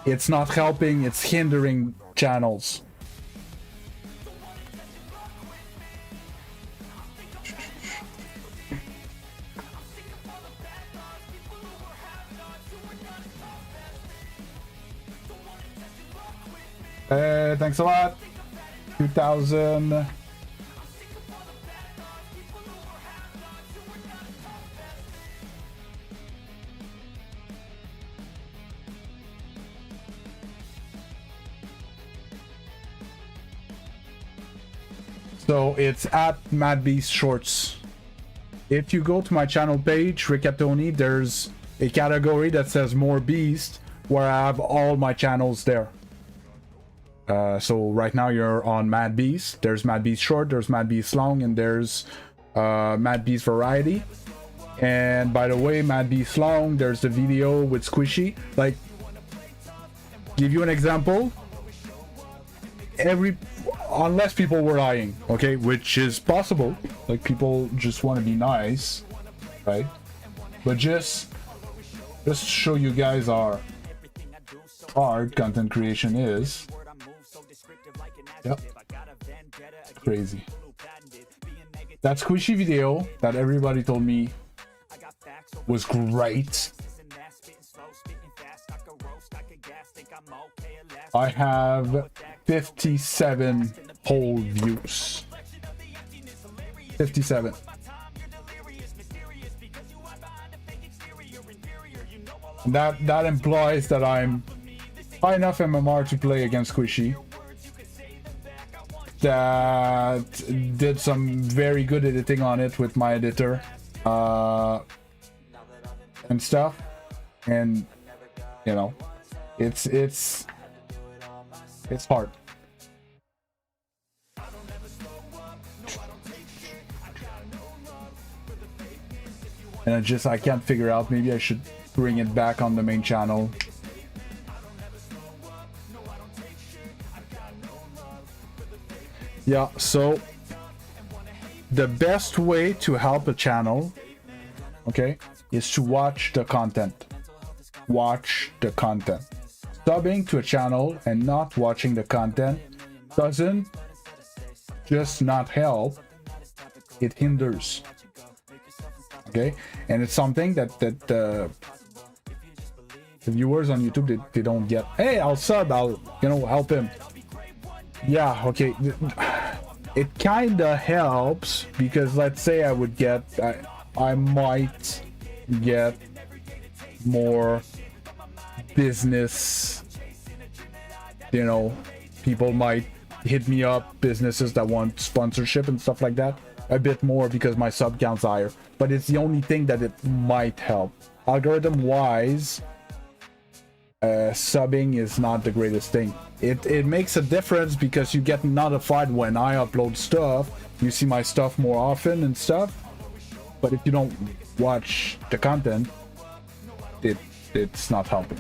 It's not helping, it's hindering channels. Thanks a lot. 2000. So it's at MadBeast Shorts. If you go to my channel page, Riccatoni, there's a category that says More Beast, where I have all my channels there. So right now you're on MadBeast. There's MadBeast Short, there's MadBeast Long, and there's MadBeast Variety. And by the way, MadBeast Long, there's the video with Squishy. Like, give you an example. Unless people were lying, okay, which is possible, like people just want to be nice, right? But just show you guys how hard content creation is. Yep, crazy. That Squishy video that everybody told me was great. I have 57 whole views. 57. That implies that I'm high enough MMR to play against Squishy. That did some very good editing on it with my editor and stuff. And you know, it's hard. And I can't figure out, maybe I should bring it back on the main channel. Yeah, so the best way to help a channel, okay, is to watch the content. Watch the content. Subbing to a channel and not watching the content doesn't just not help, it hinders. Okay, and it's something that the viewers on YouTube, they don't get. Hey, I'll sub, I'll help him. Yeah, okay, it kind of helps, because let's say I would get, I might get more business, people might hit me up, businesses that want sponsorship and stuff like that, a bit more, because my sub count's higher. But it's the only thing that it might help. Algorithm wise, subbing is not the greatest thing. It makes a difference because you get notified when I upload stuff, you see my stuff more often and stuff. But if you don't watch the content, it's not helping.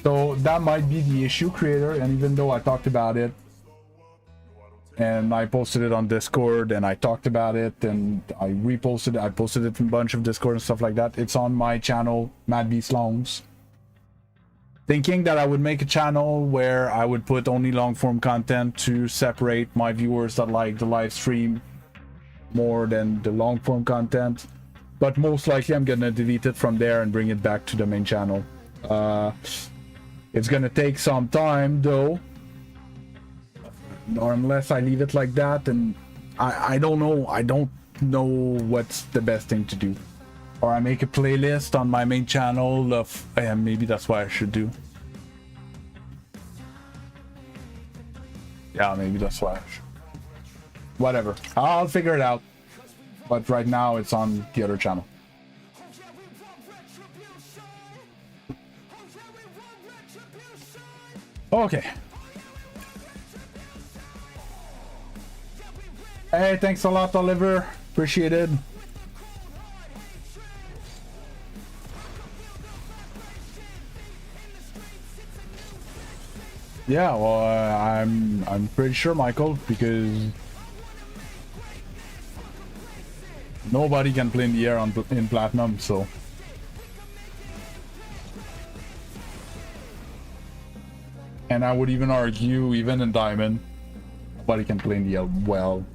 So that might be the issue, creator. And even though I talked about it, and I posted it on Discord, and I talked about it, and I reposted it, I posted it in a bunch of Discord and stuff like that. It's on my channel, MadBeast Longs. Thinking that I would make a channel where I would put only long form content to separate my viewers that like the live stream more than the long form content. But most likely I'm gonna delete it from there and bring it back to the main channel. It's gonna take some time though, or unless I leave it like that, and I don't know what's the best thing to do. Or I make a playlist on my main channel of, maybe that's what I should do. Yeah, maybe that's what I should. Whatever, I'll figure it out. But right now it's on the other channel. Okay. Hey, thanks a lot, Oliver. Appreciate it. Yeah, well, I'm pretty sure, Michael, because nobody can play in the air in platinum, so. And I would even argue, even in diamond, nobody can play in the air well.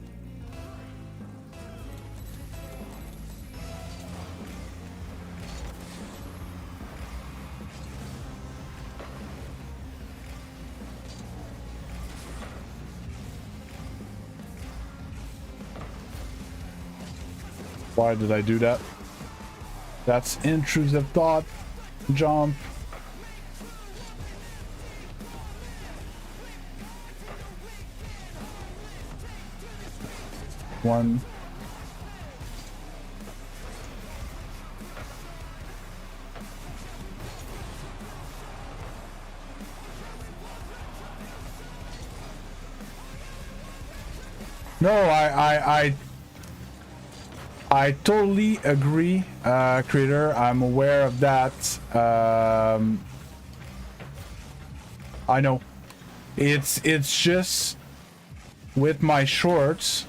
Why did I do that? That's intrusive thought. Jump. One. No, I totally agree, Creator. I'm aware of that. I know. It's just with my shorts.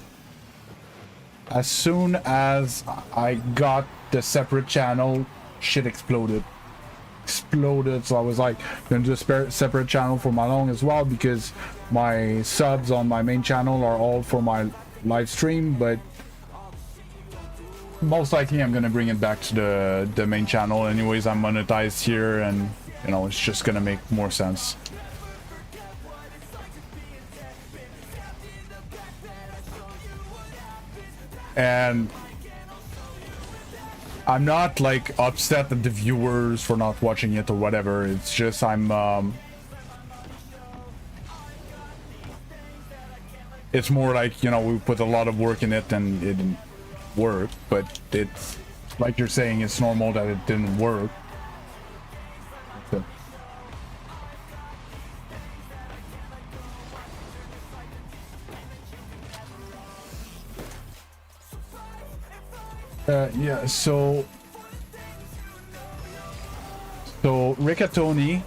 As soon as I got the separate channel, shit exploded. So I was like, gonna do a separate channel for my long as well, because my subs on my main channel are all for my live stream, but most likely I'm gonna bring it back to the main channel. Anyways, I'm monetized here, and you know, it's just gonna make more sense. And I'm not like upset at the viewers for not watching it or whatever. It's just it's more like, you know, we put a lot of work in it and it didn't work, but it's like you're saying, it's normal that it didn't work. Yeah, so Riccatoni.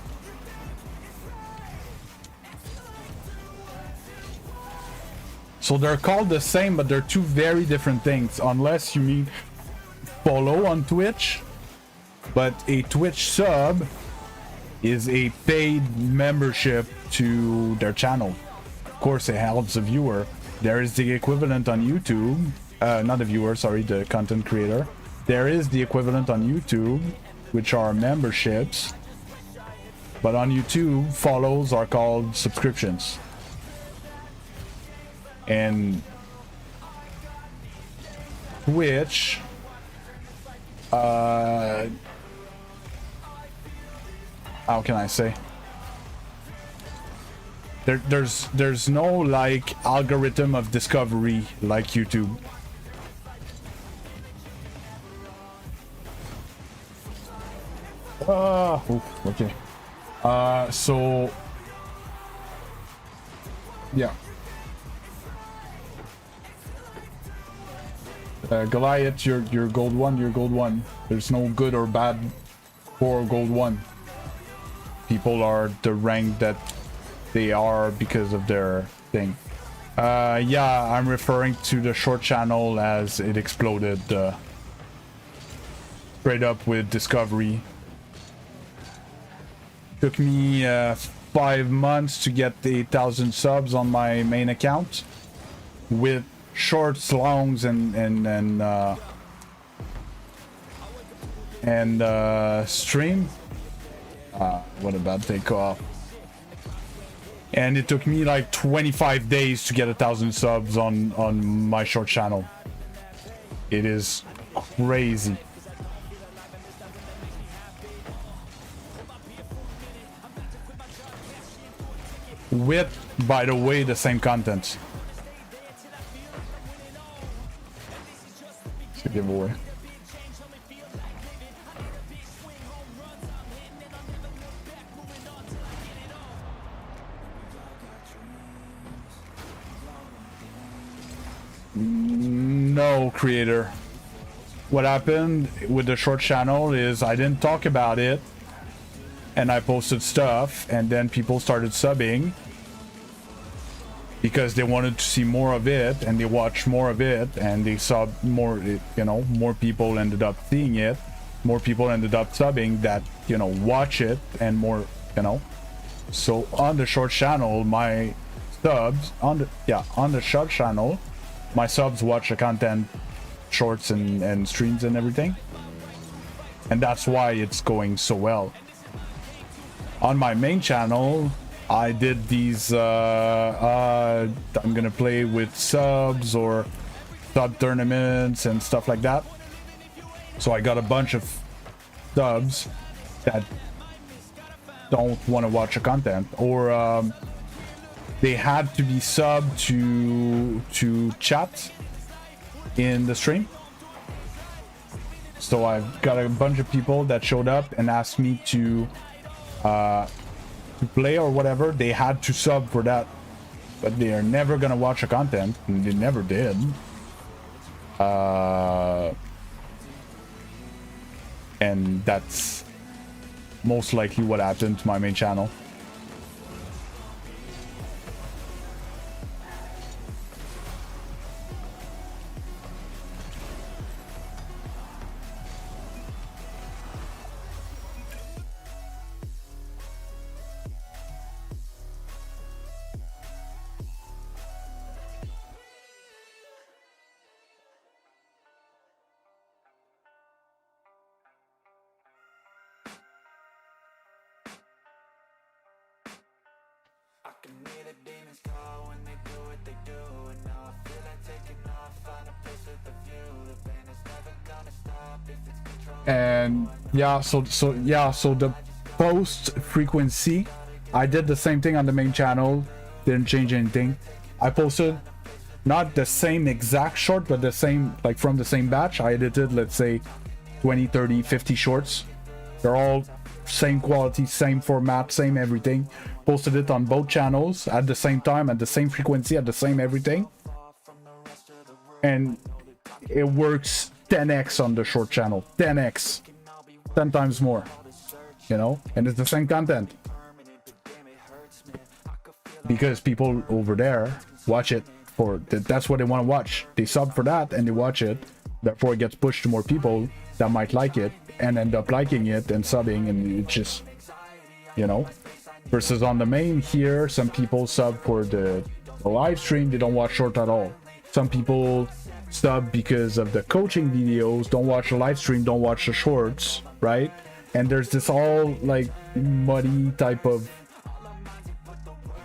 So they're called the same, but they're two very different things, unless you mean follow on Twitch. But a Twitch sub is a paid membership to their channel. Of course, it helps the viewer. There is the equivalent on YouTube. Not the viewer, sorry, the content creator. There is the equivalent on YouTube, which are memberships. But on YouTube, follows are called subscriptions. And Twitch, how can I say? There's no like algorithm of discovery like YouTube. Okay. So yeah. Goliath, you're gold one, you're gold one. There's no good or bad for gold one. People are the rank that they are because of their thing. Yeah, I'm referring to the short channel as it exploded straight up with discovery. Took me 5 months to get 8,000 subs on my main account with shorts, longs, and stream. What a bad takeoff. And it took me like 25 days to get 1,000 subs on my short channel. It is crazy. With, by the way, the same content. It's a giveaway. No, creator. What happened with the short channel is I didn't talk about it, and I posted stuff, and then people started subbing because they wanted to see more of it, and they watched more of it, and they saw more, you know, more people ended up seeing it, more people ended up subbing that, you know, watch it, and more, you know. So on the short channel, my subs, on the short channel, my subs watch the content, shorts and streams and everything, and that's why it's going so well. On my main channel, I did these I'm gonna play with subs or sub tournaments and stuff like that, so I got a bunch of subs that don't want to watch the content, or they had to be subbed to chat in the stream. So I've got a bunch of people that showed up and asked me to play or whatever. They had to sub for that, but they are never gonna watch the content, and they never did. And that's most likely what happened to my main channel. And yeah, so the post frequency, I did the same thing on the main channel, didn't change anything. I posted not the same exact short, but the same, like from the same batch. I edited, let's say 20, 30, 50 shorts. They're all same quality, same format, same everything. Posted it on both channels at the same time, at the same frequency, at the same everything, and it works 10x on the short channel. 10x, 10 times more, you know, and it's the same content because people over there watch it for that's what they want to watch. They sub for that and they watch it, therefore it gets pushed to more people that might like it and end up liking it and subbing, and it just, you know. Versus on the main here, some people sub for the live stream, they don't watch short at all. Some people sub because of the coaching videos, don't watch the live stream, don't watch the shorts, right? And there's this all like muddy type of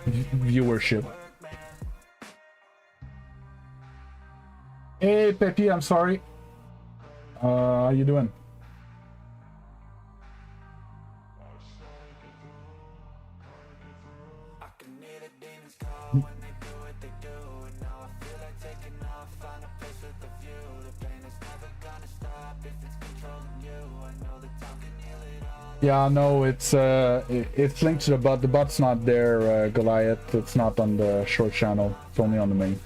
viewership. Hey Pepe, I'm sorry. How you doing? Yeah, no, it's linked to the bot. The bot's not there, Goliath. It's not on the short channel. It's only on the main.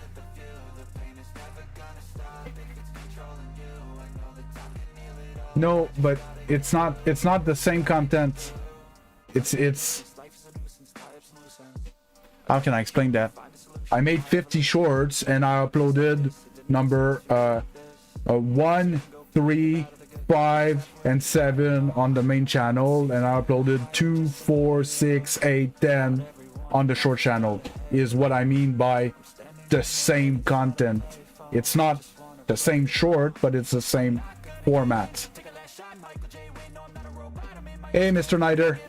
No, but it's not the same content. It's how can I explain that? I made 50 shorts and I uploaded number 1, 3, 5, and 7 on the main channel, and I uploaded 2, 4, 6, 8, 10 on the short channel. Is what I mean by the same content. It's not the same short, but it's the same format. Hey, Mr. Nider.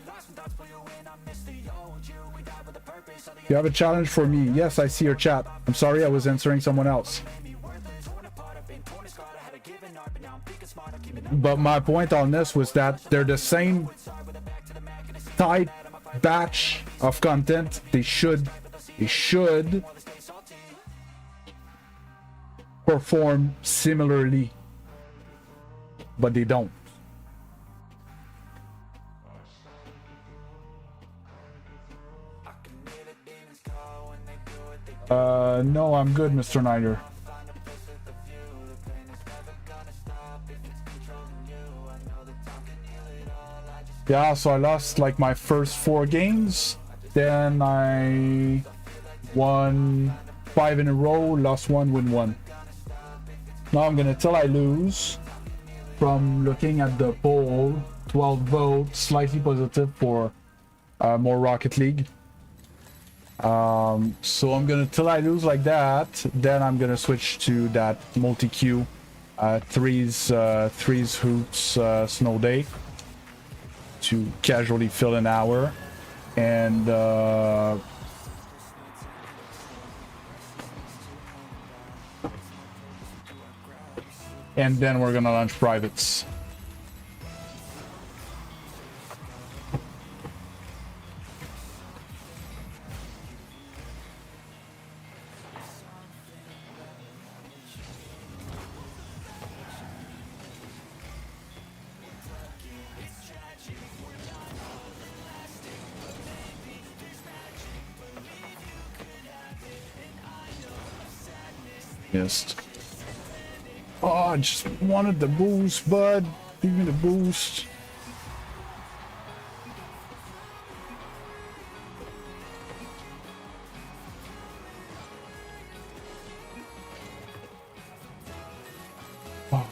You have a challenge for me. Yes, I see your chat. I'm sorry, I was answering someone else. But my point on this was that they're the same type batch of content. They should perform similarly, but they don't. No, I'm good, Mr. Nider. Yeah, so I lost like my first 4 games. Then I won 5 in a row, lost 1, win 1. Now I'm gonna till I lose. From looking at the poll, 12 votes, slightly positive for more Rocket League. So I'm gonna till I lose like that. Then I'm gonna switch to that multi-queue, threes hoops snow day to casually fill an hour, and then we're gonna launch privates. Missed. Oh, I just wanted the boost, bud. Give me the boost. Oh.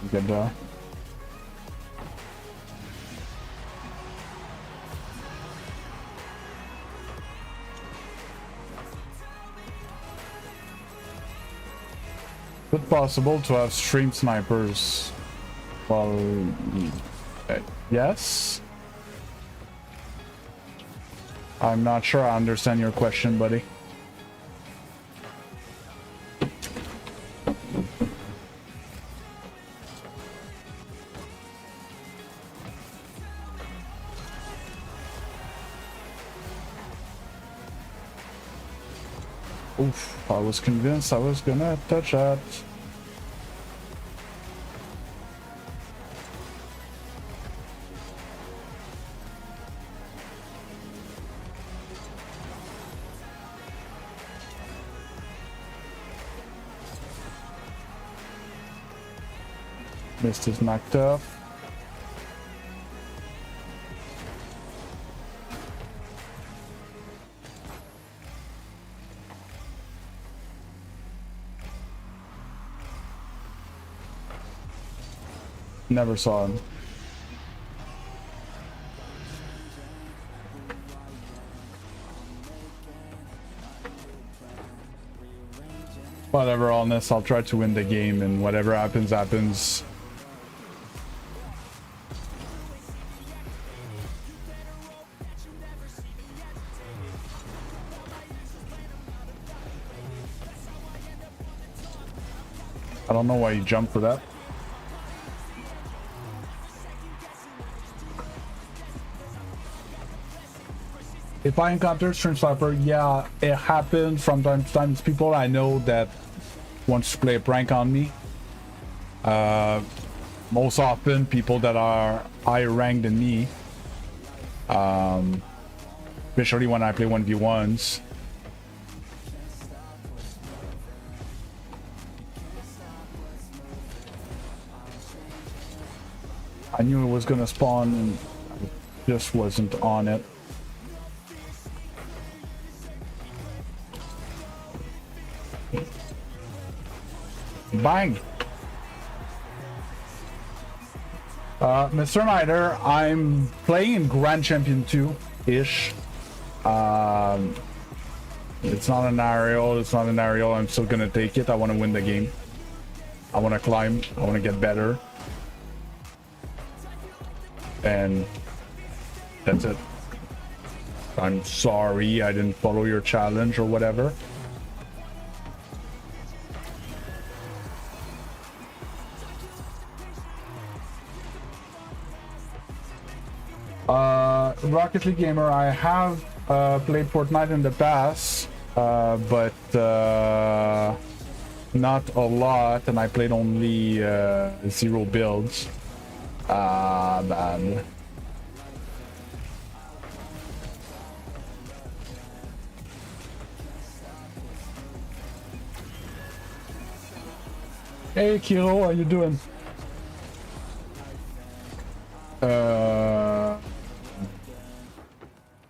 Good, Is it possible to have stream snipers? Well, yes. I'm not sure I understand your question, buddy. Oof, I was convinced I was gonna touch that. Missed his knocked off. Never saw him. Whatever, on this, I'll try to win the game, and whatever happens, happens. I don't know why you jumped for that. If I encounter stream sniper, yeah, it happens from time to time. It's people I know that wants to play a prank on me. Most often, people that are higher ranked than me. Especially when I play 1v1s. I knew it was gonna spawn and I just wasn't on it. Bang! Mr. Nider, I'm playing in Grand Champion 2-ish. It's not an aerial, I'm still gonna take it. I want to win the game. I want to climb, I want to get better. And that's it. I'm sorry I didn't follow your challenge or whatever. Rocket League gamer, I have played Fortnite in the past, but not a lot, and I played only 0 builds. Ah, bad. Hey Kiro, how you doing?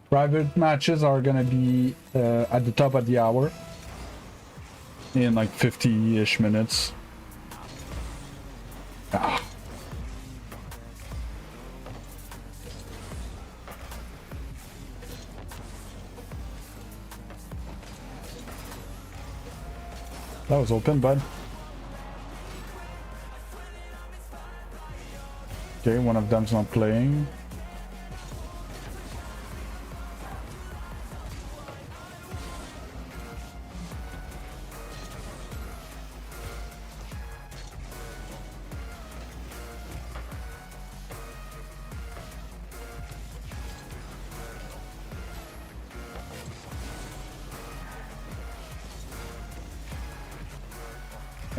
Private matches are gonna be at the top of the hour in like 50-ish minutes. Ah. That was open, bud. Okay, one of them's not playing.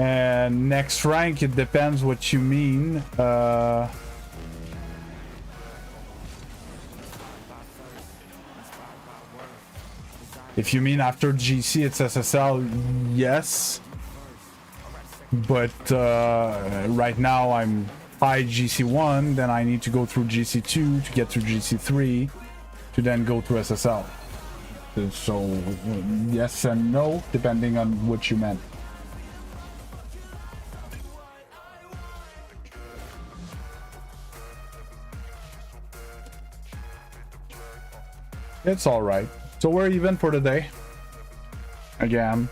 And next rank, it depends what you mean. If you mean after GC, it's SSL, yes. But right now I'm high GC1, then I need to go through GC2 to get to GC3 to then go to SSL. So yes and no, depending on what you meant. It's all right. So we're even for the day. Again.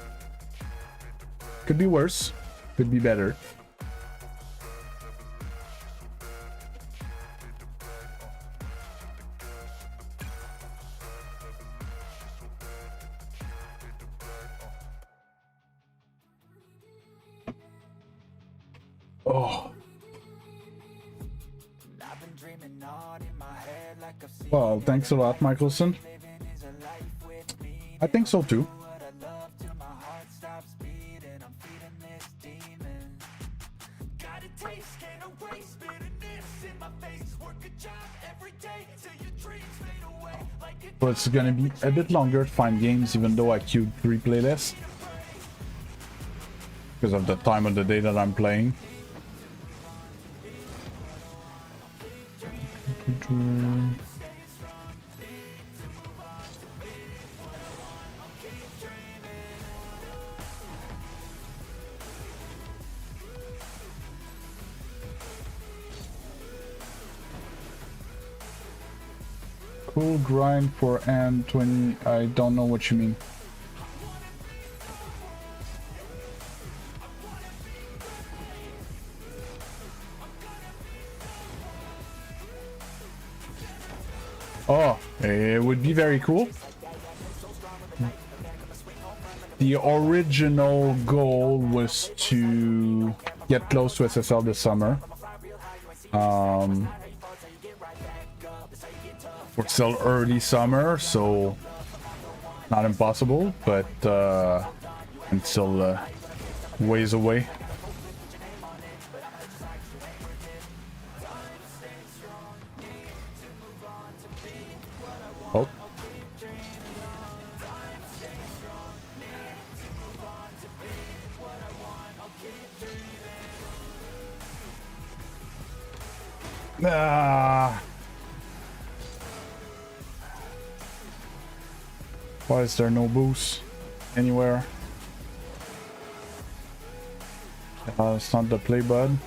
Could be worse. Could be better. Oh. Well, thanks a lot, Michelson. I think so too. But it's gonna be a bit longer to find games, even though I queued 3 playlists. Because of the time of the day that I'm playing. Cool grind for N20. I don't know what you mean. Oh, it would be very cool. The original goal was to get close to SSL this summer. We're still early summer, so not impossible, but it's still ways away. Oh. Ah. Why is there no boost anywhere? It's not the play bud.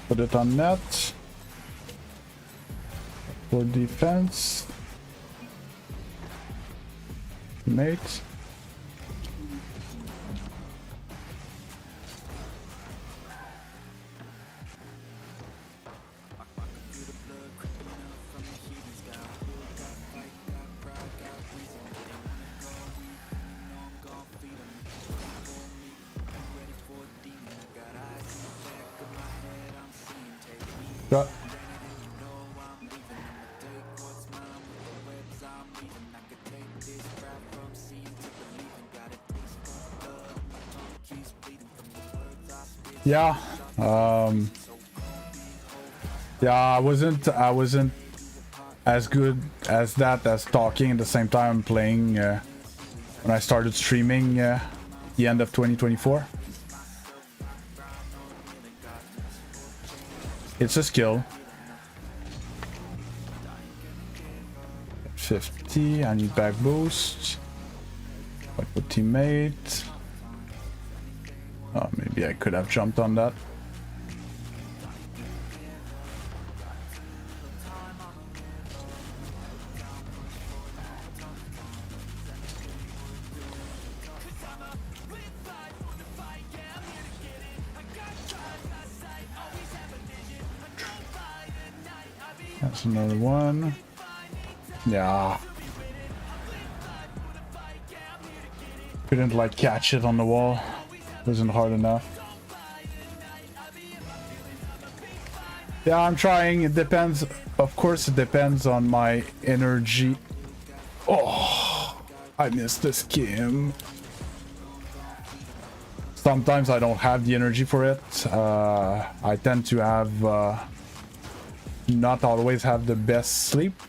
Put it on net. For defense. Mate. Got. Yeah. Yeah, I wasn't as good as that as talking at the same time playing when I started streaming the end of 2024. It's a skill. 50, I need back boost. Like with teammate. Oh, maybe I could have jumped on that. That's another one. Yeah. Couldn't like catch it on the wall. Wasn't hard enough. Yeah, I'm trying. It depends. Of course, it depends on my energy. Oh, I missed the skim. Sometimes I don't have the energy for it. I tend to have not always have the best sleep.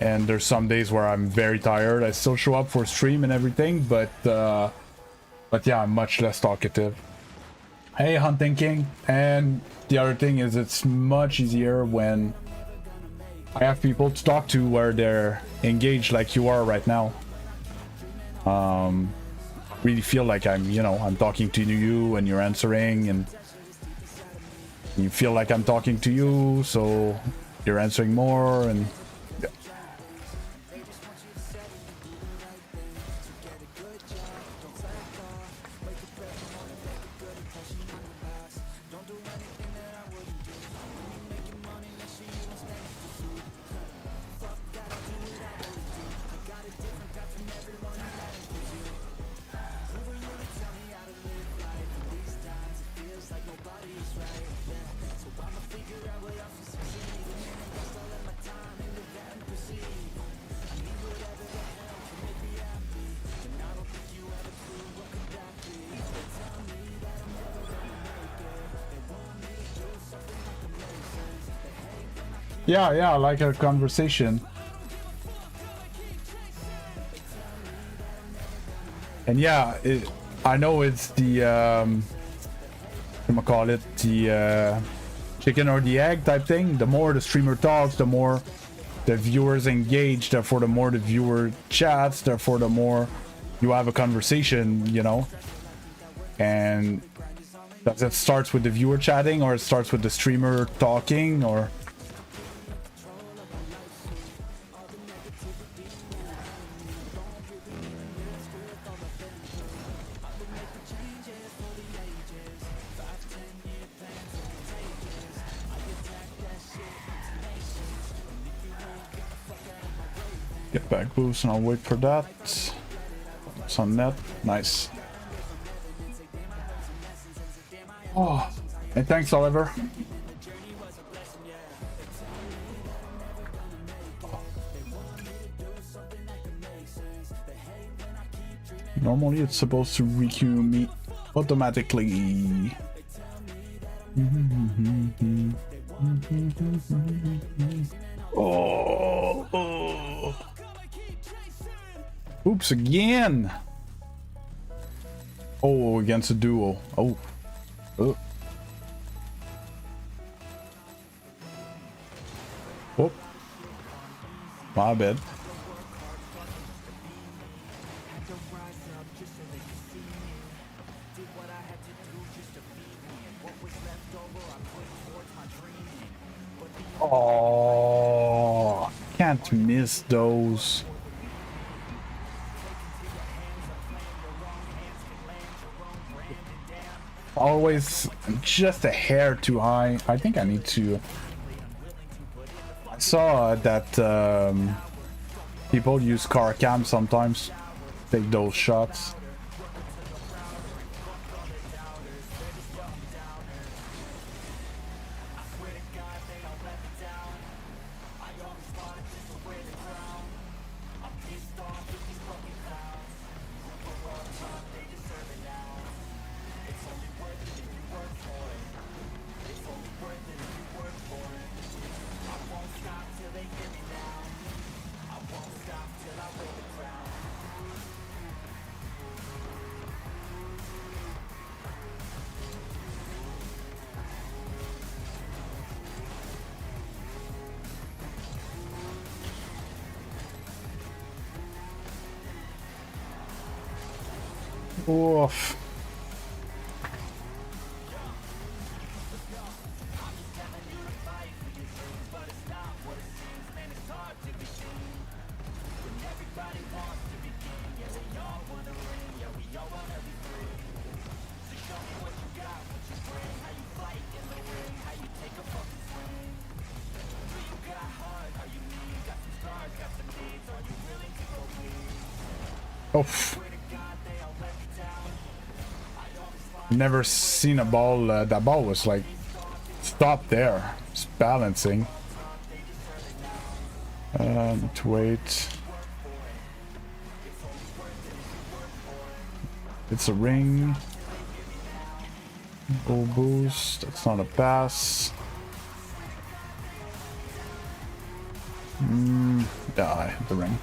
And there's some days where I'm very tired. I still show up for stream and everything, but yeah, I'm much less talkative. Hey, Hunting King. And the other thing is it's much easier when I have people to talk to where they're engaged like you are right now. Really feel like I'm talking to you and you're answering, and you feel like I'm talking to you, so you're answering more, and yeah, like a conversation. And yeah, I know it's the call it the chicken or the egg type thing. The more the streamer talks, the more the viewers engage, therefore the more the viewer chats, therefore the more you have a conversation, and does it starts with the viewer chatting, or it starts with the streamer talking, or get back boost, and I'll wait for that. It's on net. Nice. Oh, and thanks, Oliver. Normally, it's supposed to requeue me automatically. Oh. Oops, again. Oh, against a duo. Oh. Oh. Oh. My bad. Oh, can't miss those. Always just a hair too high. I think I need to. I saw that people use car cam sometimes, take those shots. Oof. Oof. Never seen a ball. That ball was like stopped there. It's balancing. Need to wait. It's a ring. Go boost. That's not a pass. Yeah, I hit the ring.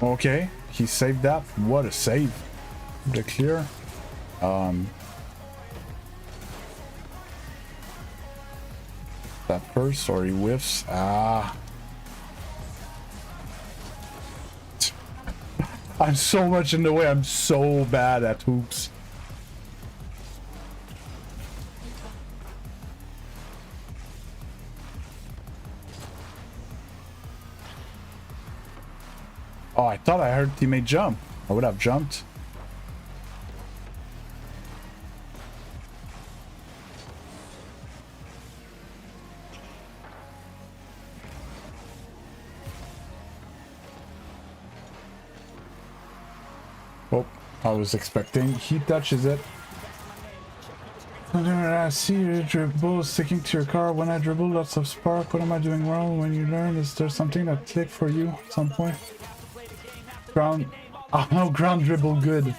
Okay, he saved that. What a save. The clear. That first, or he whiffs. Ah. I'm so much in the way. I'm so bad at hoops. Oh, I thought I heard teammate jump. I would have jumped. Oh, I was expecting. He touches it. I see your dribble sticking to your car. When I dribble, lots of spark. What am I doing wrong? When you learn, is there something that clicked for you at some point? Ground. Oh no, ground dribble good. It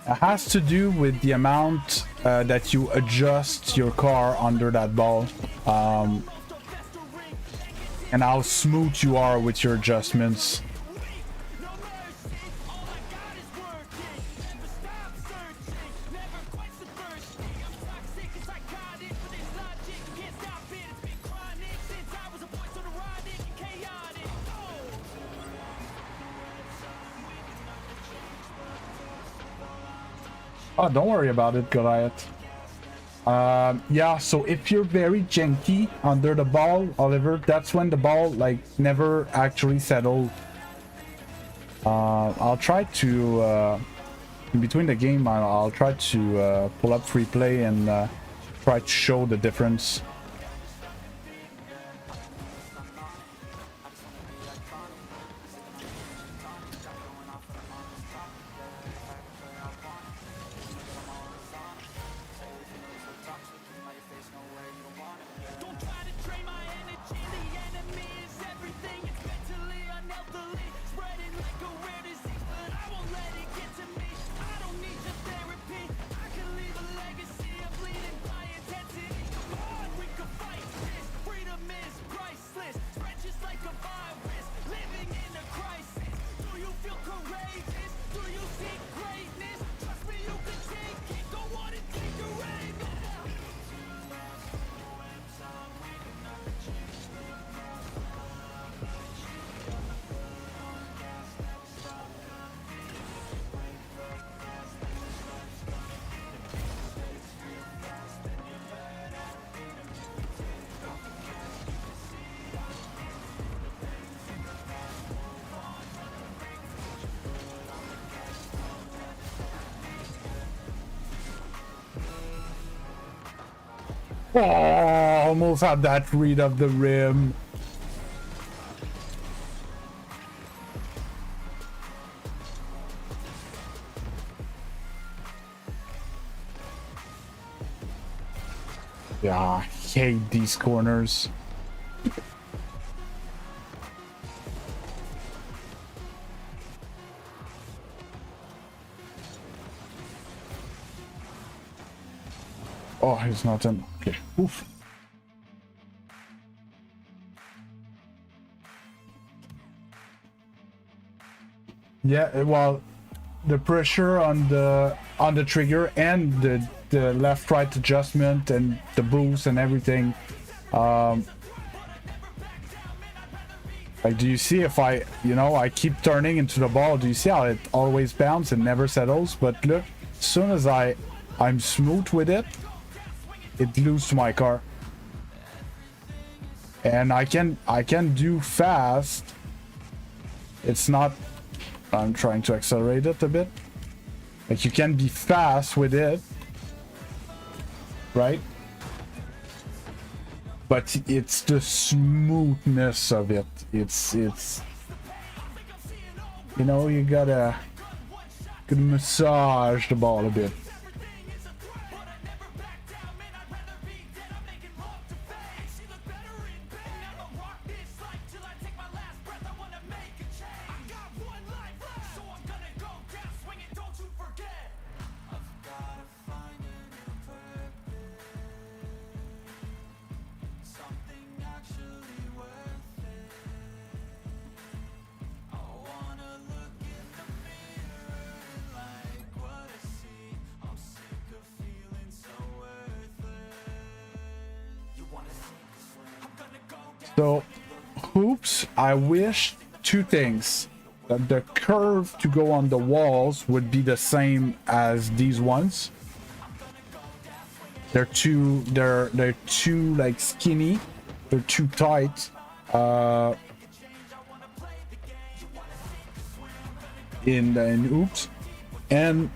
has to do with the amount that you adjust your car under that ball. And how smooth you are with your adjustments. Oh, don't worry about it, Goliath. Yeah, so if you're very janky under the ball, Oliver, that's when the ball, like, never actually settled. I'll try to, in between the game, I'll try to pull up free play and try to show the difference. Oh, almost had that read of the rim. Yeah, I hate these corners. Oh, he's not in. Okay. Oof. Yeah, well, the pressure on the trigger and the left right adjustment and the boost and everything, Like, do you see if I, I keep turning into the ball, do you see how it always bounces and never settles? But look, as soon as I'm smooth with it, it loses to my car. And I can do fast. It's not, I'm trying to accelerate it a bit. Like, you can be fast with it, right? But it's the smoothness of it. It's you gotta massage the ball a bit. So, hoops, I wish two things. That the curve to go on the walls would be the same as these ones. They're too like skinny. They're too tight. In hoops. And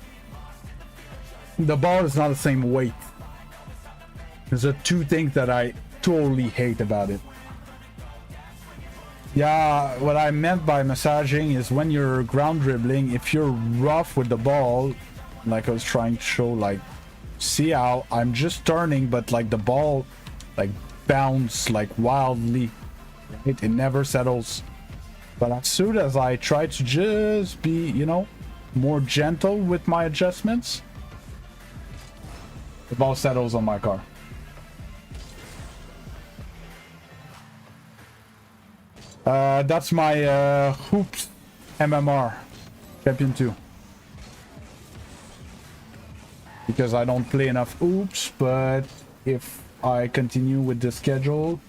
the ball is not the same weight. There's the two things that I totally hate about it. Yeah, what I meant by massaging is when you're ground dribbling, if you're rough with the ball, like I was trying to show, like, see how I'm just turning, but like the ball, like, bounce like wildly, right? It never settles. But as soon as I try to just be, more gentle with my adjustments, the ball settles on my car. That's my hoops MMR Champion 2. Because I don't play enough hoops, but if I continue with the schedule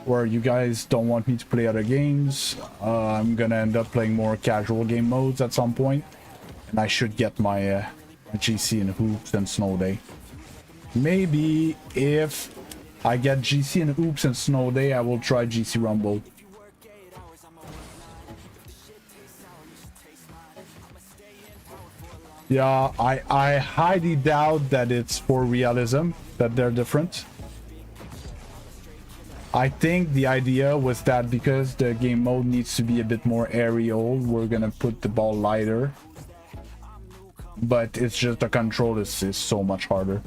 where you guys don't want me to play other games, I'm gonna end up playing more casual game modes at some point, and I should get my GC in hoops and snow day. Maybe if I get GC in hoops and snow day, I will try GC Rumble. Yeah, I highly doubt that it's for realism, that they're different. I think the idea was that because the game mode needs to be a bit more aerial, we're gonna put the ball lighter. But it's just the control is so much harder.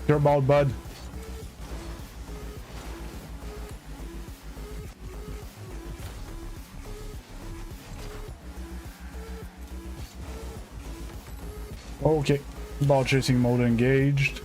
Your ball, bud. Okay, ball chasing mode engaged.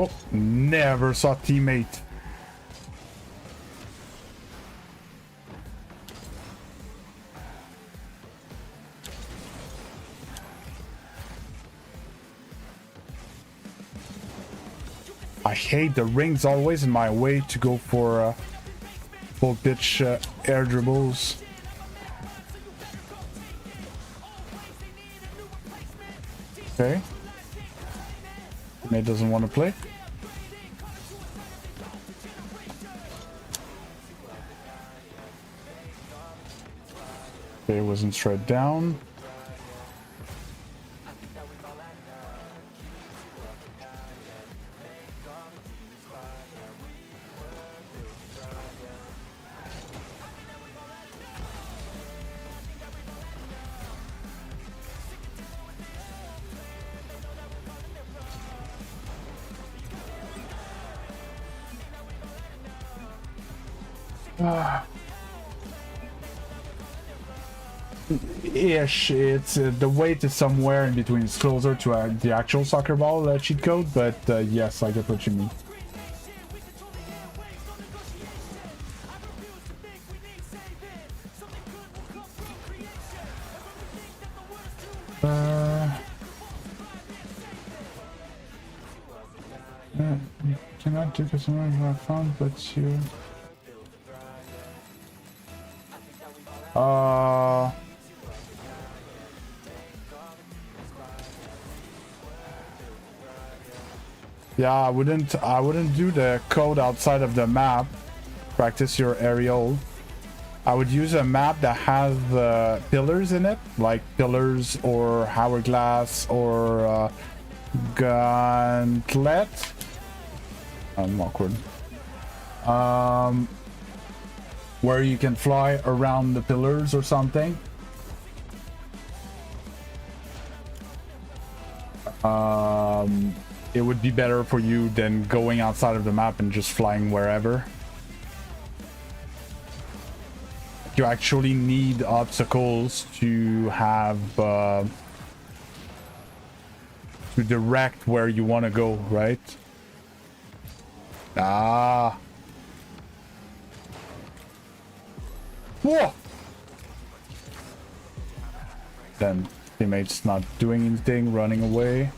Oh, never saw teammate. I hate the rings always in my way to go for full pitch air dribbles. Okay. Teammate doesn't want to play. Okay, it wasn't straight down. Ish, it's the weight is somewhere in between. It's closer to the actual soccer ball cheat code, but yes, I get what you mean. You cannot do this in fun, but you. Yeah, I wouldn't do the code outside of the map. Practice your aerial. I would use a map that has pillars in it, like pillars or hourglass or gauntlet. I'm awkward. Where you can fly around the pillars or something. It would be better for you than going outside of the map and just flying wherever. You actually need obstacles to have to direct where you want to go, right? Ah. Whoa! Then teammate's not doing anything, running away.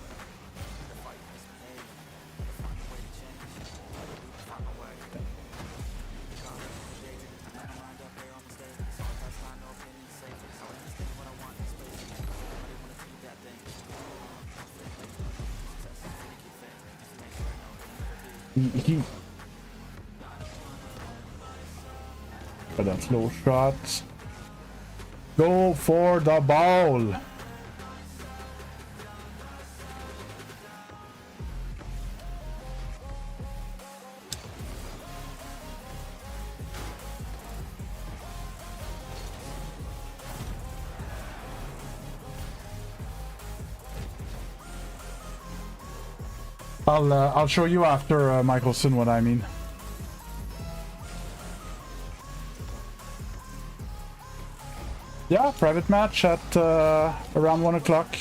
But that's low shots. Go for the ball. I'll show you after Michelson what I mean. Yeah, private match at around 1 o'clock.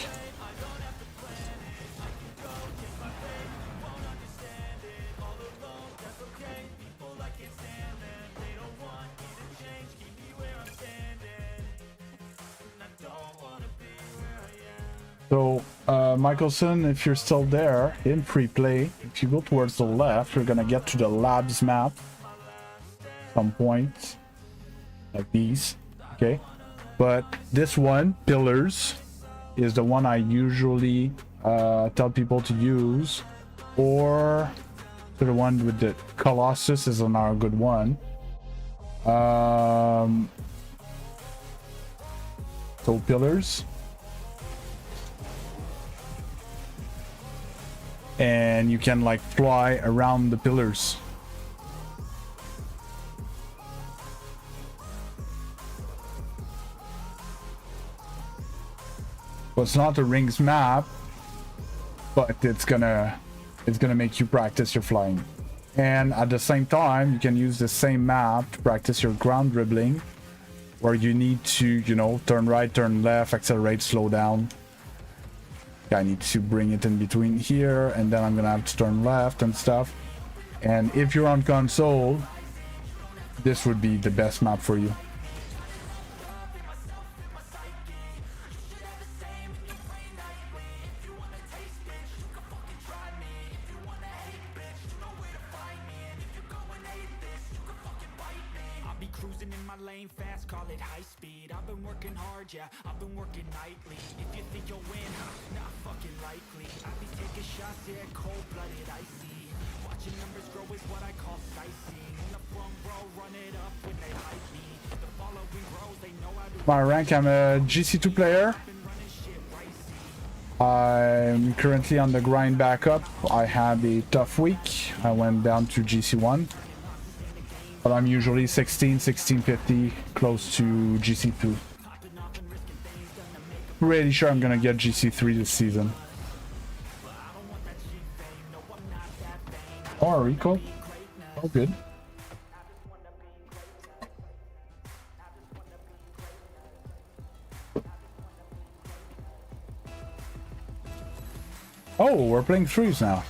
So, Michelson, if you're still there in free play, if you go towards the left, you're gonna get to the labs map. Some points like these, okay? But this one, pillars, is the one I usually tell people to use, or the one with the Colossus is another good one. So pillars. And you can like fly around the pillars. Well, it's not a rings map, but it's gonna make you practice your flying. And at the same time, you can use the same map to practice your ground dribbling, where you need to, you know, turn right, turn left, accelerate, slow down. I need to bring it in between here, and then I'm gonna have to turn left and stuff. And if you're on console, this would be the best map for you. Cruising in my lane fast, call it high speed. I've been working hard, yeah, I've been working nightly. If you think you'll win, not fucking likely. I be taking shots, yeah, cold-blooded, icy. Watching numbers grow is what I call sightseeing. In the front row, run it up when they hype me. The following grows, they know how to... My rank, I'm a GC2 player. I'm currently on the grind back up. I had a tough week. I went down to GC1. But I'm usually 1650, close to GC2. Pretty sure I'm gonna get GC3 this season. Oh, Rico. Oh, good. Oh, we're playing threes now.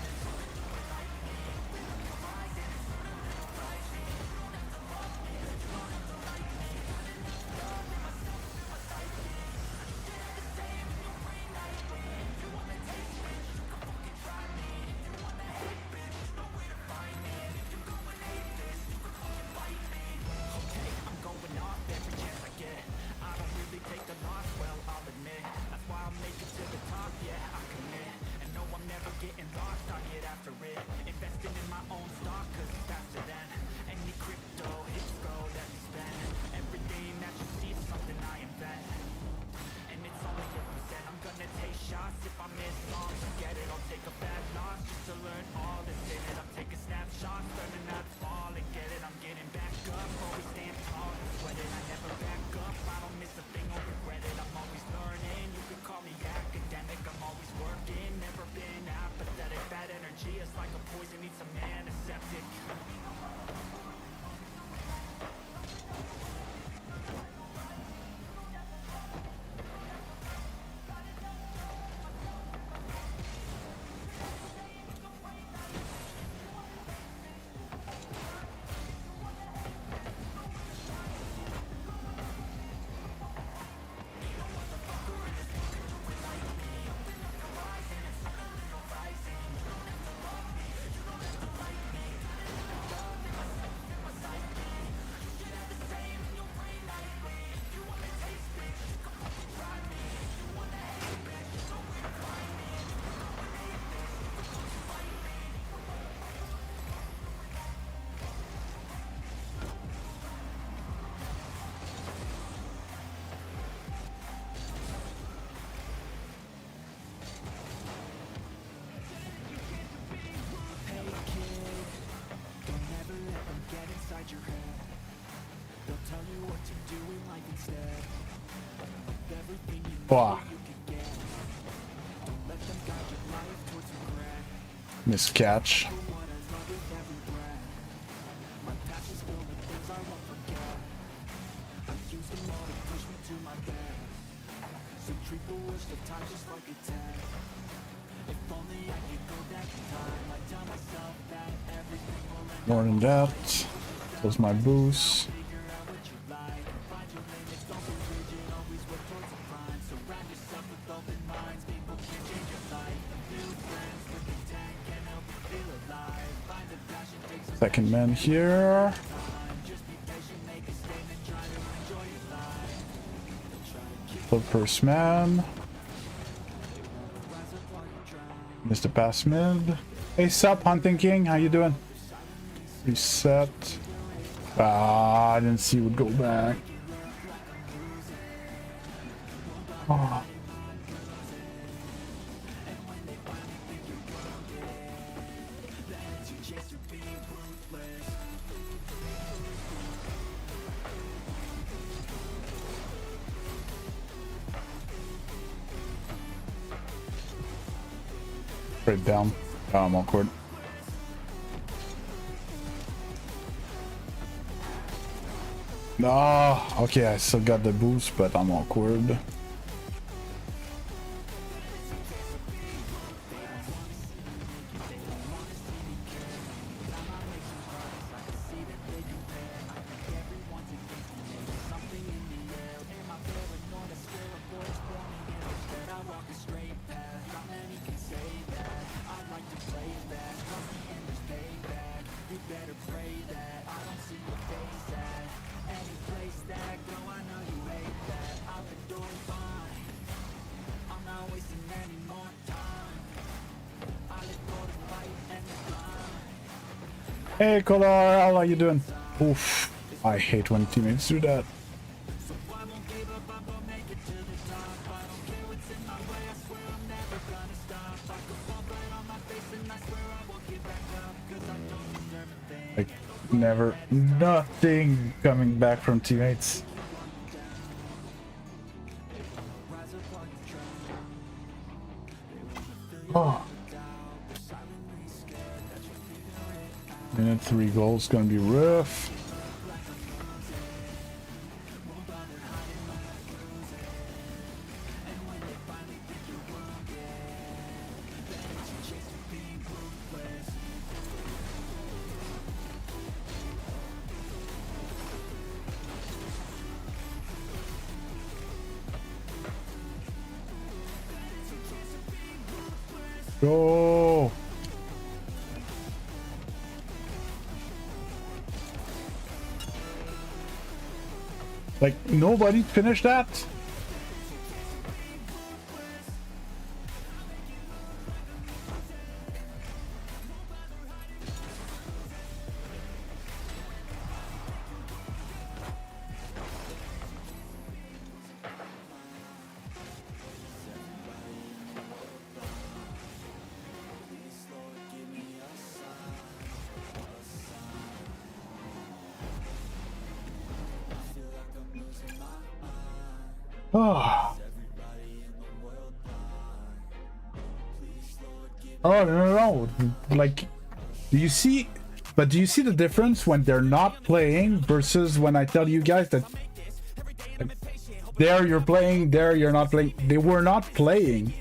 Wow. Miscatch. More than that. There's my boost. Second man here. First man. Mr. Pass Mid. Hey, sup, Hunting King? How you doing? Reset. Ah, I didn't see it would go back. Oh. Straight down. Oh, I'm awkward. No, okay, I still got the boost, but I'm awkward. Hey, Color, how are you doing? Oof. I hate when teammates do that. Like, never, nothing coming back from teammates. Oh. Minute 3 goals gonna be rough. Go! Like, nobody finished that? Oh. Oh, no. Like, do you see? But do you see the difference when they're not playing versus when I tell you guys that there you're playing, there you're not playing? They were not playing.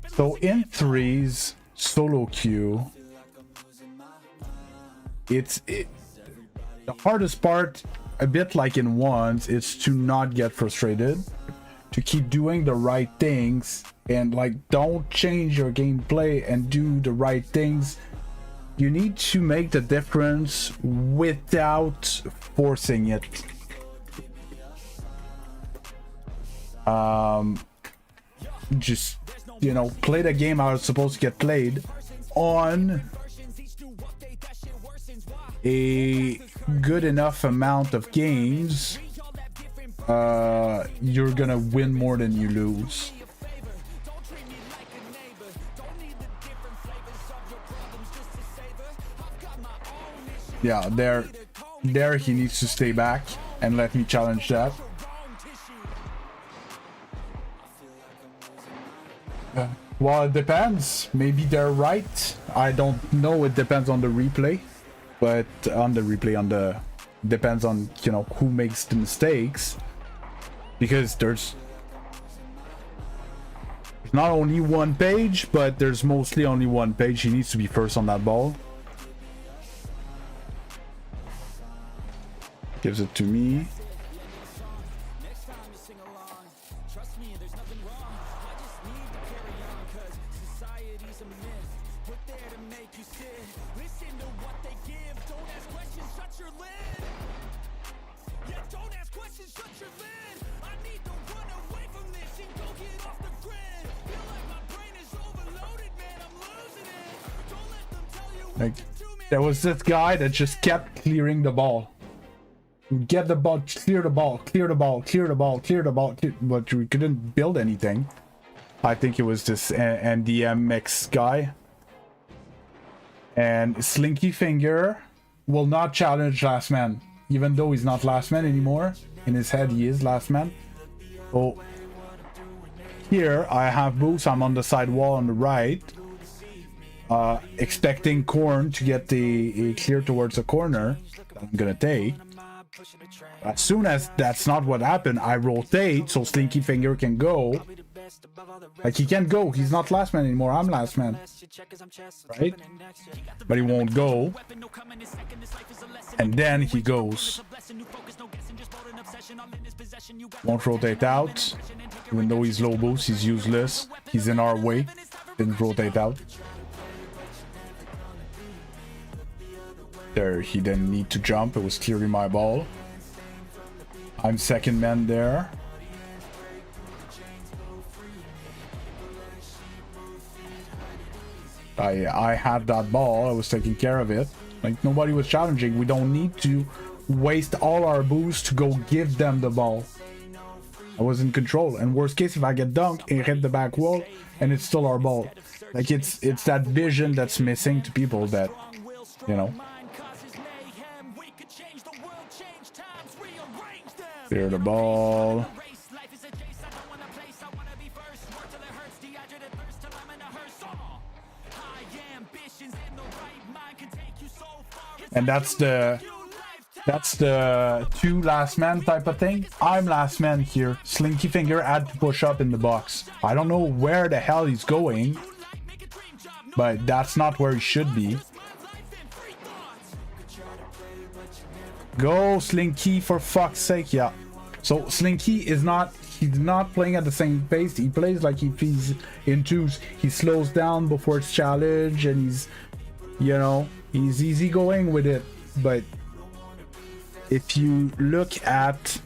So in threes solo queue, the hardest part, a bit like in ones, is to not get frustrated, to keep doing the right things, and like don't change your gameplay and do the right things. You need to make the difference without forcing it. Just, you know, play the game how it's supposed to get played. On a good enough amount of games, you're gonna win more than you lose. Yeah, there he needs to stay back and let me challenge that. Well, it depends. Maybe they're right. I don't know. It depends on the replay. But depends on, you know, who makes the mistakes. Because there's not only one page, but there's mostly only one page. He needs to be first on that ball. Gives it to me. Like, there was this guy that just kept clearing the ball. Get the ball, clear the ball, clear the ball, clear the ball, clear the ball, but we couldn't build anything. I think it was this NDMX guy. And Slinky Finger will not challenge Last Man, even though he's not Last Man anymore. In his head, he is Last Man. So here I have Boost. I'm on the side wall on the right. Expecting Corn to get the clear towards the corner that I'm gonna take. As soon as that's not what happened, I rotate so Slinky Finger can go. Like, he can't go. He's not Last Man anymore. I'm Last Man. Right? But he won't go. And then he goes. Won't rotate out. Even though he's low boost, he's useless. He's in our way. Didn't rotate out. There, he didn't need to jump. It was clearly my ball. I'm second man there. I had that ball. I was taking care of it. Like, nobody was challenging. We don't need to waste all our boost to go give them the ball. I was in control. And worst case, if I get dunked and hit the back wall, and it's still our ball. Like, it's that vision that's missing to people that, you know. Clear the ball. And that's the two last man type of thing. I'm last man here. Slinky Finger had to push up in the box. I don't know where the hell he's going, but that's not where he should be. Go Slinky, for fuck's sake. Yeah. So Slinky is not, he's not playing at the same pace. He plays like if he's in twos. He slows down before it's challenge, and he's, you know, he's easy going with it. But if you look at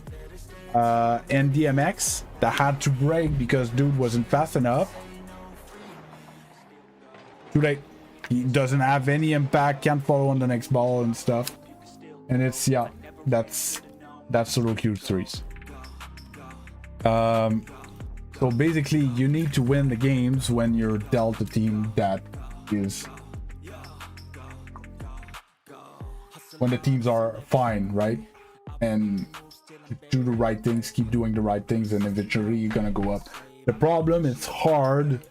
NDMX, that had to break because dude wasn't fast enough. Too late. He doesn't have any impact, can't follow on the next ball and stuff. And it's, yeah, that's solo Q3s. So basically you need to win the games when you're dealt a team that is, when the teams are fine, right? And do the right things, keep doing the right things, and eventually you're gonna go up. The problem, it's hard.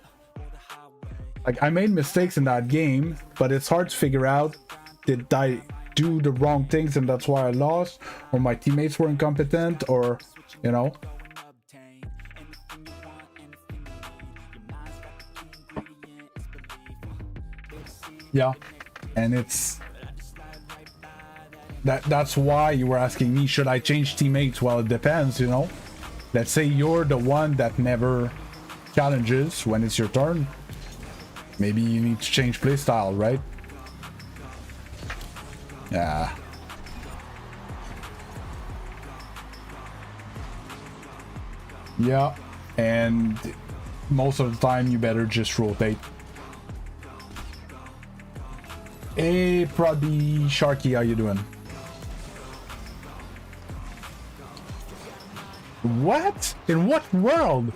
Like, I made mistakes in that game, but it's hard to figure out, did I do the wrong things and that's why I lost, or my teammates were incompetent, or, you know. Yeah, and it's that's why you were asking me, should I change teammates? Well, it depends, you know. Let's say you're the one that never challenges when it's your turn. Maybe you need to change playstyle, right? Yeah. Yeah, and most of the time you better just rotate. Hey, Prodi Sharky, how you doing? What? In what world?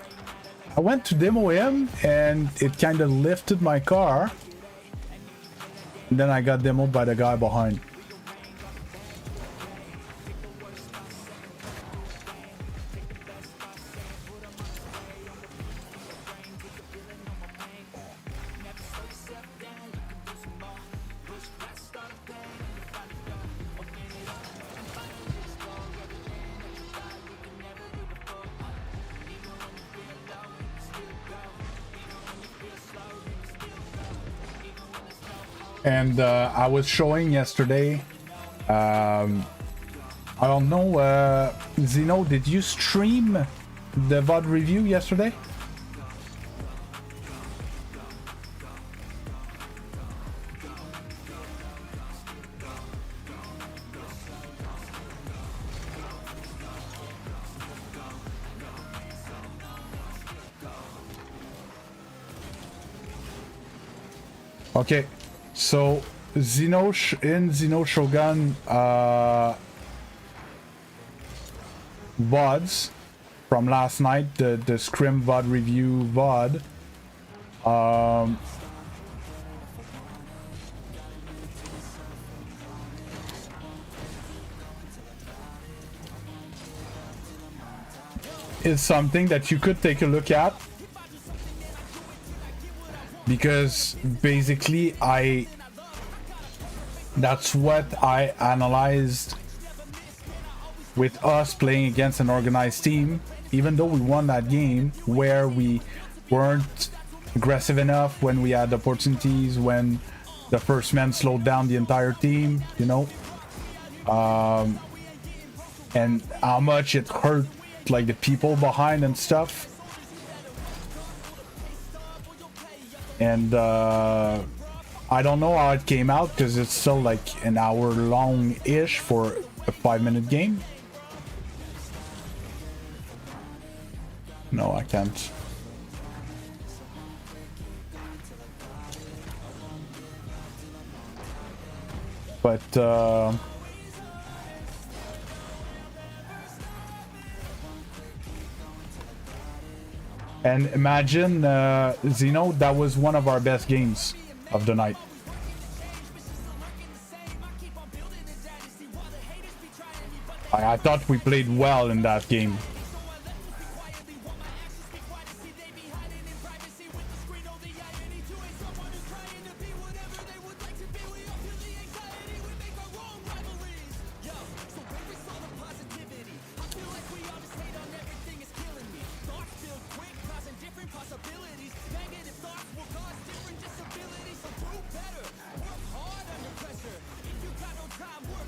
I went to demo him and it kind of lifted my car. And then I got demoed by the guy behind. And I was showing yesterday, I don't know, Zeno, did you stream the VOD review yesterday? Okay. So, Xeno Shogun VODs from last night, the Scrim VOD review VOD. Is something that you could take a look at. Because basically that's what I analyzed with us playing against an organized team, even though we won that game, where we weren't aggressive enough when we had opportunities, when the first man slowed down the entire team, you know, and how much it hurt like the people behind and stuff. And I don't know how it came out because it's still like an hour long-ish for a 5-minute game. No, I can't. But and imagine, Zeno, that was one of our best games of the night. I thought we played well in that game.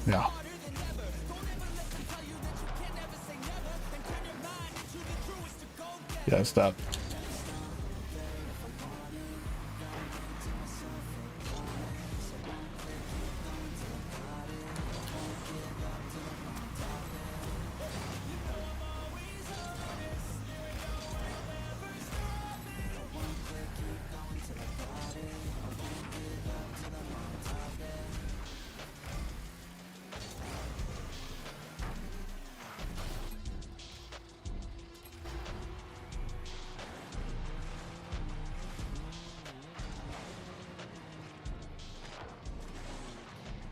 Yeah. Yes, that.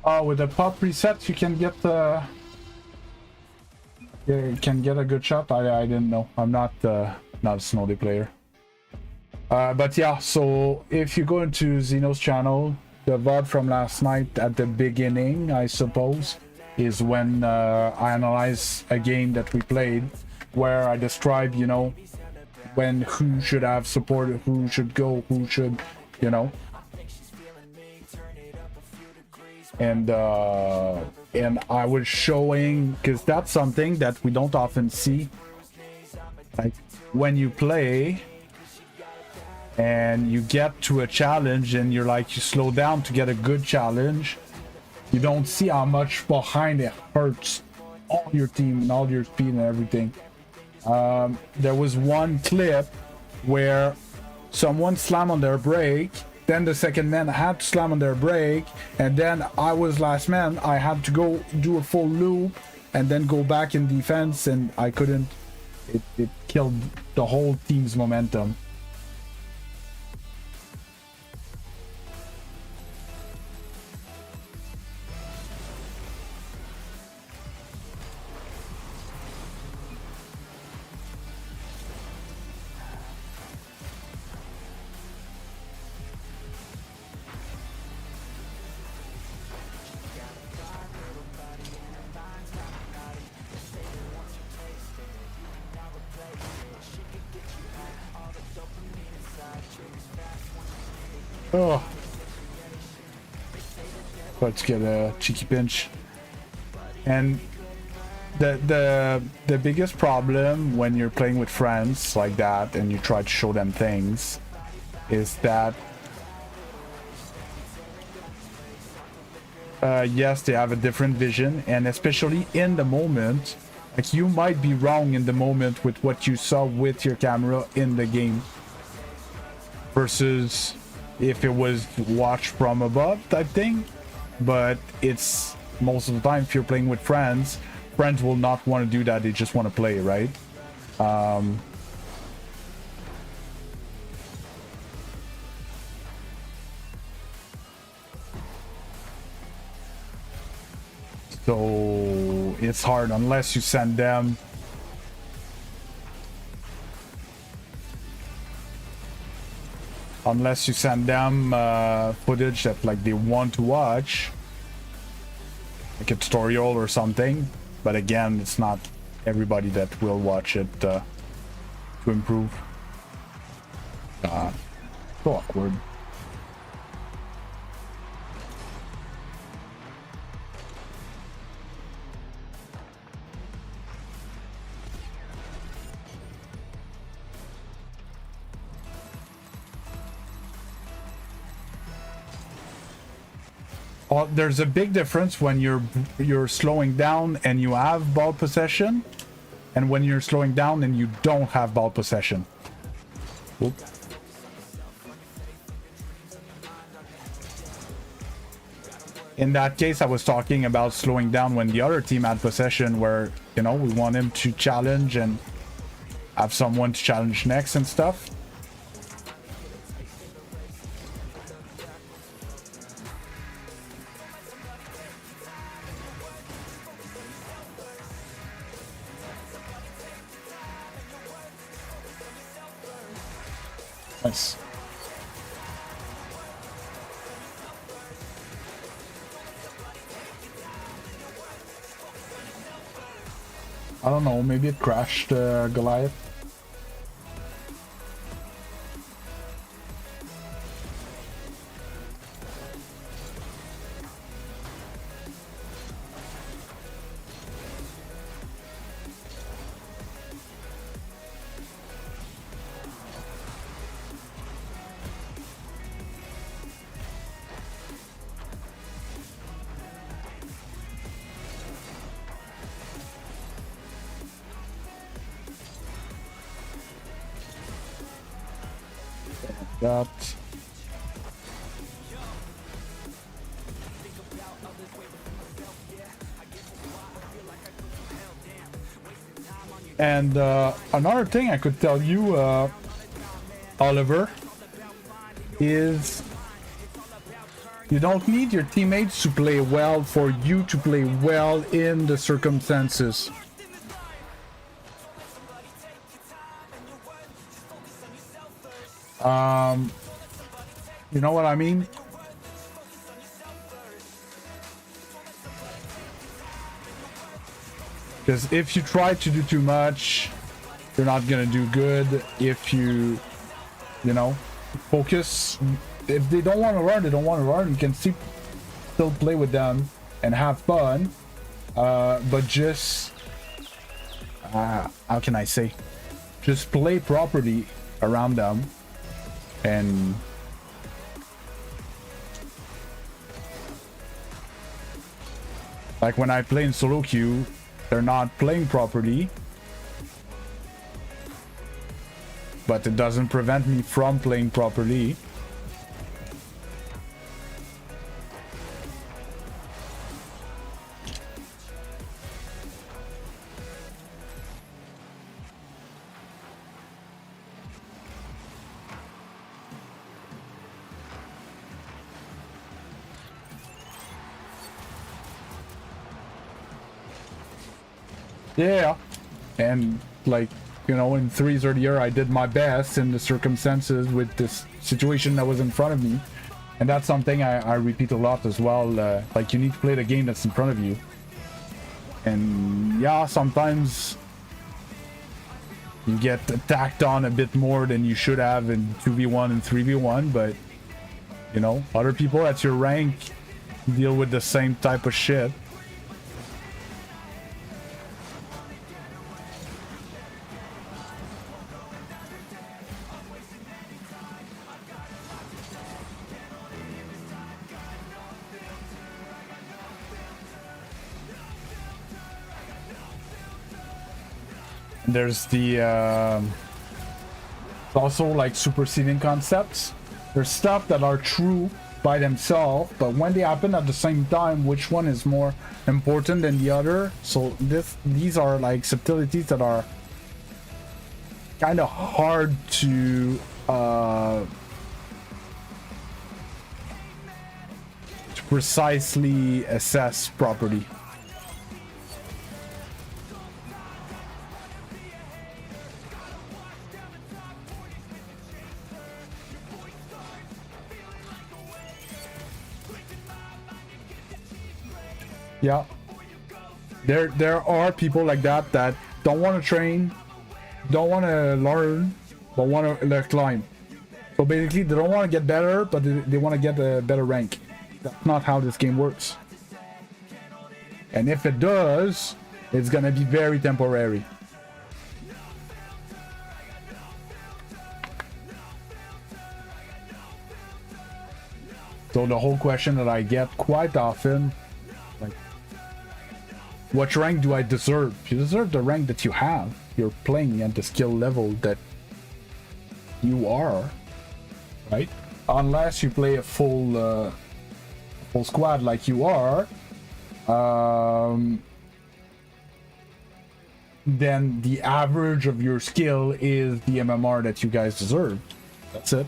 Oh, with the pop reset, you can get yeah, you can get a good shot. I didn't know. I'm not a Snowdy player. But yeah, so if you go into Zeno's channel, the VOD from last night at the beginning, I suppose, is when I analyze a game that we played, where I describe, you know, when who should have support, who should go, who should, you know. And I was showing, because that's something that we don't often see, like when you play and you get to a challenge and you're like, you slow down to get a good challenge, you don't see how much behind it hurts all your team and all your speed and everything. There was one clip where someone slammed on their brake, then the second man had to slam on their brake, and then I was last man. I had to go do a full loop and then go back in defense, and I couldn't. It killed the whole team's momentum. Oh, let's get a cheeky pinch. And the biggest problem when you're playing with friends like that and you try to show them things is that yes, they have a different vision, and especially in the moment, like you might be wrong in the moment with what you saw with your camera in the game versus if it was watched from above type thing. But it's most of the time, if you're playing with friends will not want to do that. They just want to play, right? So it's hard unless you send them footage that like they want to watch, like a tutorial or something. But again, it's not everybody that will watch it to improve. So awkward. there's a big difference when you're slowing down and you have ball possession, and when you're slowing down and you don't have ball possession. Oop. In that case, I was talking about slowing down when the other team had possession, where, you know, we want him to challenge and have someone to challenge next and stuff. Nice. I don't know, maybe it crashed Goliath. That. And another thing I could tell you, Oliver, is you don't need your teammates to play well for you to play well in the circumstances. You know what I mean? Because if you try to do too much, you're not gonna do good. If you know, focus. If they don't want to run, they don't want to run. You can still play with them and have fun. But just, how can I say? Just play properly around them. And like when I play in solo queue, they're not playing properly, but it doesn't prevent me from playing properly. Yeah, and like, you know, in threes earlier, I did my best in the circumstances with this situation that was in front of me, and that's something I repeat a lot as well. Like, you need to play the game that's in front of you, and yeah, sometimes you get attacked on a bit more than you should have in 2v1 and 3v1, but you know, other people at your rank deal with the same type of shit. There's the also like superseding concepts. There's stuff that are true by themselves, but when they happen at the same time, which one is more important than the other? So these are like subtleties that are kind of hard to precisely assess properly. Yeah, there are people like that that don't want to train, don't want to learn, but want to climb. So basically, they don't want to get better, but they want to get a better rank. That's not how this game works. And if it does, it's gonna be very temporary. So the whole question that I get quite often, like, what rank do I deserve? You deserve the rank that you have. You're playing at the skill level that you are, right? Unless you play a full squad like you are, then the average of your skill is the MMR that you guys deserve. That's it.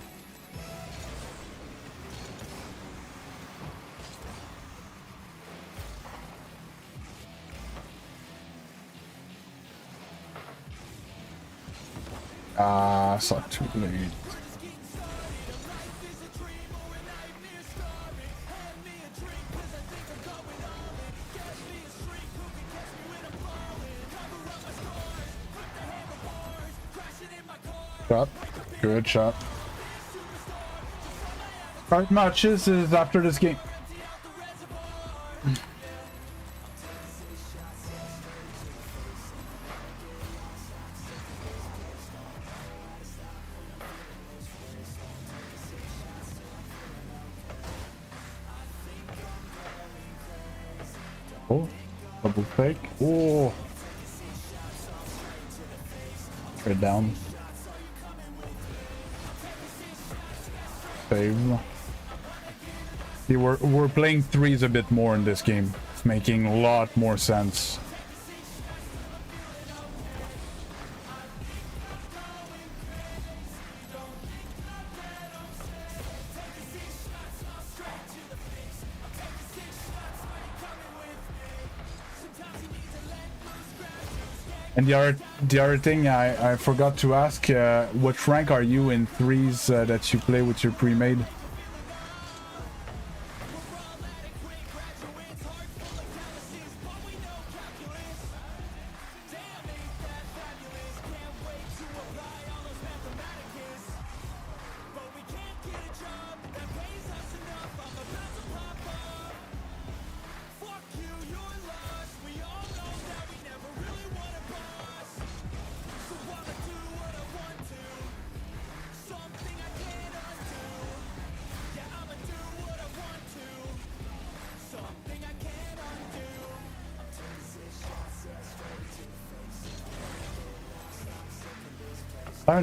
So too late. Shot. Good shot. Right, matches is after this game. Oh, double fake. Oh, straight down. Save. See, we're playing threes a bit more in this game. It's making a lot more sense. And the other thing I forgot to ask, what rank are you in threes that you play with your pre-made?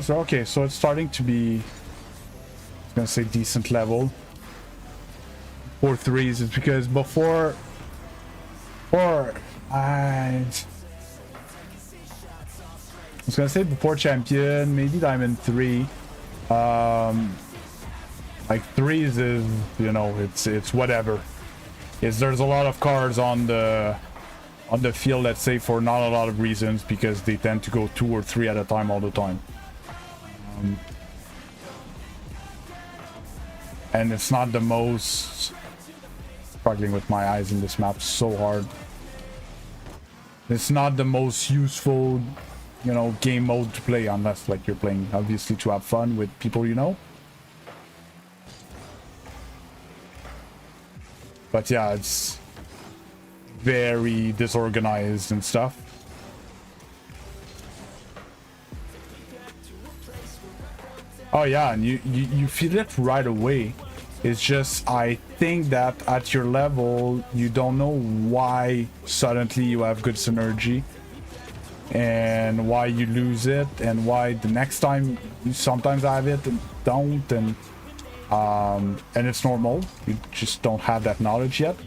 Okay, so it's starting to be, I'm gonna say, decent level for threes. It's because before I was gonna say before champion, maybe Diamond 3, like threes is, you know, it's whatever. There's a lot of cards on the field, let's say, for not a lot of reasons, because they tend to go 2 or 3 at a time all the time. And it's not the most, struggling with my eyes in this map so hard. It's not the most useful, you know, game mode to play, unless like you're playing obviously to have fun with people you know. But yeah, it's very disorganized and stuff. Oh yeah, and you feel it right away. It's just, I think that at your level, you don't know why suddenly you have good synergy, and why you lose it, and why the next time you sometimes have it and don't, and it's normal. You just don't have that knowledge yet.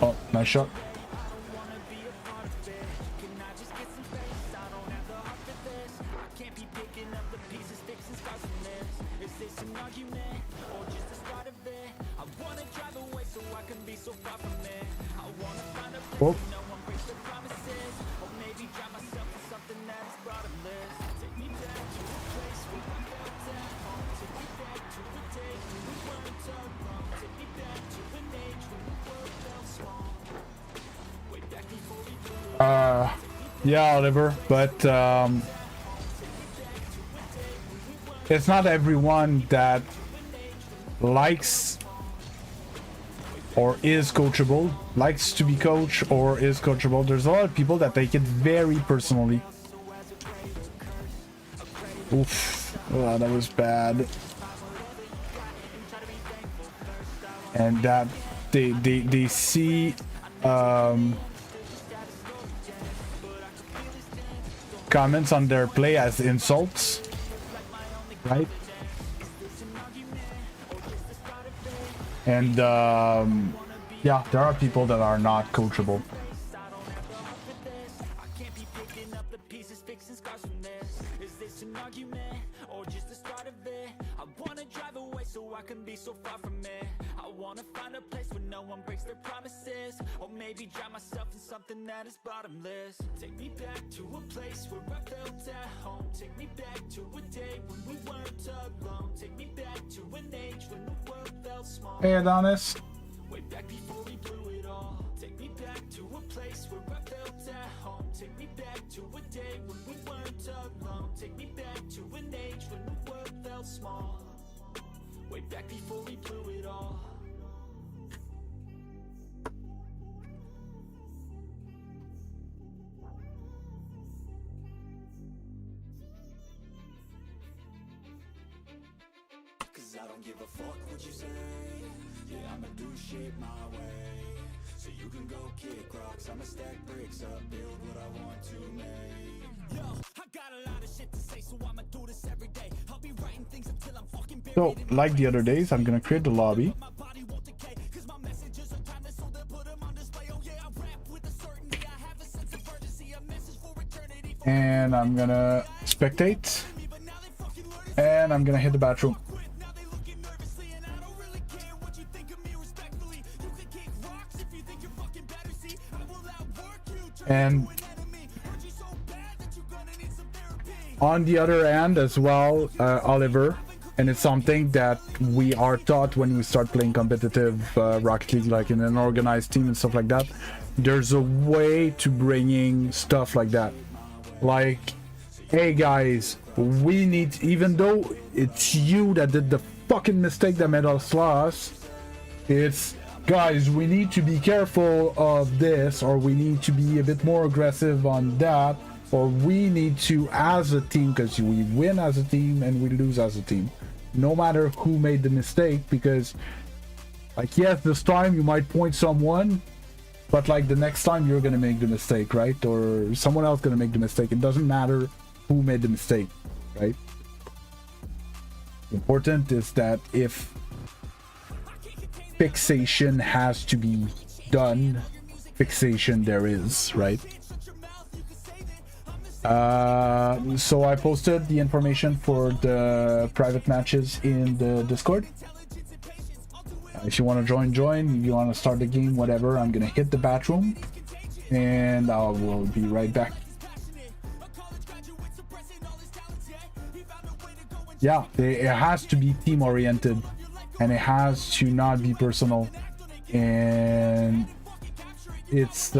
Oh, nice shot. Oh. Yeah, Oliver, but it's not everyone that likes or is coachable, likes to be coached or is coachable. There's a lot of people that take it very personally. Oof, oh, that was bad. And that they see comments on their play as insults, right? And yeah, there are people that are not coachable. That is bottomless. Take me back to a place where I felt at home. Take me back to a day when we weren't alone. Take me back to an age when the world felt small. Hey Adonis. Way back before we blew it all. Take me back to a place where I felt at home. Take me back to a day when we weren't alone. Take me back to an age when the world felt small. Way back before we blew it all. I don't give a fuck what you say. Yeah, I'ma do shit my way. So you can go kick rocks, I'ma stack bricks up, build what I want to make. Yo, I got a lot of shit to say, so I'ma do this every day. I'll be writing things until I'm fucking buried. So, like the other days, I'm gonna create the lobby. And I'm gonna spectate. And I'm gonna hit the bathroom. And on the other hand as well, Oliver, and it's something that we are taught when we start playing competitive Rocket League, like in an organized team and stuff like that, there's a way to bringing stuff like that. Like, hey guys, we need, even though it's you that did the fucking mistake that made us lost, it's, guys, we need to be careful of this, or we need to be a bit more aggressive on that, or we need to, as a team, because we win as a team and we lose as a team, no matter who made the mistake, because, like, yes, this time you might point someone, but like the next time you're gonna make the mistake, right? Or someone else gonna make the mistake. It doesn't matter who made the mistake, right? Important is that if fixation has to be done, fixation there is, right? So I posted the information for the private matches in the Discord. If you want to join, you want to start the game, whatever. I'm gonna hit the bathroom and I will be right back. Yeah, it has to be team oriented and it has to not be personal, and it's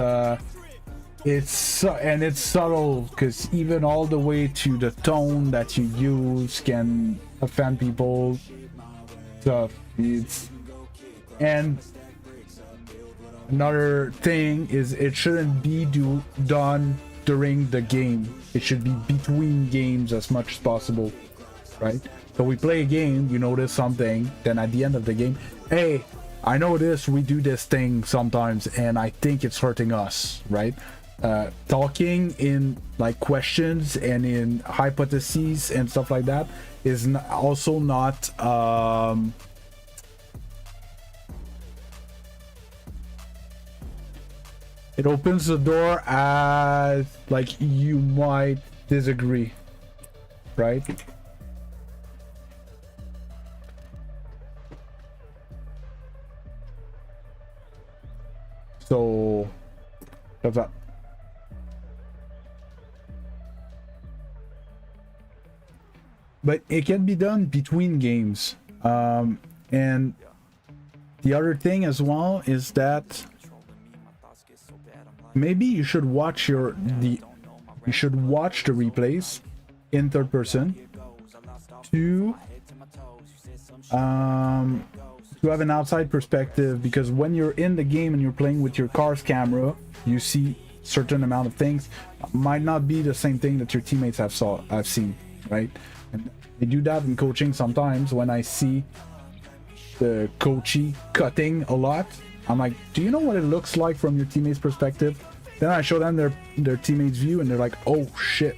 subtle, because even all the way to the tone that you use can offend people. So it's, and another thing is it shouldn't be done during the game. It should be between games as much as possible, right? So we play a game, you notice something, then at the end of the game, hey, I notice we do this thing sometimes and I think it's hurting us, right? Talking in like questions and in hypotheses and stuff like that is also not it opens the door as like you might disagree, right? So that's that. But it can be done between games. And the other thing as well is that maybe you should watch you should watch the replays in third person to have an outside perspective, because when you're in the game and you're playing with your car's camera, you see certain amount of things might not be the same thing that your teammates have seen, right? And they do that in coaching sometimes. When I see the coachee cutting a lot, I'm like, do you know what it looks like from your teammates' perspective? Then I show them their teammates' view, and they're like, oh shit.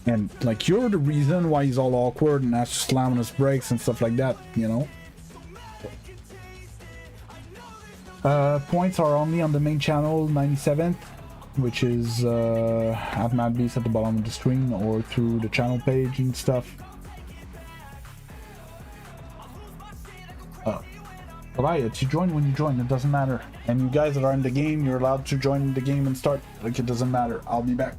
And like, you're the reason why he's all awkward and has to slam on his brakes and stuff like that, you know? Points are only on the main channel, 97th, which is at MadBeast at the bottom of the screen, or through the channel page and stuff. Alright, you join when you join, it doesn't matter. And you guys that are in the game, you're allowed to join the game and start. Like, it doesn't matter. I'll be back.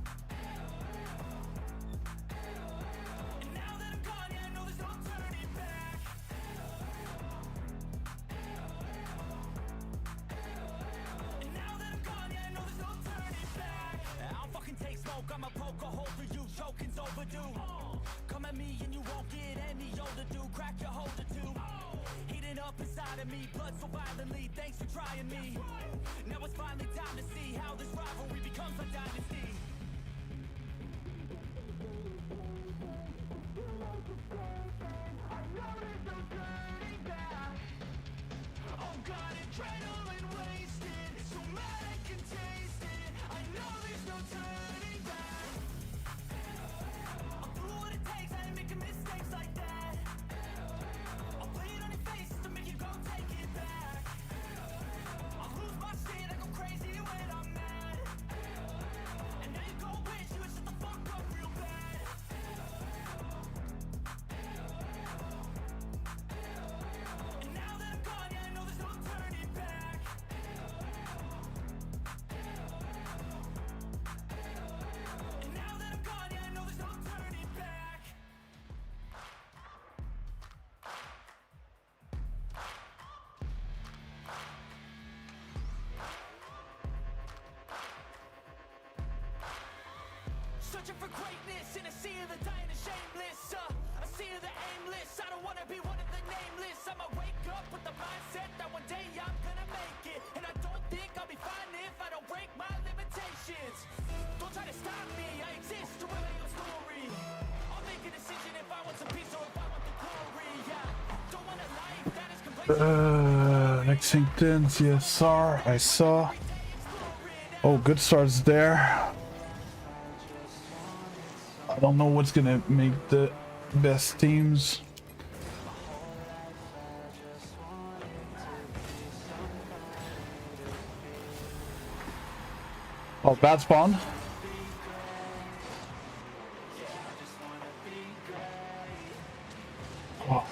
Searching for greatness in a sea of the dying and shameless, a sea of the aimless. I don't wanna be one of the nameless. I'ma wake up with the mindset that one day I'm gonna make it, and I don't think I'll be fine if I don't break my limitations. Don't try to stop me, I exist to relay your story. I'll make a decision if I want some peace or if I want the glory. Yeah, don't want a life that is complacent. Lexington, CSR, I saw. Oh, good starts there. I don't know what's gonna make the best teams. Oh, bad spawn. Oh.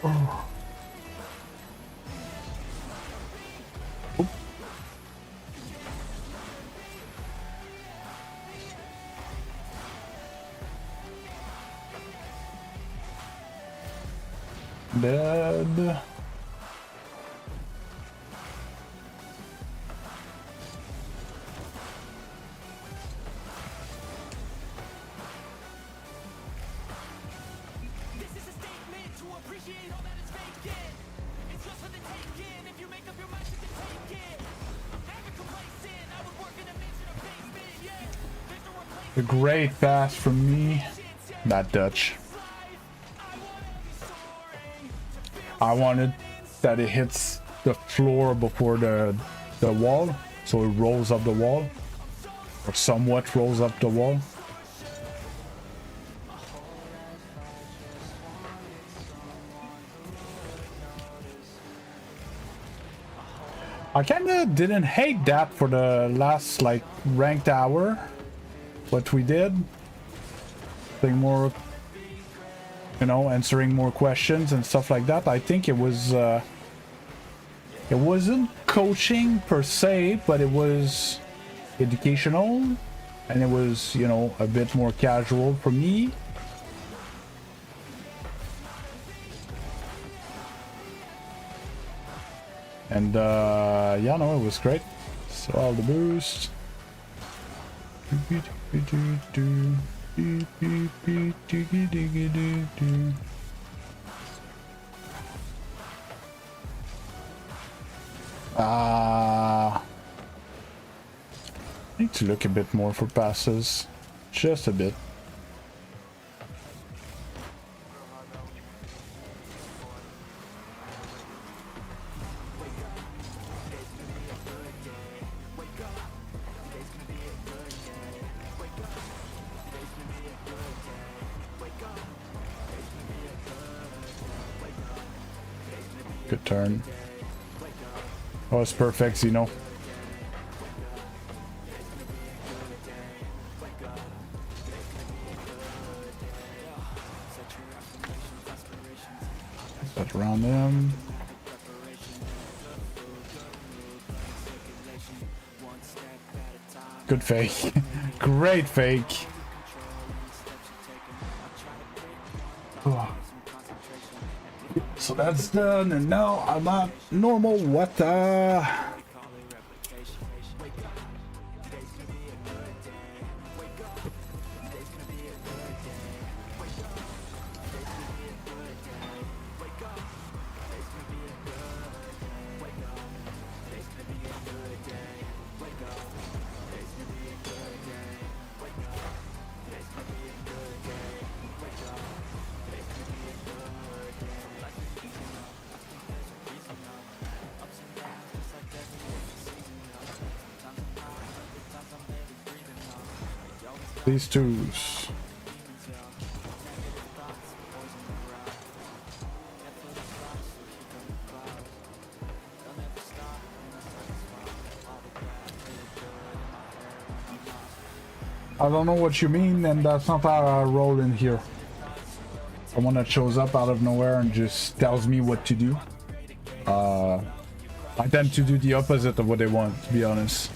Oh. Dead. A great pass from me. That Dutch. I wanted that it hits the floor before the wall, so it rolls up the wall, or somewhat rolls up the wall. I kinda didn't hate that for the last like ranked hour, what we did. Playing more, you know, answering more questions and stuff like that. I think it was it wasn't coaching per se, but it was educational, and it was, you know, a bit more casual for me. And yeah, no, it was great. So all the boost. Need to look a bit more for passes. Just a bit. Good turn. Oh, it's perfect, Zeno. Set around them. Good fake. Great fake. Oh. So that's done, and now I'm at normal water. These twos. I don't know what you mean, and that's not how I roll in here. Someone that shows up out of nowhere and just tells me what to do. I tend to do the opposite of what they want, to be honest.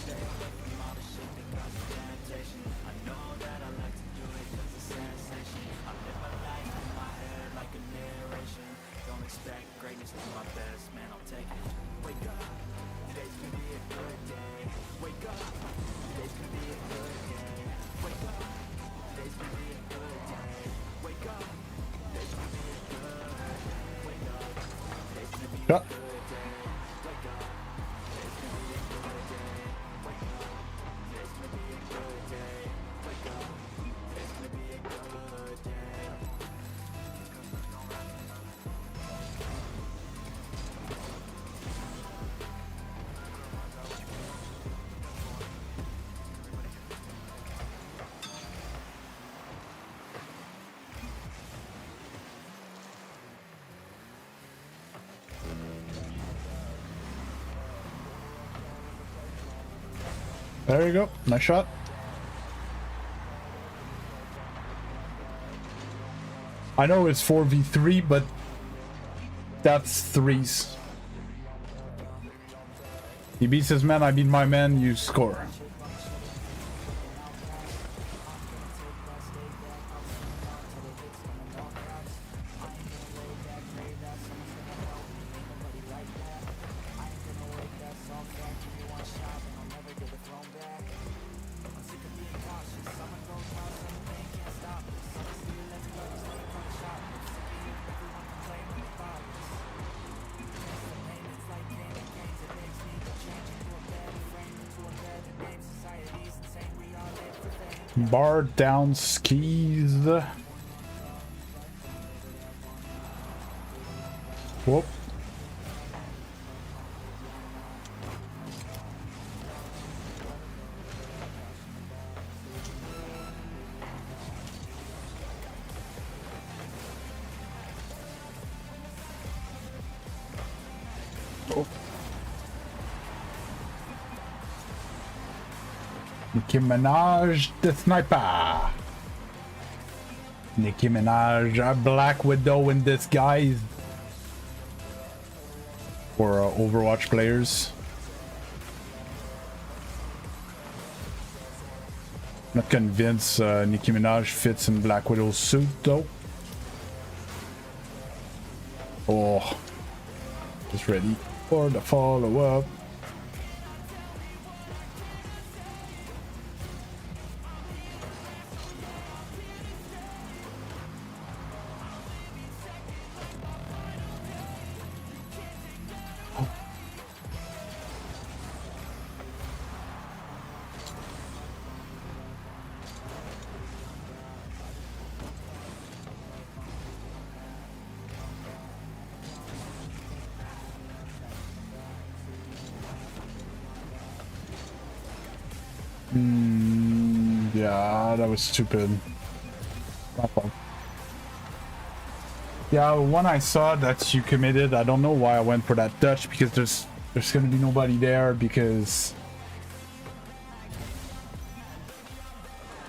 Shot. There you go. Nice shot. I know it's 4v3, but that's threes. He beats his man, I beat my man, you score. Bar down skis. Whoop. Oh. Nicki Minaj, the sniper. Nicki Minaj, a Black Widow in disguise. For Overwatch players. Not convinced Nicki Minaj fits in Black Widow's suit though. Oh, just ready for the follow-up. Yeah, that was stupid. My fault. Yeah, when I saw that you committed, I don't know why I went for that Dutch, because there's gonna be nobody there, because...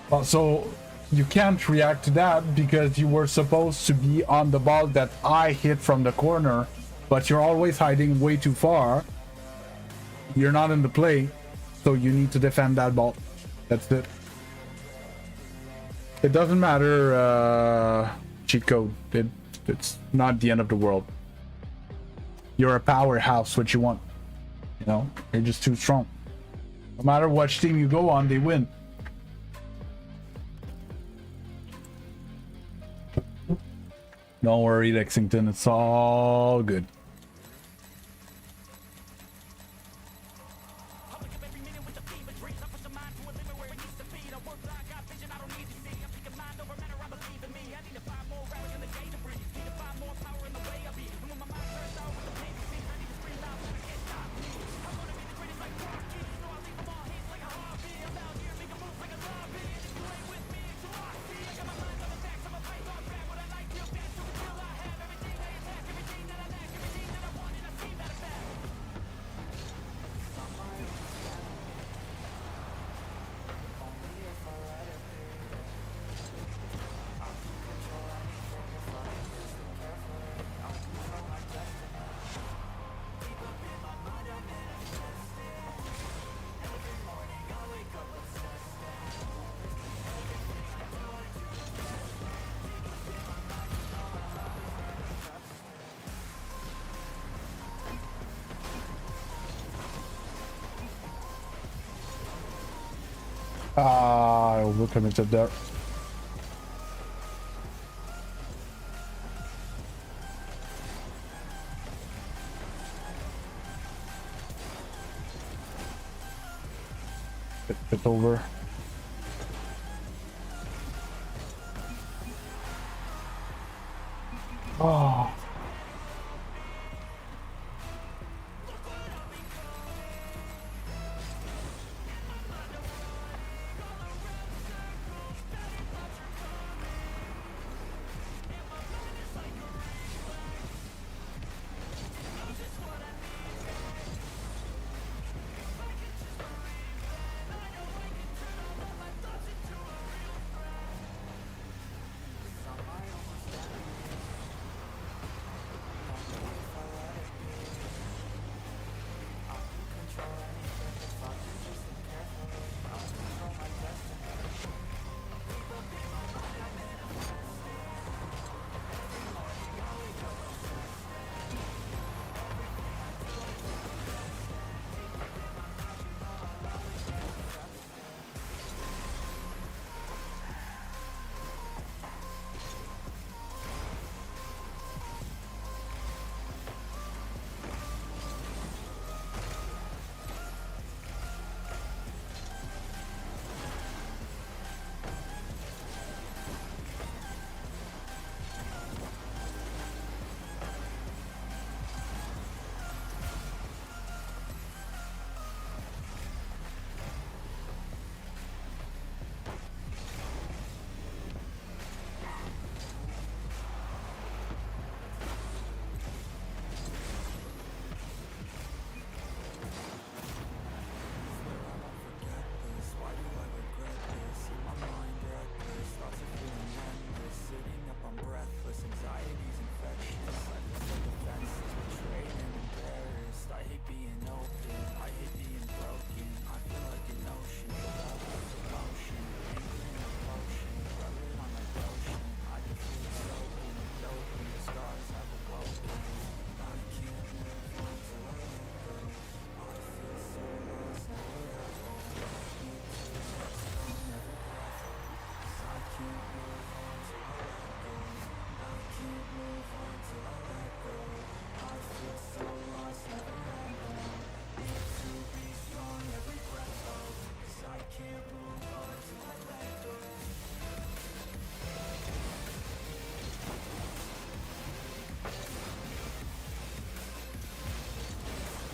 Well, so you can't react to that because you were supposed to be on the ball that I hit from the corner, but you're always hiding way too far. You're not in the play, so you need to defend that ball. That's it. It doesn't matter, cheat code. It's not the end of the world. You're a powerhouse, what you want. You know, you're just too strong. No matter which team you go on, they win. Don't worry, Lexington, it's all good. Ah, we're committed there. It's over. Oh.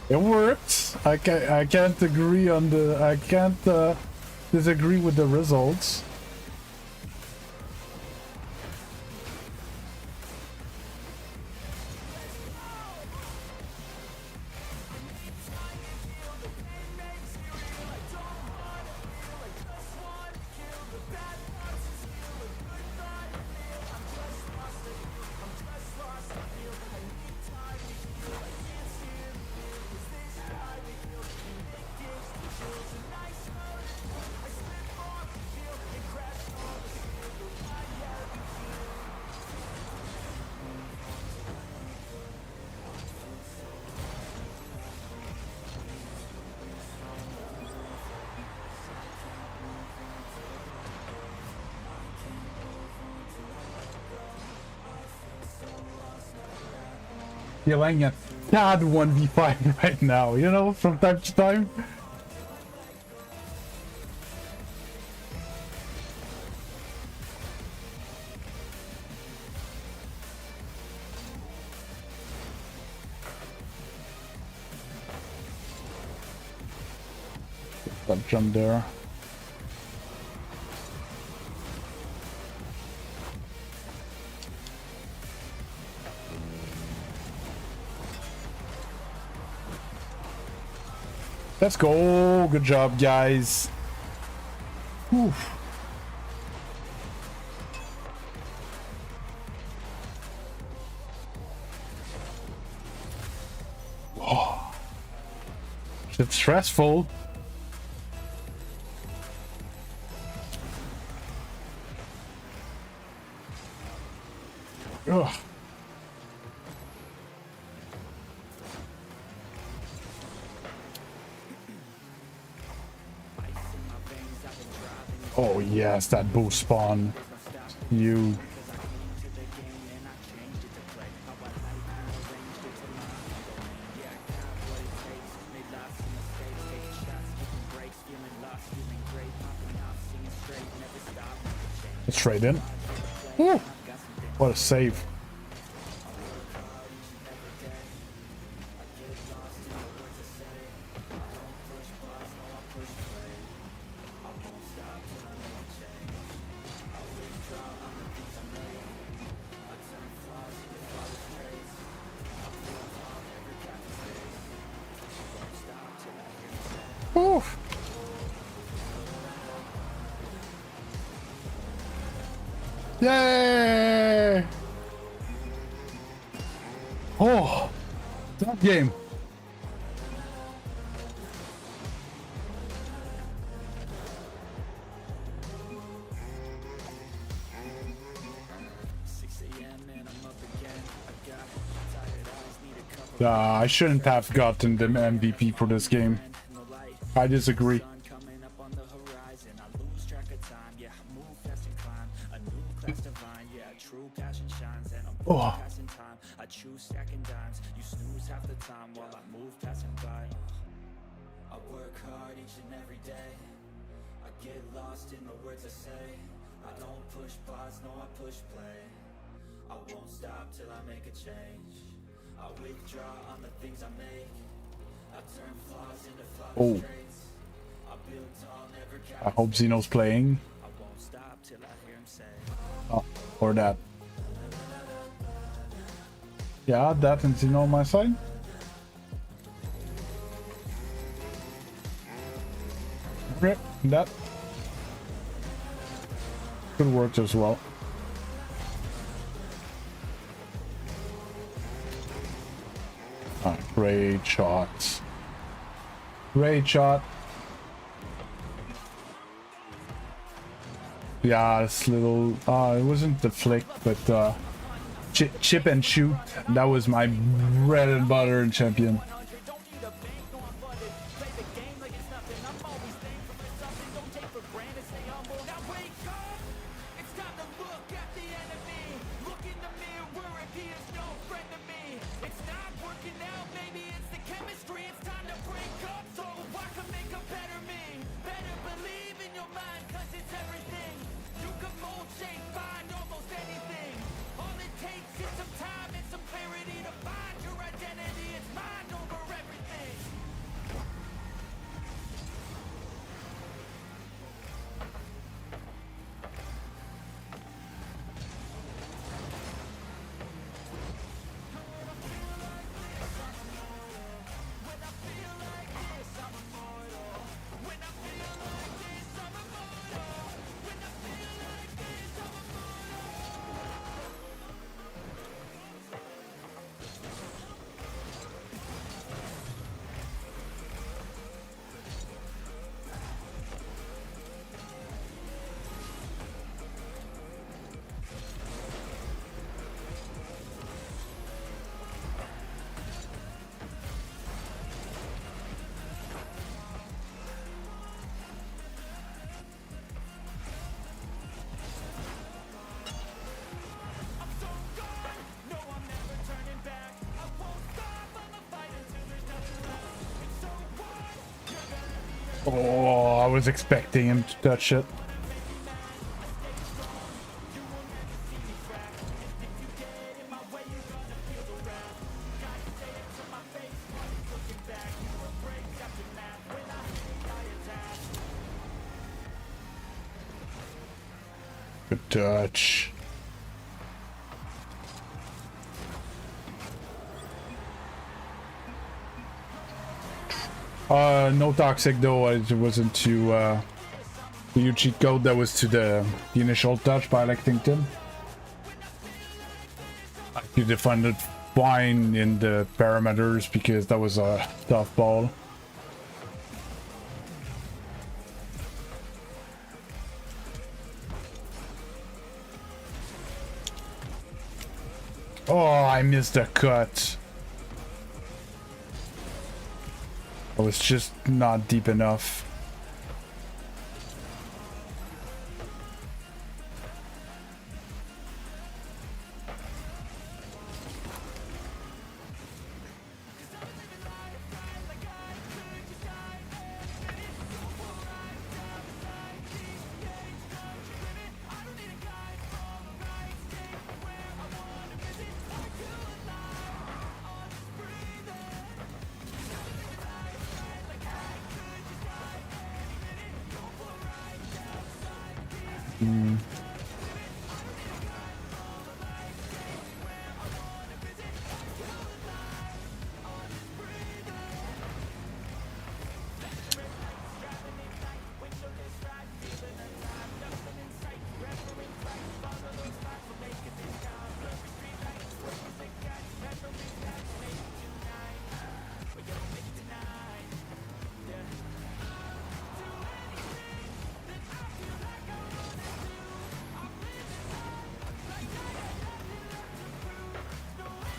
It worked. I can't agree on the. I can't disagree with the results. Feeling a tad 1v5 right now, you know, from time to time. That jump there. Let's go. Good job, guys. Whew. Oh. It's stressful. Ugh. Oh yes, that boost spawn. You. Let's trade in. Woo. What a save. Oof. Yay! Oh, that game. I shouldn't have gotten the MVP for this game. I disagree. Oh. I choose stacking dimes. You snooze half the time while I move passing by. I work hard each and every day. I get lost in the words I say. I don't push pause, no I push play. I won't stop till I make a change. I withdraw on the things I make. I turn flaws into flawless traits. I build tall, never I hope Zeno's playing. I won't stop till I hear him say. Oh, or that. Yeah, that and Zeno on my side. Rip that. Good work as well. Great shots. Great shot. Yeah, this little it wasn't the flick, but chip and shoot. That was my bread and butter in Champion. Some time and some clarity to find your identity. It's mine over Oh, I was expecting him to touch it. Good touch. No toxic though. It wasn't to the new cheat code. That was to the initial touch by Lexington. You defined it fine in the parameters because that was a tough ball. Oh, I missed a cut. I was just not deep enough.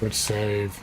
Good save.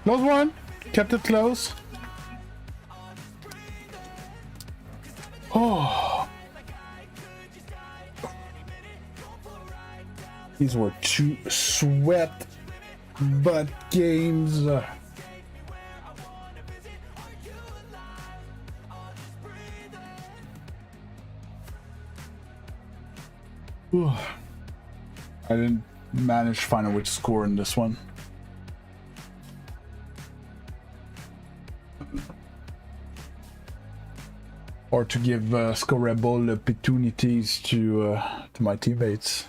Close one. Kept it close. Oh. These were two sweat butt games. I didn't manage to find a which score in this one. Or to give scoreable opportunities to my teammates.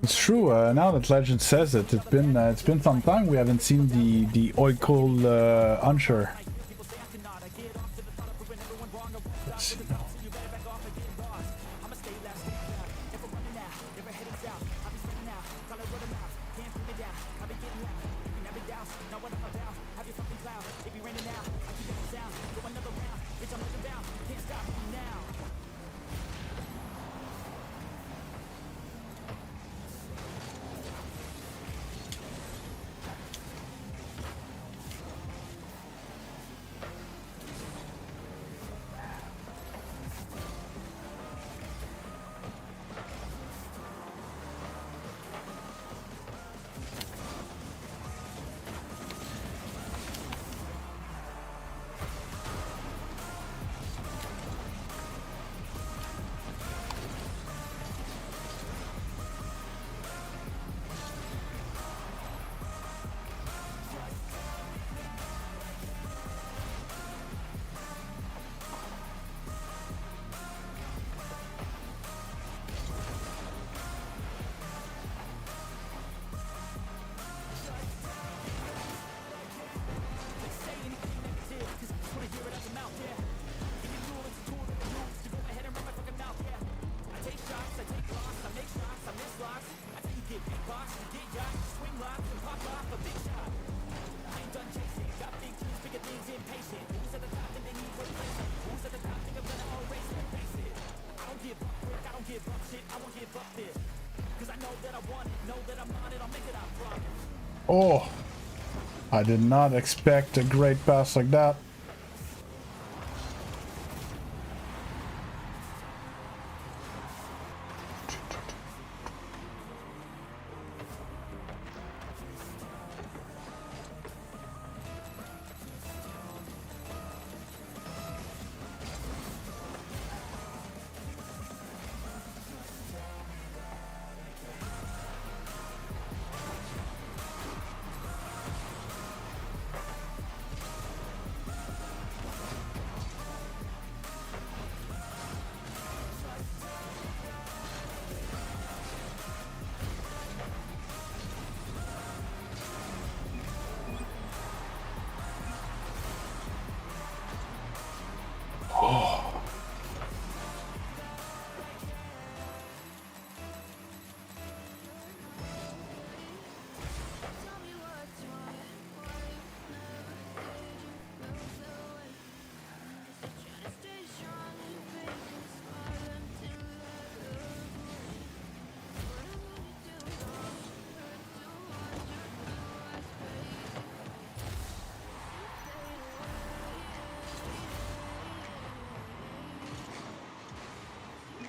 It's true. Now that Legend says it, it's been some time we haven't seen the Oikol Unsure. Let's see. fit. Cause I know that I want it, know that I'm on it, I'll make it, I promise. Oh, I did not expect a great pass like that.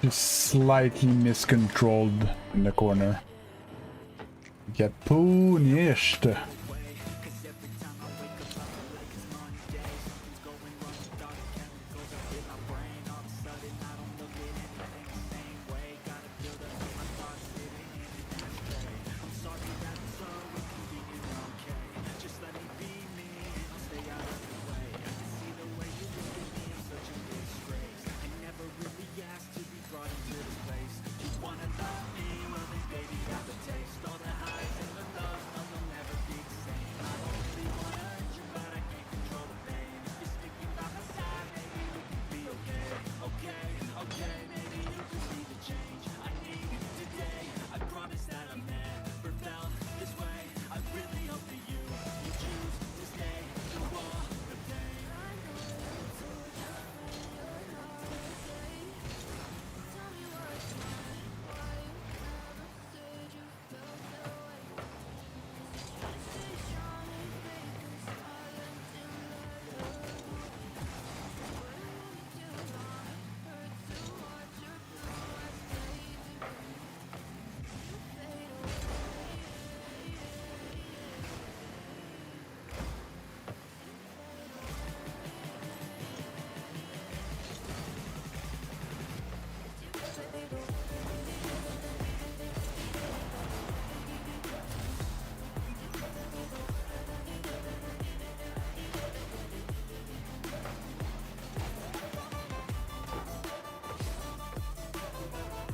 Just slightly miscontrolled in the corner. Get punished.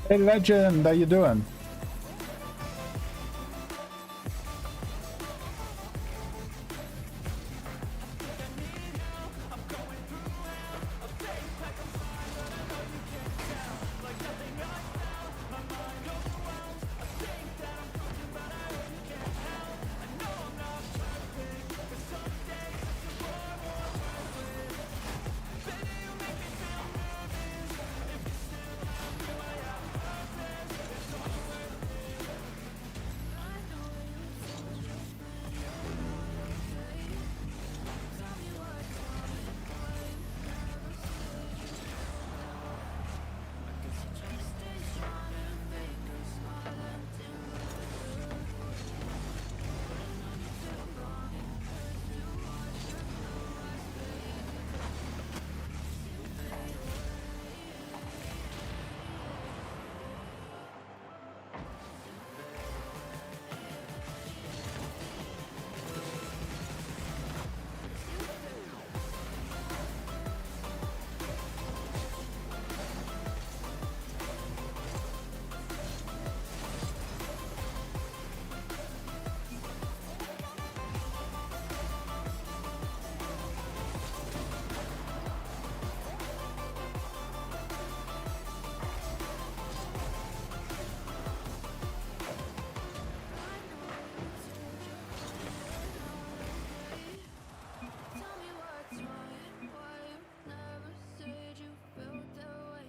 Hey Legend, how you doing?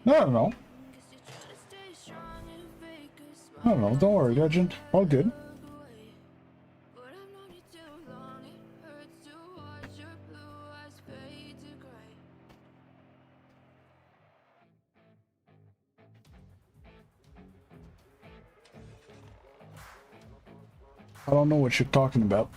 No, no, no. I don't know. Don't worry, Legend. All good. I don't know what you're talking about.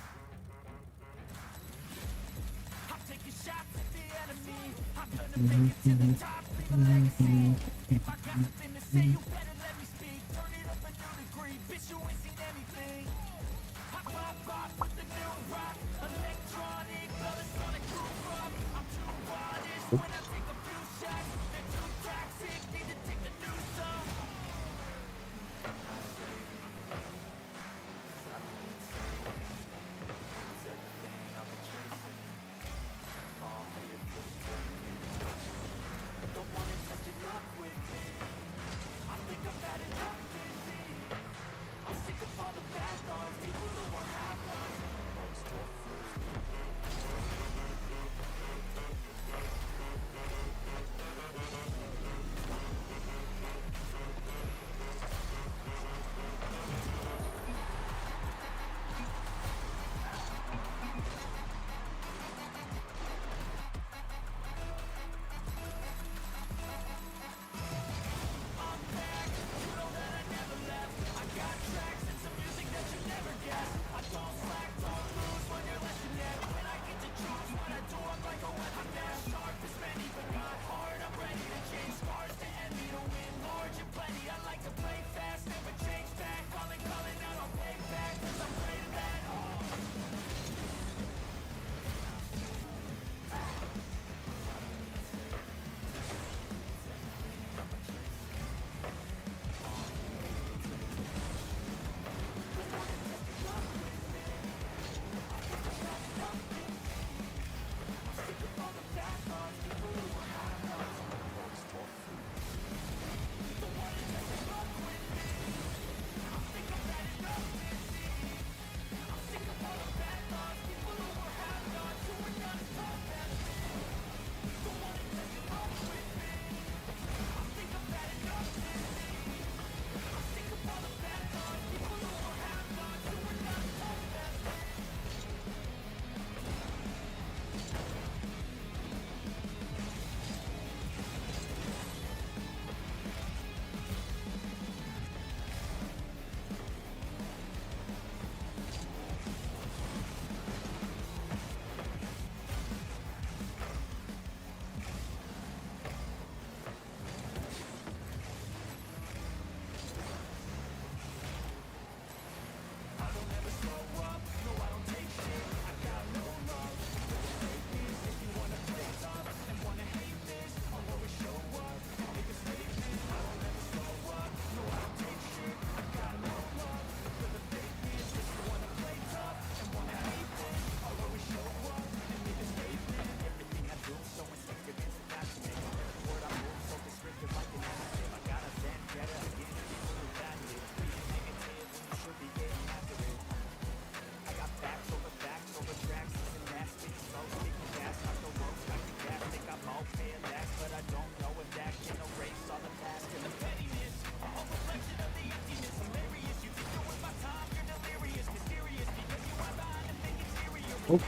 Oh.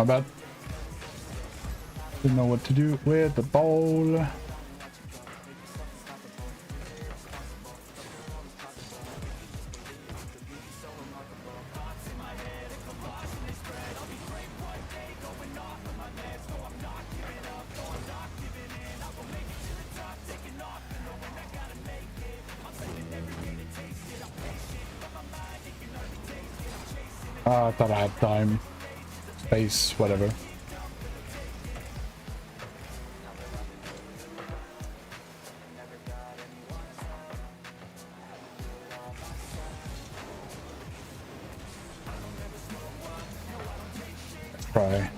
My bad. Didn't know what to do with the ball. I thought I had time. Space, whatever. Let's try.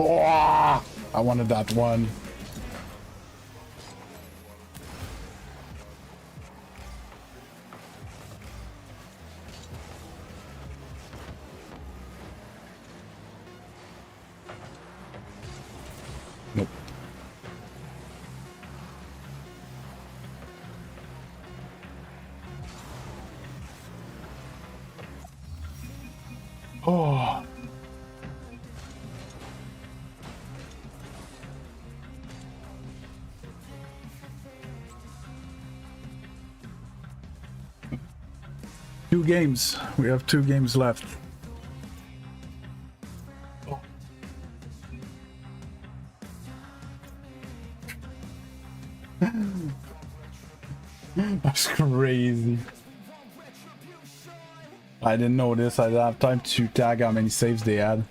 Oh, I wanted that one. Nope. Oh. Two games. We have 2 games left. Oh. That's crazy. I didn't know this. I didn't have time to tag how many saves they had.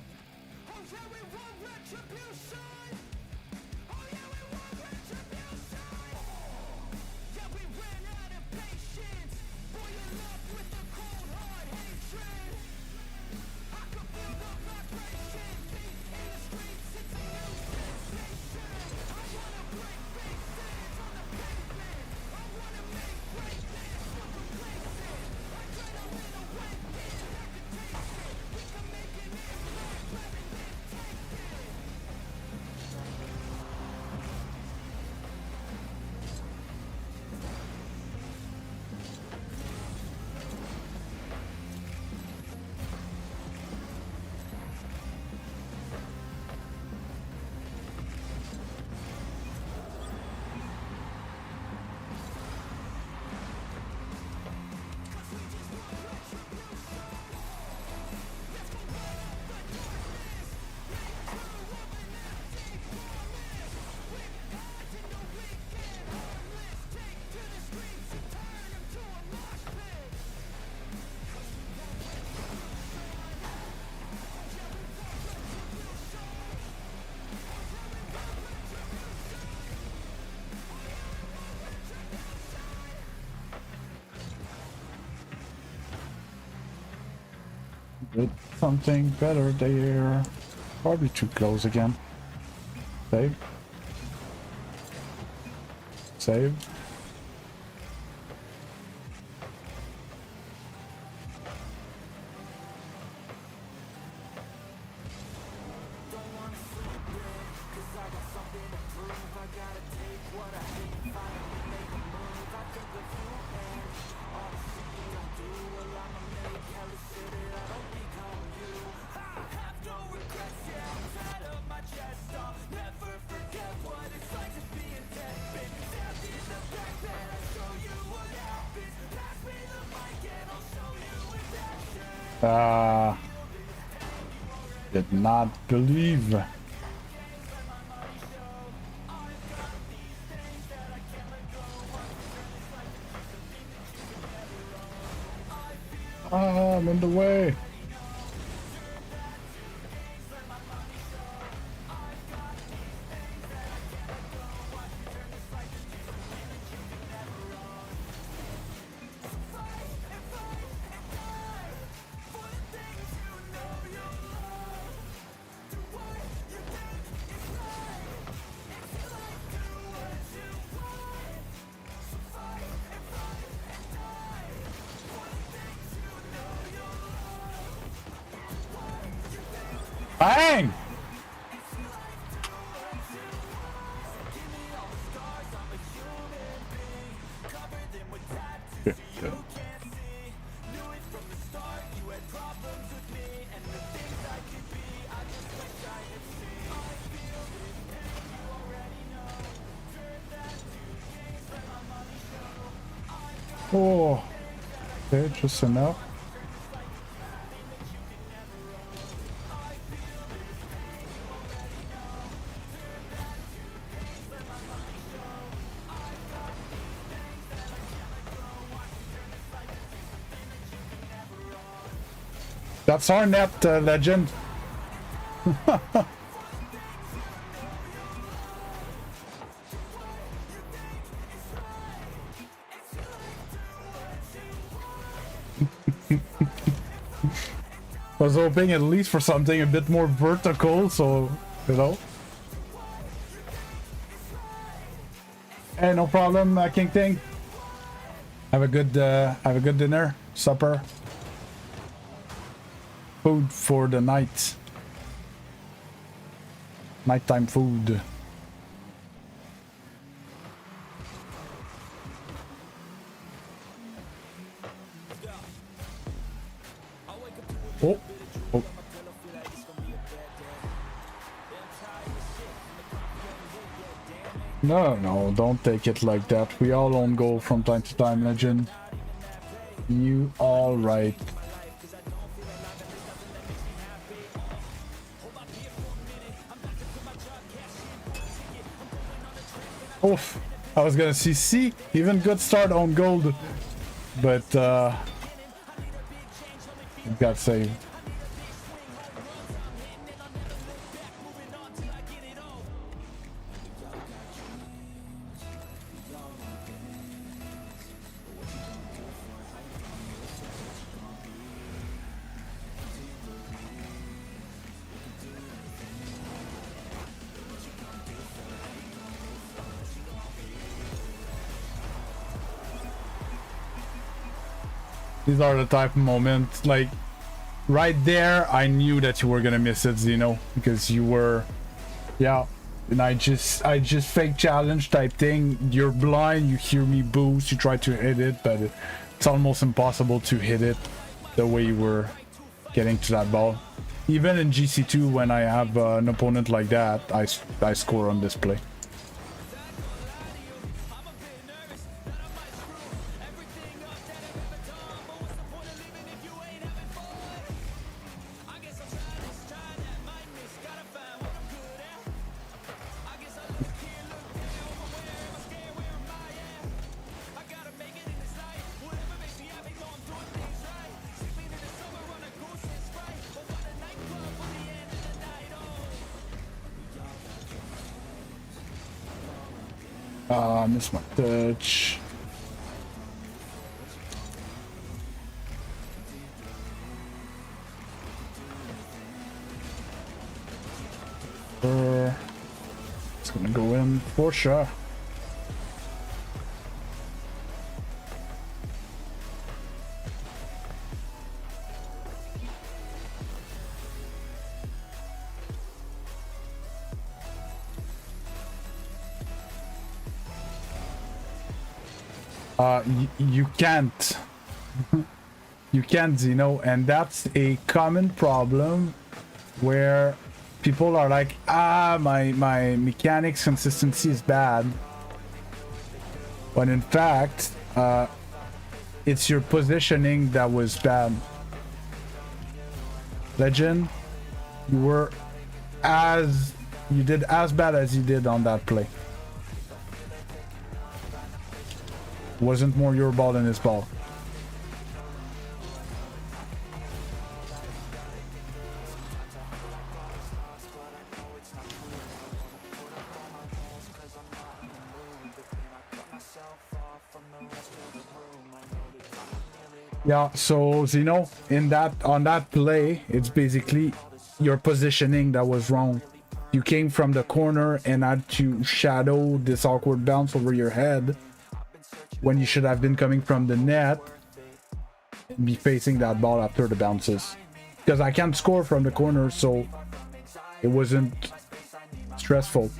Did something better there. Probably too close again. Save. Save. Did not believe. I'm in the way. Bang! Oh, okay, just enough. That's our net, Legend. Was hoping at least for something a bit more vertical, so, you know. Hey, no problem, King Ting. Have a good dinner, supper. Food for the night. Nighttime food. Oh. Oh. No, don't take it like that. We all on goal from time to time, Legend. You all right. Oof. I was gonna see, even good start on gold, but got saved. These are the type of moments, like, right there, I knew that you were gonna miss it, Zeno, because you were, yeah, and I just fake challenge type thing. You're blind, you hear me boost, you try to hit it, but it's almost impossible to hit it the way you were getting to that ball. Even in GC2, when I have an opponent like that, I score on this play. Miss my touch. It's gonna go in for sure. You can't. You can't, Zeno, and that's a common problem where people are like, my mechanics consistency is bad. But in fact, it's your positioning that was bad. Legend, you did as bad as you did on that play. Wasn't more your ball than his ball. Yeah, so Zeno, on that play, it's basically your positioning that was wrong. You came from the corner and had to shadow this awkward bounce over your head, when you should have been coming from the net and be facing that ball after the bounces. Because I can't score from the corner, so it wasn't stressful.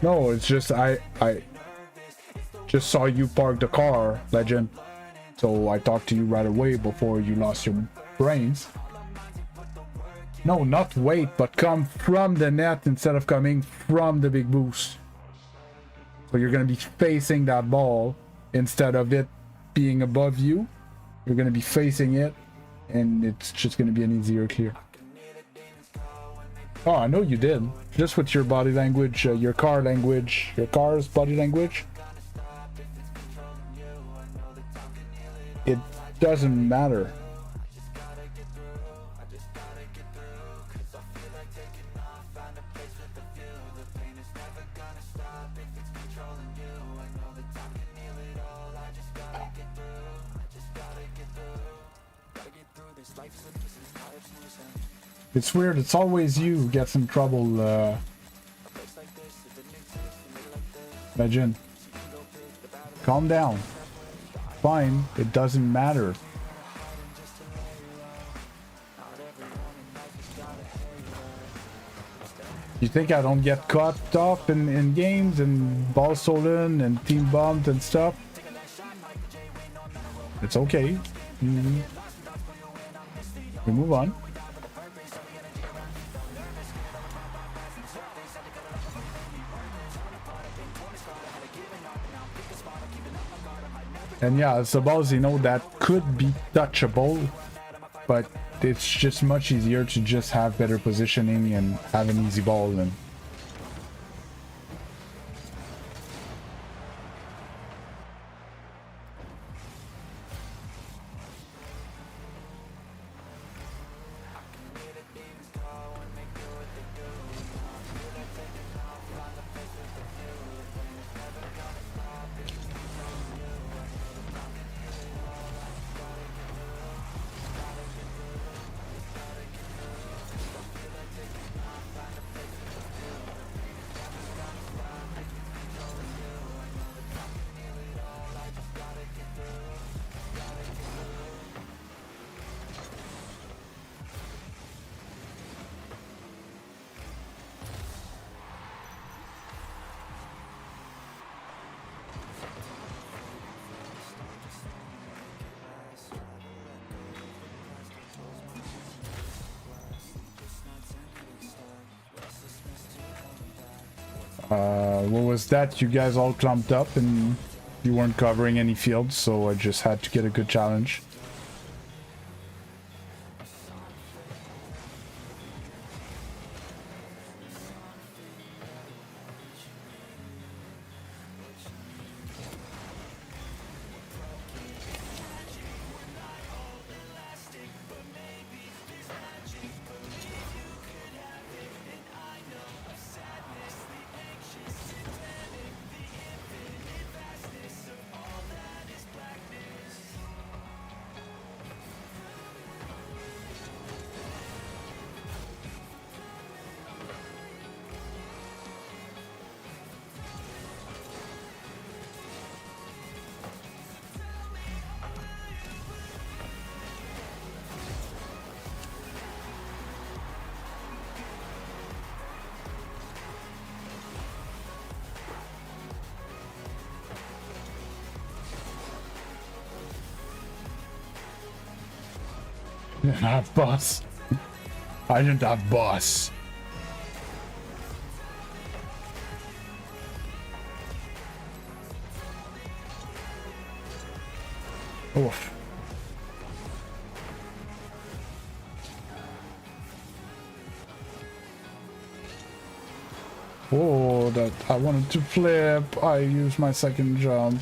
No, it's just I just saw you park the car, Legend. So I talked to you right away before you lost your brains. No, not wait, but come from the net instead of coming from the big boost. So you're going to be facing that ball instead of it being above you. You're going to be facing it, and it's just going to be an easier clear. Oh, I know you did. Just with your body language, your car's body language. it doesn't matter. It's weird, it's always you who gets in trouble, Legend. Calm down. Fine, it doesn't matter. You think I don't get caught up in games and ball stolen and team bombed and stuff? It's okay. We move on. And yeah, it's the balls, you know, that could be touchable, but it's just much easier to just have better positioning and have an easy ball and what was that? You guys all clumped up and you weren't covering any fields, so I just had to get a good challenge. Not boss. I didn't have boss. Oof. Oh, that I wanted to flip. I used my second jump.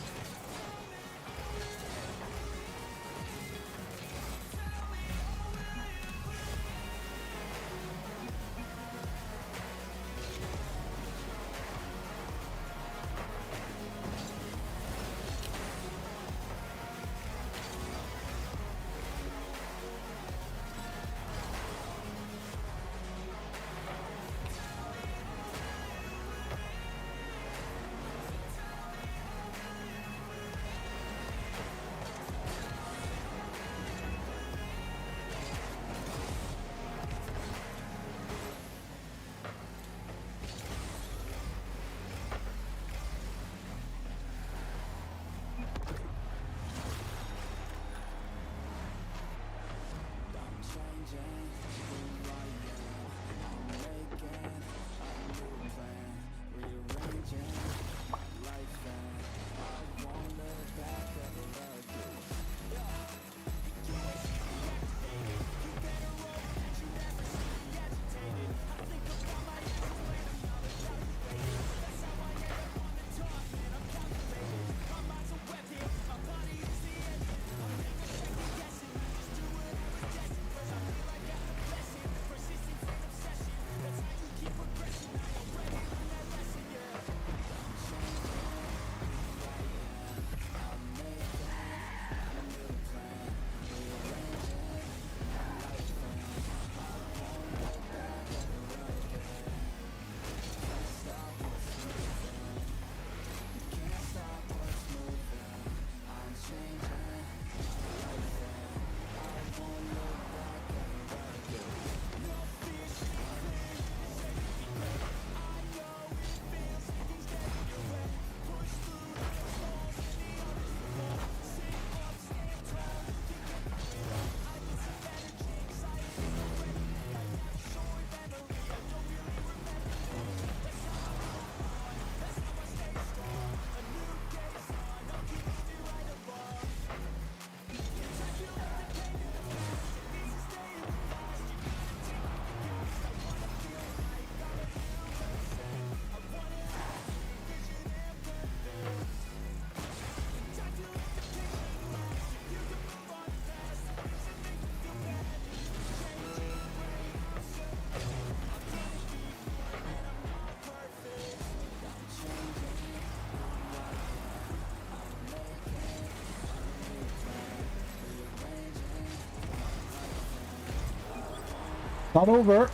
Not over.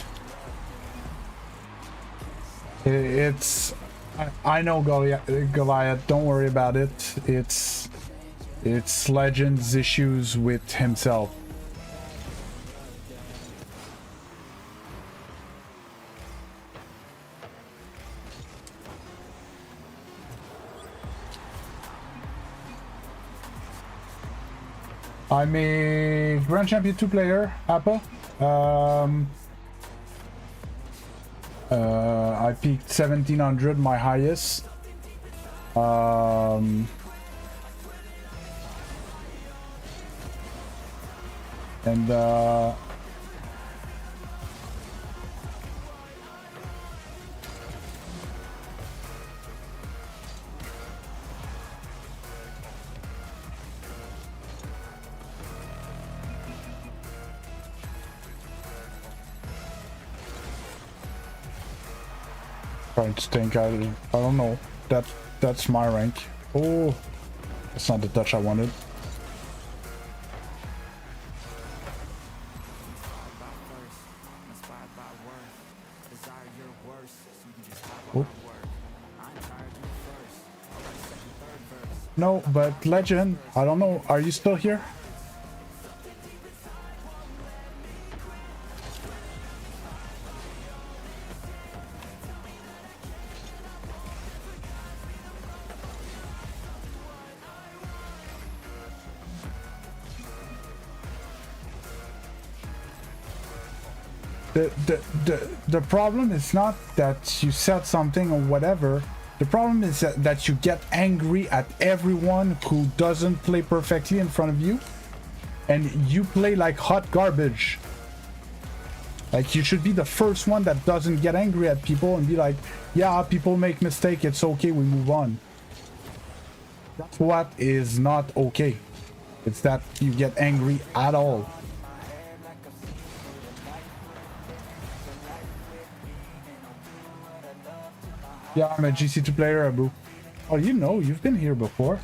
It's... I know Goliath, don't worry about it. It's Legend's issues with himself. I'm a Grand Champion 2 player, Appa. I peaked 1700, my highest. And trying to think, I don't know. That's my rank. Oh, that's not the touch I wanted. Oh. No, but Legend, I don't know. Are you still here? The problem is not that you said something or whatever. The problem is that you get angry at everyone who doesn't play perfectly in front of you, and you play like hot garbage. Like, you should be the first one that doesn't get angry at people and be like, yeah, people make mistakes, it's okay, we move on. That's what is not okay. It's that you get angry at all. Yeah, I'm a GC2 player, Abu. Oh, you know, you've been here before.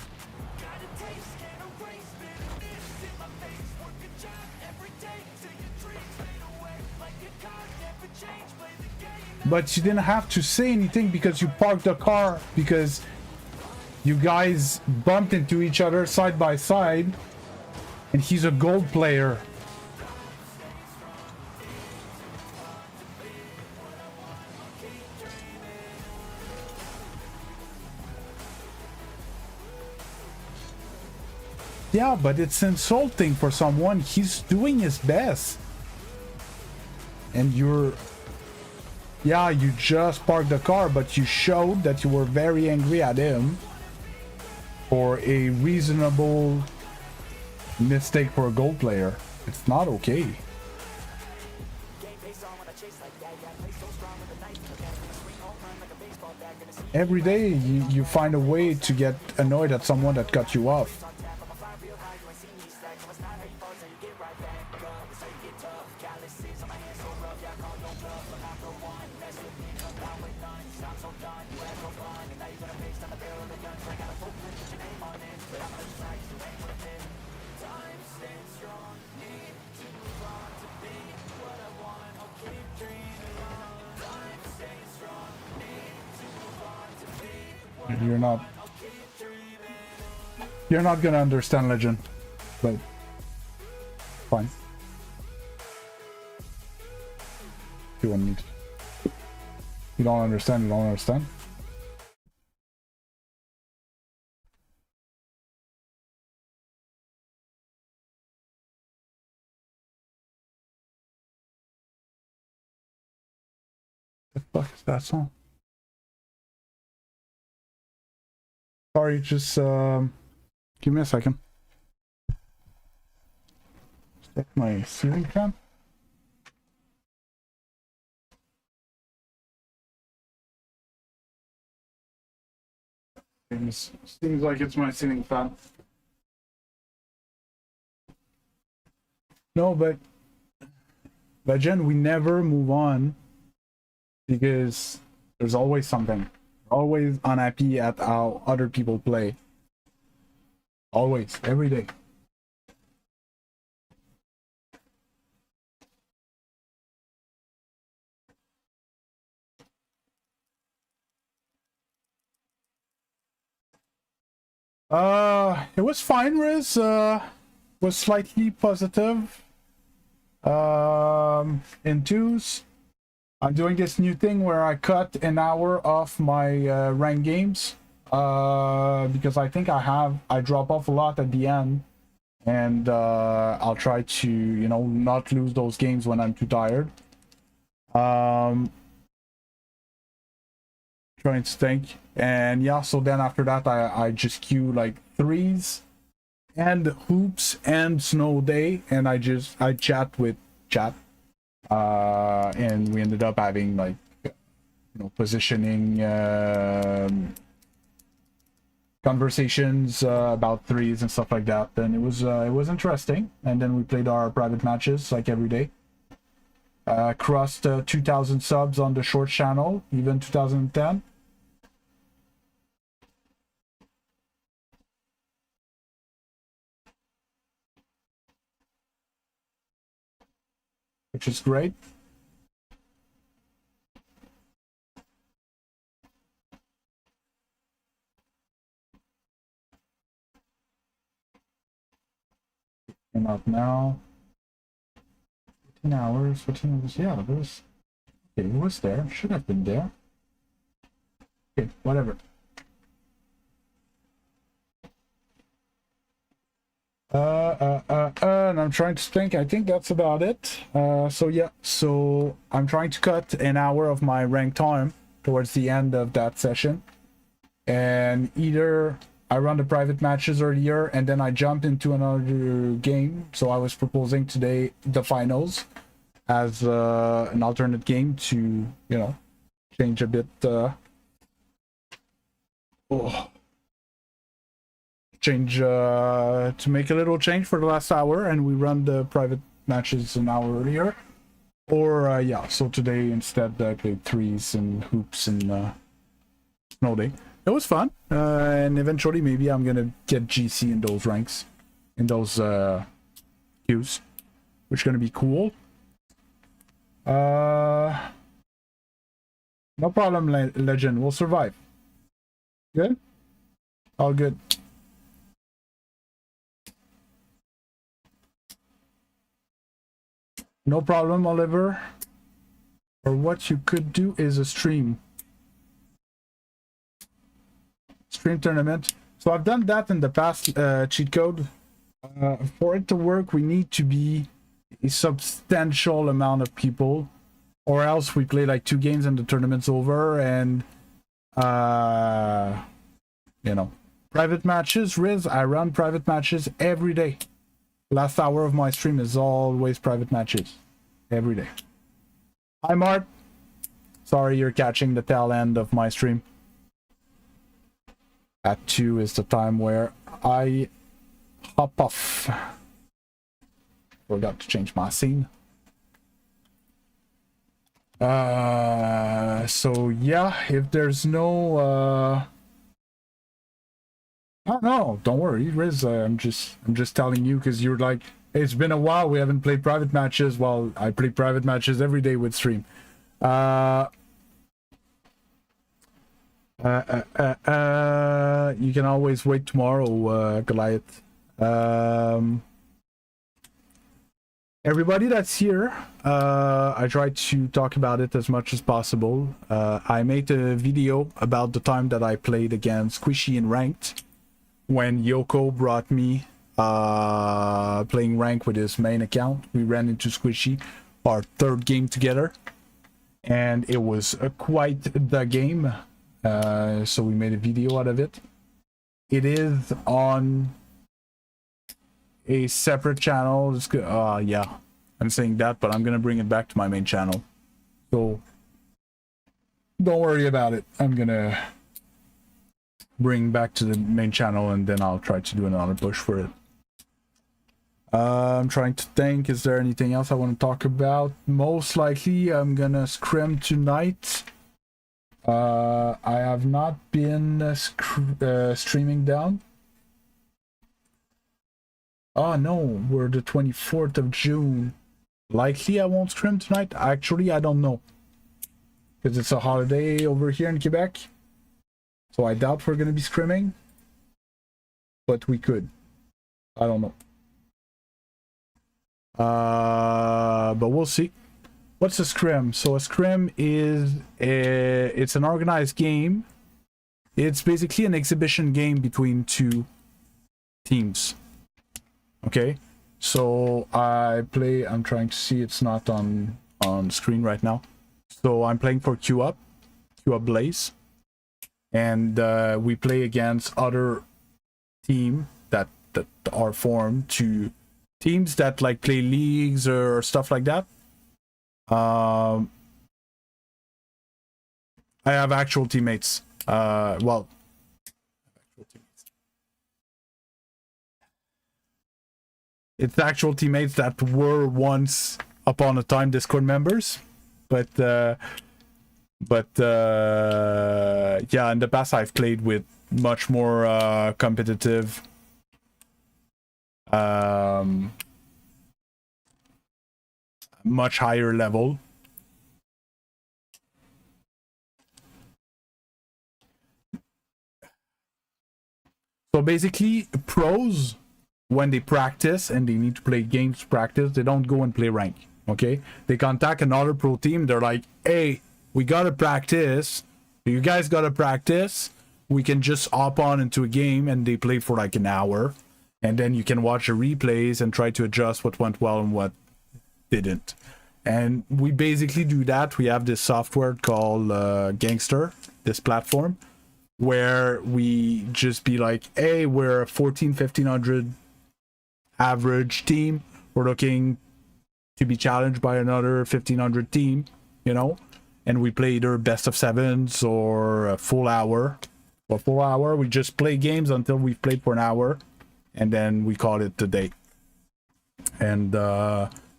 But you didn't have to say anything because you parked the car, because you guys bumped into each other side by side, and he's a gold player. Yeah, but it's insulting for someone. He's doing his best. And you're... Yeah, you just parked the car, but you showed that you were very angry at him for a reasonable mistake for a gold player. It's not okay. Every day you find a way to get annoyed at someone that cut you off. You're not gonna understand Legend, but fine. You want me to. You don't understand, you don't understand. The fuck is that song? Sorry, just give me a second. Check my ceiling fan. Seems like it's my ceiling fan. No, but Legend, we never move on because there's always something. Always unhappy at how other people play. Always, every day. It was fine, Riz. Was slightly positive. In twos. I'm doing this new thing where I cut an hour off my ranked games. Because I think I drop off a lot at the end. And I'll try to, you know, not lose those games when I'm too tired. Trying to think. And yeah, so then after that I just queue like threes and hoops and snow day, and I chat with chat. And we ended up having like, you know, positioning conversations about threes and stuff like that. And it was interesting. And then we played our private matches like every day. Crossed 2,000 subs on the short channel, even 2010. Which is great. Came out now. 14 hours, 14 hours. Yeah, there was. Okay, it was there. Should have been there. Okay, whatever. And I'm trying to think. I think that's about it. So yeah, so I'm trying to cut an hour of my ranked time towards the end of that session. And either I run the private matches earlier and then I jump into another game. So I was proposing today the finals as an alternate game to, you know, change a bit. Change to make a little change for the last hour, and we run the private matches an hour earlier. Or yeah, so today instead I played threes and hoops and snow day. It was fun, and eventually maybe I'm gonna get GC in those ranks, in those queues, which is gonna be cool. No problem, Legend. We'll survive. Good? All good. No problem, Oliver. Or what you could do is a stream. Stream tournament. So I've done that in the past, cheat code. For it to work, we need to be a substantial amount of people, or else we play like 2 games and the tournament's over. And you know, private matches. Riz, I run private matches every day. Last hour of my stream is always private matches every day. Hi Mart, sorry you're catching the tail end of my stream. At 2 is the time where I hop off. Forgot to change my scene. So yeah, if there's no oh no, don't worry, Riz. I'm just telling you because you're like, hey, it's been a while. We haven't played private matches. Well, I play private matches every day with stream. You can always wait tomorrow, Goliath. Everybody that's here, I try to talk about it as much as possible. I made a video about the time that I played against Squishy in ranked. When Yoko brought me playing rank with his main account, we ran into Squishy, our 3rd game together, and it was quite the game. So we made a video out of it. It is on a separate channel. It's good. Yeah, I'm saying that, but I'm gonna bring it back to my main channel, so don't worry about it. I'm gonna bring back to the main channel, and then I'll try to do another push for it. I'm trying to think, is there anything else I want to talk about? Most likely I'm gonna scrim tonight. I have not been streaming down. Oh no, we're the 24th of June. Likely I won't scrim tonight. Actually, I don't know, because it's a holiday over here in Quebec. So I doubt we're going to be scrimming. but we could. I don't know. But we'll see. What's a scrim? So a scrim is it's an organized game. It's basically an exhibition game between two teams. Okay, so I'm trying to see, it's not on screen right now. So I'm playing for Q Up Blaze, and we play against other team that are formed to teams that like play leagues or stuff like that. I have actual teammates. Well, it's actual teammates that were once upon a time Discord members, but yeah, in the past I've played with much more competitive much higher level. So basically, pros, when they practice and they need to play games to practice, they don't go and play rank. Okay, they contact another pro team. They're like, hey, we gotta practice, you guys gotta practice, we can just hop on into a game, and they play for like an hour, and then you can watch the replays and try to adjust what went well and what didn't. And we basically do that. We have this software called Gangster, this platform, where we just be like, hey, we're a 1500 average team, we're looking to be challenged by another 1500 team, you know, and we play either best of sevens or a full hour. For a full hour, we just play games until we've played for an hour, and then we call it the day. And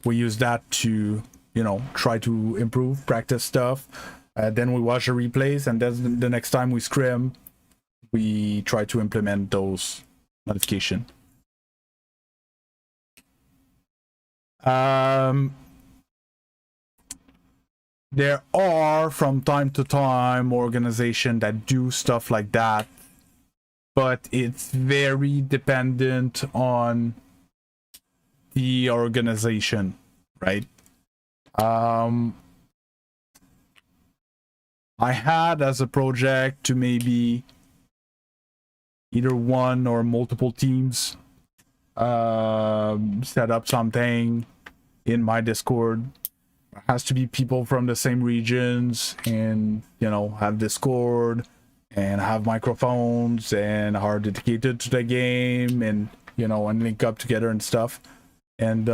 we use that to, you know, try to improve, practice stuff. Then we watch the replays, and then the next time we scrim, we try to implement those modifications. There are from time to time organizations that do stuff like that, but it's very dependent on the organization, right? I had as a project to maybe either one or multiple teams set up something in my Discord. It has to be people from the same regions, and, you know, have Discord and have microphones and are dedicated to the game, and, you know, and link up together and stuff. And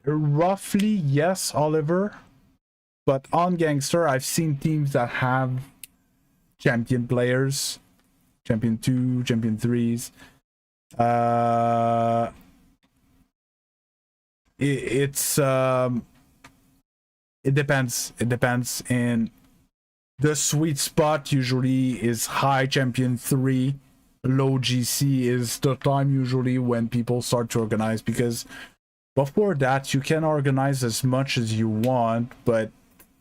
roughly yes, Oliver, but on Gangster I've seen teams that have champion players, champion 2, champion 3s. It depends, and the sweet spot usually is high champion 3, low GC is the time usually when people start to organize, because before that you can organize as much as you want, but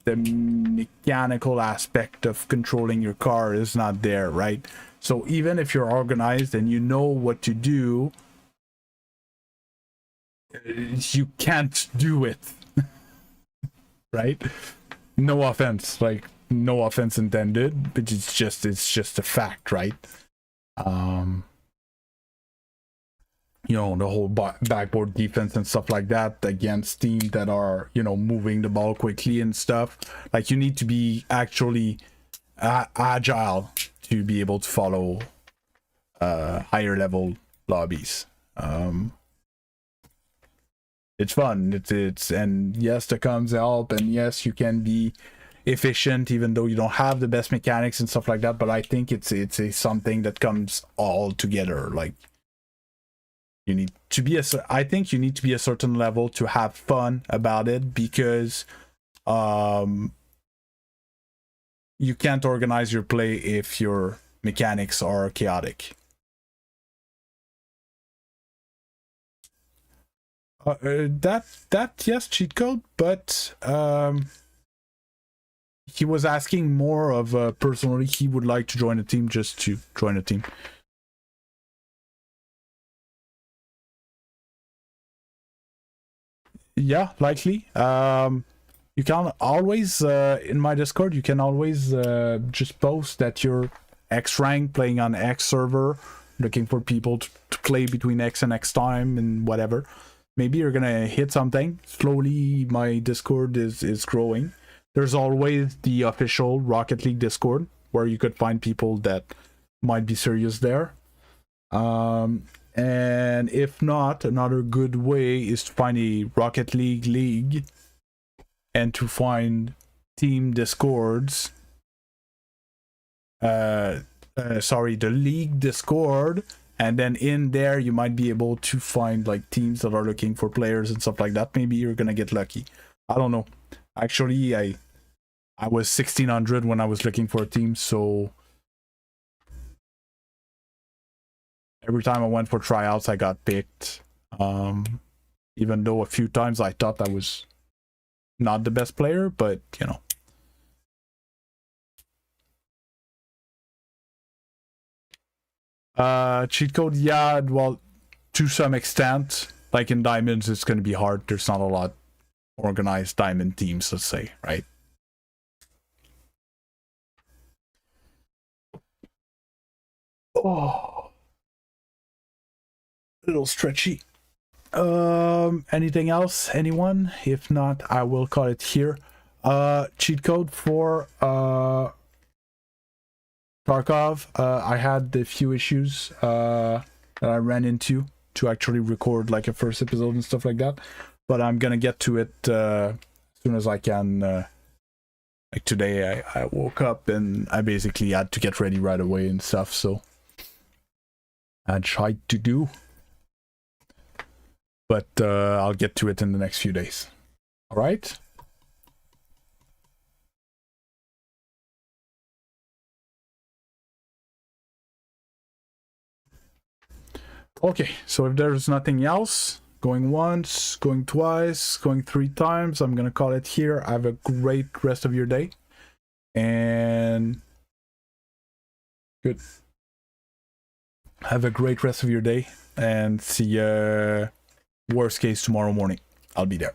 the mechanical aspect of controlling your car is not there, right? So even if you're organized and you know what to do, you can't do it. Right? No offense, like, no offense intended, but it's just a fact, right? You know, the whole backboard defense and stuff like that against teams that are, you know, moving the ball quickly and stuff. Like, you need to be actually agile to be able to follow higher level lobbies. It's fun. It's and yes, the comms help, and yes, you can be efficient even though you don't have the best mechanics and stuff like that. But I think it's something that comes all together. Like, you need to be I think you need to be a certain level to have fun about it, because you can't organize your play if your mechanics are chaotic. That, yes, cheat code, but you he was asking more of personally he would like to join a team just to join a team. Yeah, likely. You can always in my Discord you can always just post that you're X rank playing on X server, looking for people to play between X and X time and whatever. Maybe you're gonna hit something. Slowly my Discord is growing. There's always the official Rocket League Discord where you could find people that might be serious there. And if not, another good way is to find a Rocket League and to find team Discords. Sorry, the league Discord, and then in there you might be able to find like teams that are looking for players and stuff like that. Maybe you're gonna get lucky. I don't know. Actually, I was 1600 when I was looking for a team, so every time I went for tryouts, I got picked. Even though a few times I thought I was not the best player, but you know. Cheat code, yeah, well, to some extent. Like in diamonds, it's going to be hard. There's not a lot organized diamond teams, let's say, right? Oh, a little stretchy. Anything else? Anyone? If not, I will call it here. Cheat code for Tarkov. I had a few issues that I ran into to actually record like a first episode and stuff like that, but I'm gonna get to it as soon as I can. Like today I woke up and I basically had to get ready right away and stuff, so I tried to do, but I'll get to it in the next few days. All right. Okay, so if there's nothing else, going once, going twice, going 3 times, I'm gonna call it here. Have a great rest of your day, and good. Have a great rest of your day, and see you worst case tomorrow morning. I'll be there.